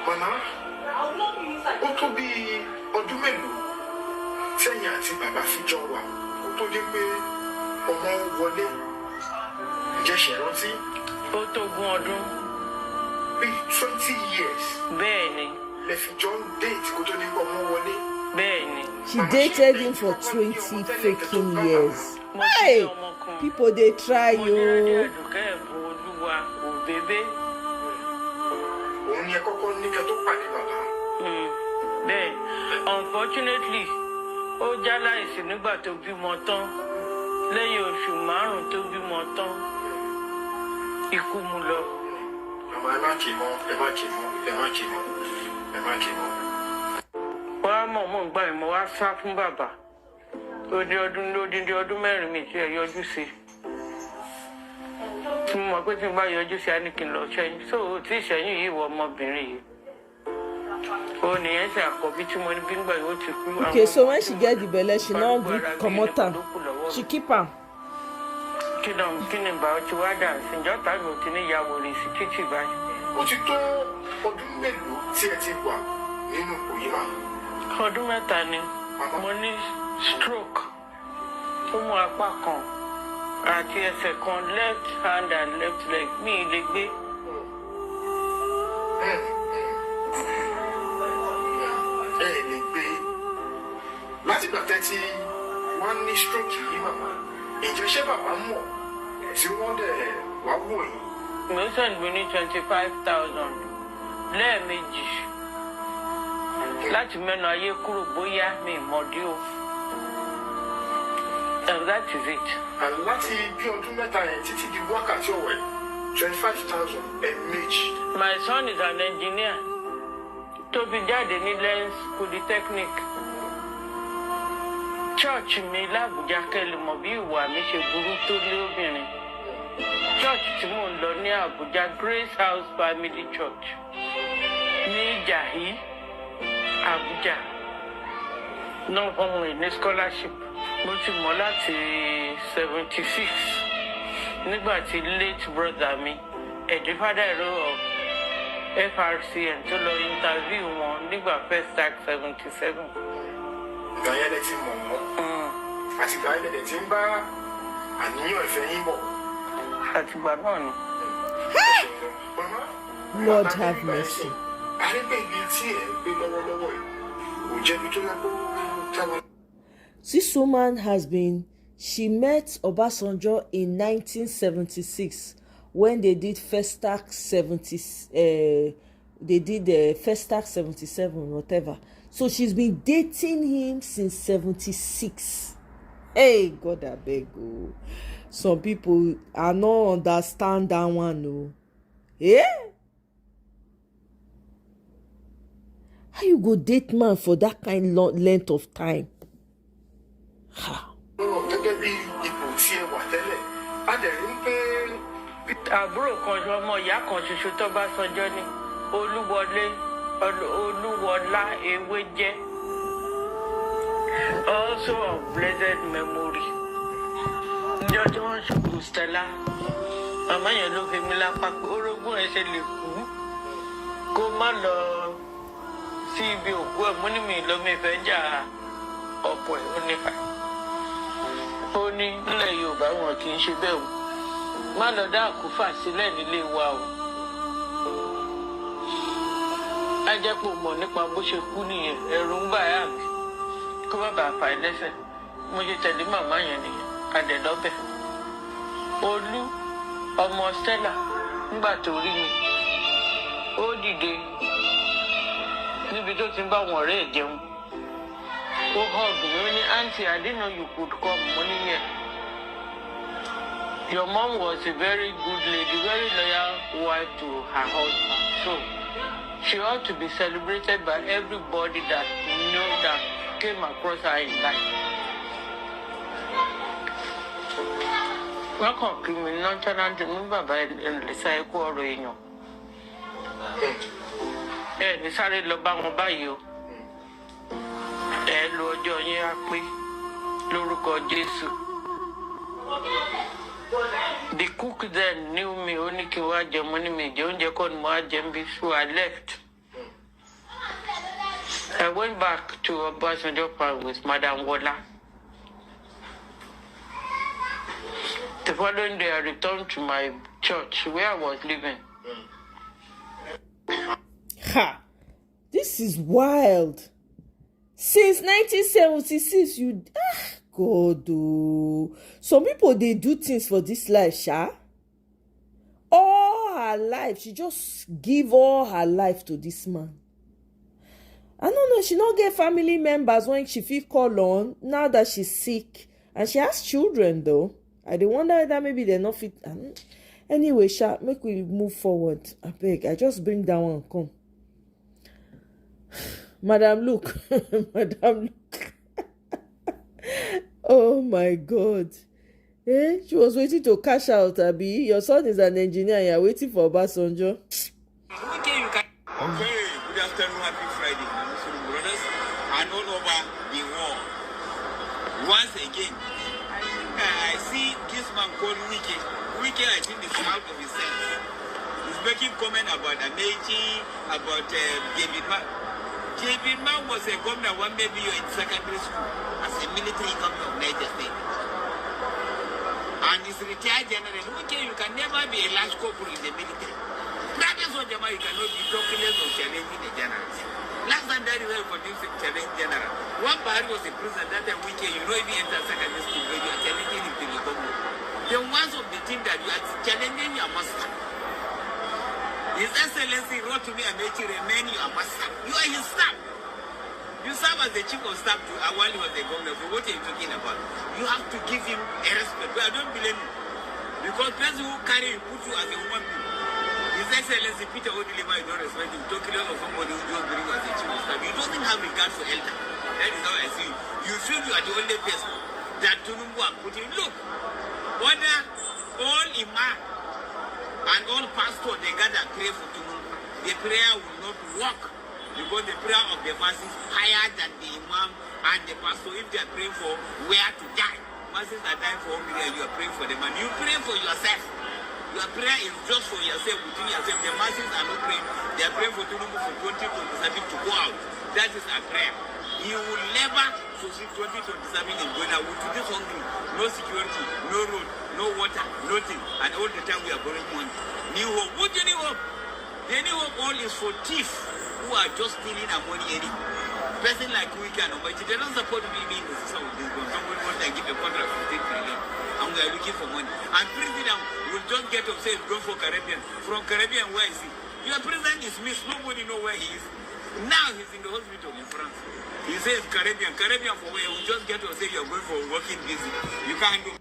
Màmá, ó tó bí ọdún mélòó sẹ́yìn àti bàbá fi jọ wà kó tó dé pé ọmọ wọlé. Ǹjẹ́ ṣe rántí? Ó tó 20 ọdún. Bíi 20 years. Bẹ́ẹ̀ ni. Lẹ fi jọ ń date kó tó dé pé ọmọ wọlé. Bẹ́ẹ̀ ni. She dated him for 20 freaking years. Hey, people they try you. Bẹ́ẹ̀, unfortunately, ó jáláìsí nígbà tó bímọ tán. Lẹ́yìn oṣù 5 tó bímọ tán, ikú mú lọ. Màmá ẹ má kì í mọ́, ẹ má kì í mọ́, ẹ má kì í mọ́, ẹ má kì í mọ́. Wọ́n á mọ̀ gbà mí, mo wá sá fún bàbá. Odindi ọdún 4 mi tí ẹ yọjú sí. Tí mo mọ̀ pé tí n bá yọjú sí, á ní kí n lọ ṣẹ́yìn. So tí ìṣẹ́yìn yìí wọ ọmọbìnrin yìí. Ó nìyẹn ṣe àkọ́bí tí mo ní bí nígbà yóò ti kú. Okay, so when she get the belle, she now gree comot am. She keep am. Kí ni bá ọ ti wá dà sí ìjọ tàbí o ti ní ìyàwó rẹ̀ sí títì báyìí. Ó ti tó ọdún mélòó tí ẹ ti wà nínú òyìn máa? Ọdún 3 ni mo ní stroke tó mú apá kan àti ẹsẹ̀ kan, left hand and left leg mi ì lè gbé. Ẹ lè gbé láti gbà tẹ́tí wọ́n ní stroke yìí màmá. Ǹjẹ́ ṣé bàbá mọ̀ tí wọ́n dẹ̀ wá wò yìí? Mo send mi ní 25,000 lẹ́ẹ̀mejì láti mẹ́nu ayé kúrò bóyá mi mọ̀dí o. And that is it. Láti bí ọdún 3 yẹn títí di wákàtí ọ̀wẹ̀ 25,000 ẹ̀ẹ̀mejì. My son is an engineer. Tó fi jáde ní Lens Polytechnic. Church mi l'Àbújá kẹ́lẹ́ mọ̀ bí ìwà mi ṣe burú tó lé obìnrin. Church tí mò ń lọ ní Àbújá, Grace House Family Church ní Ìjàhí, Àbújá. Náà fún mi ní scholarship. Mo ti mọ̀ láti 76 nígbà tí late brother mi, Ẹ̀dífádàìró of FRCN tó lọ interview wọn nígbà first tag 77. Ìgbà yẹn lẹ ti mọ̀ wọ́n. Àtìgbà yẹn lẹ ti ń bá àníyàn ìfẹ́ yín bọ̀. Àtìgbà náà ni. Lord have mercy. Àrígbègbè tí ẹ̀ ń gbé lọ́wọ́lọ́wọ́ yìí ò jẹ́bi tó yẹ kó táwọn. This woman she met Obasanjo in 1976 when they did Festac 77, whatever. So she's been dating him since 76. Hey, God, I beg you. Some people are not understand that one, no. Yeah? How you go date man for that kind length of time? Gẹ́gẹ́ bí ipò tí ẹ wà tẹ́lẹ̀, a dẹ̀ rí pé. Àbúrò kan ọmọ ìyá kan ṣoṣo tó bá sọjọ́ ní Olúwọlá ewé jẹ́. Also of blessed memory. Ìjọ tí wọ́n ṣubú Stella, màmá yẹn ló fi mí lápá pé orogún ẹ̀ ṣe lè kú kó má lọ sí ibi òkú ẹ̀. Mo ní mi lọ́mọ ìfẹ́ jà ọ̀pọ̀ ẹ̀ ó nípa. Ó ní nílẹ̀ Yorùbá wọn kì í ṣe bẹ́ẹ̀ o. Má lọ dá àkúfà sílẹ̀ nílé wa o. Á jẹ́ pé o mọ̀ nípa bó ṣe kú nìyẹn, ẹ̀rù ń bà yá mi. Kó má bàa fà ẹ́ lẹ́sẹ̀. Mo ṣe tẹ̀lé màmá yẹn nìyẹn, adẹ̀lọ́bẹ̀. Olú ọmọ Stella nígbà tó rí mi, ó dìde níbi tó ti ń bá wọn ọ̀rẹ́ ẹ̀ jẹun. Oh, hug me, auntie, I didn't know you could come morning here. Your mom was a very good lady, very loyal wife to her husband. So she ought to be celebrated by everybody that came across her in life. Welcome to me, nonchalant, remember by the cycle reunion. Ni sáré lọ bá wọn báyìí o. Lu ọjọ́ yín á pé lórúkọ Jésù. The cook then knew me, only kí wá jẹ mọ́ ní méje, oúnjẹ kọ́ ni mo á jẹ níbi, so I left. I went back to Obasanjo Park with Madam Wola. The following day, I returned to my church where I was living. Ha! This is wild. Since 1976, God, oh. Some people, they do things for this life, sha. All her life, she just give all her life to this man. I don't know, she not get family members when she feel call on, now that she's sick. And she has children, though. I dey wonder that maybe they're not fit. Anyway, sha, make we move forward. I beg, I just bring that one, come. Madam, look. Madam, look. Oh my God. She was waiting to cash out, Abi. Your son is an engineer and you're waiting for Obasanjo. Okay, good afternoon, happy Friday, Muslim brothers, and all over the world. Once again, I see this man called Wiki. Wiki, I think, is out of his sense. He's making comment about Amechi, about David Man. David Man was a governor one maybe in secondary school as a military governor of Niger State. And he's retired general. Wiki, you can never be a large corporal in the military. Private soldier, you cannot be doctorless or challenging the generals. Last time that you were producing challenge general. One Bahari was a prison that time Wiki, you know if he entered secondary school, you are challenging him to the government. The ones of the team that you are challenging your master. His Excellency wrote to me and made you remain your master. You are his staff. You serve as the chief of staff to while he was the governor. So what are you talking about? You have to give him a respect. But I don't blame you. Because person who carry you put you as a human being. His Excellency Peter Odilima, you don't respect him. Talking of somebody who don't bring you as a chief of staff. He doesn't have regard for elder. That is how I see you. You feel you are the only person that Tunumbu are putting. Look, order all imam and all pastors, they gather pray for Tunumbu. The prayer will not work because the prayer of the masses higher than the imam and the pastor. If they are praying for where to die, masses are dying for Hungary and you are praying for them. And you pray for yourself. Your prayer is just for yourself, within yourself. The masses are not praying. They are praying for Tunumbu for 2027 to go out. That is our prayer. He will never succeed 2027 in going out. With this hungry, no security, no road, no water, nothing. And all the time we are borrowing money. New hope. What do you new hope? The new hope all is for thieves who are just stealing our money anyway. Person like Wiki and Obachi, they don't support me being the system of this government. Somebody wants to give a contract for 15 trillion. And we are looking for money. And president will just get up, say, going for Caribbean. From Caribbean, where is he? Your president is missed. Nobody knows where he is. Now he's in the hospital in France. He says Caribbean. Caribbean for where? We just get to say you're going for working busy. You can't do.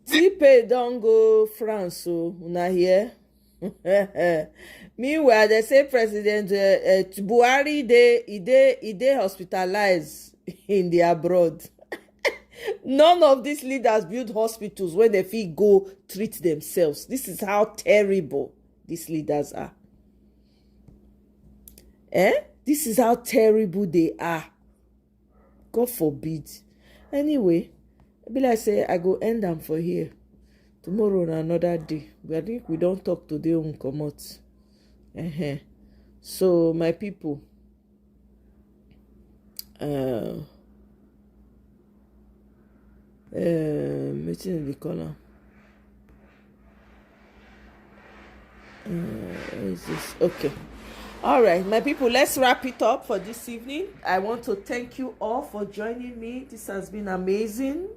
Tipe don't go France, so una here. Meanwhile, they say President Buhari they hospitalized in the abroad. None of these leaders build hospitals when they feel go treat themselves. This is how terrible these leaders are. This is how terrible they are. God forbid. Anyway, be like say I go end them for here. Tomorrow on another day. I think we don't talk today on comot. So my people, meeting the color. Is this okay? All right, my people, let's wrap it up for this evening. I want to thank you all for joining me. This has been amazing.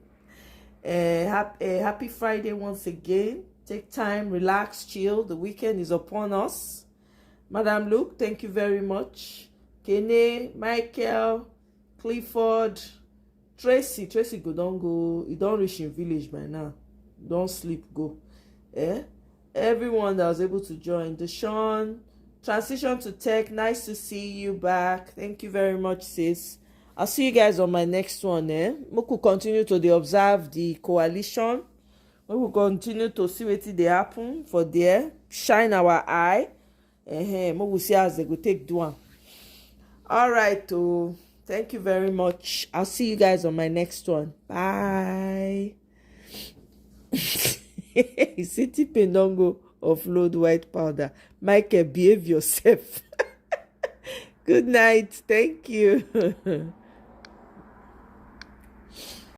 Happy Friday once again. Take time, relax, chill. The weekend is upon us. Madam Luke, thank you very much. Kene, Michael, Clifford, Tracy go don go. He don reach in village by now. Don't sleep, go. Everyone that was able to join. Deshaun, transition to tech. Nice to see you back. Thank you very much, sis. I'll see you guys on my next one. We could continue to observe the coalition. We will continue to see what they happen for there. Shine our eye. We will see as they go take do one. All right, thank you very much. I'll see you guys on my next one. Bye. City Pen don't go offload white powder. Michael, behave yourself. Good night. Thank you.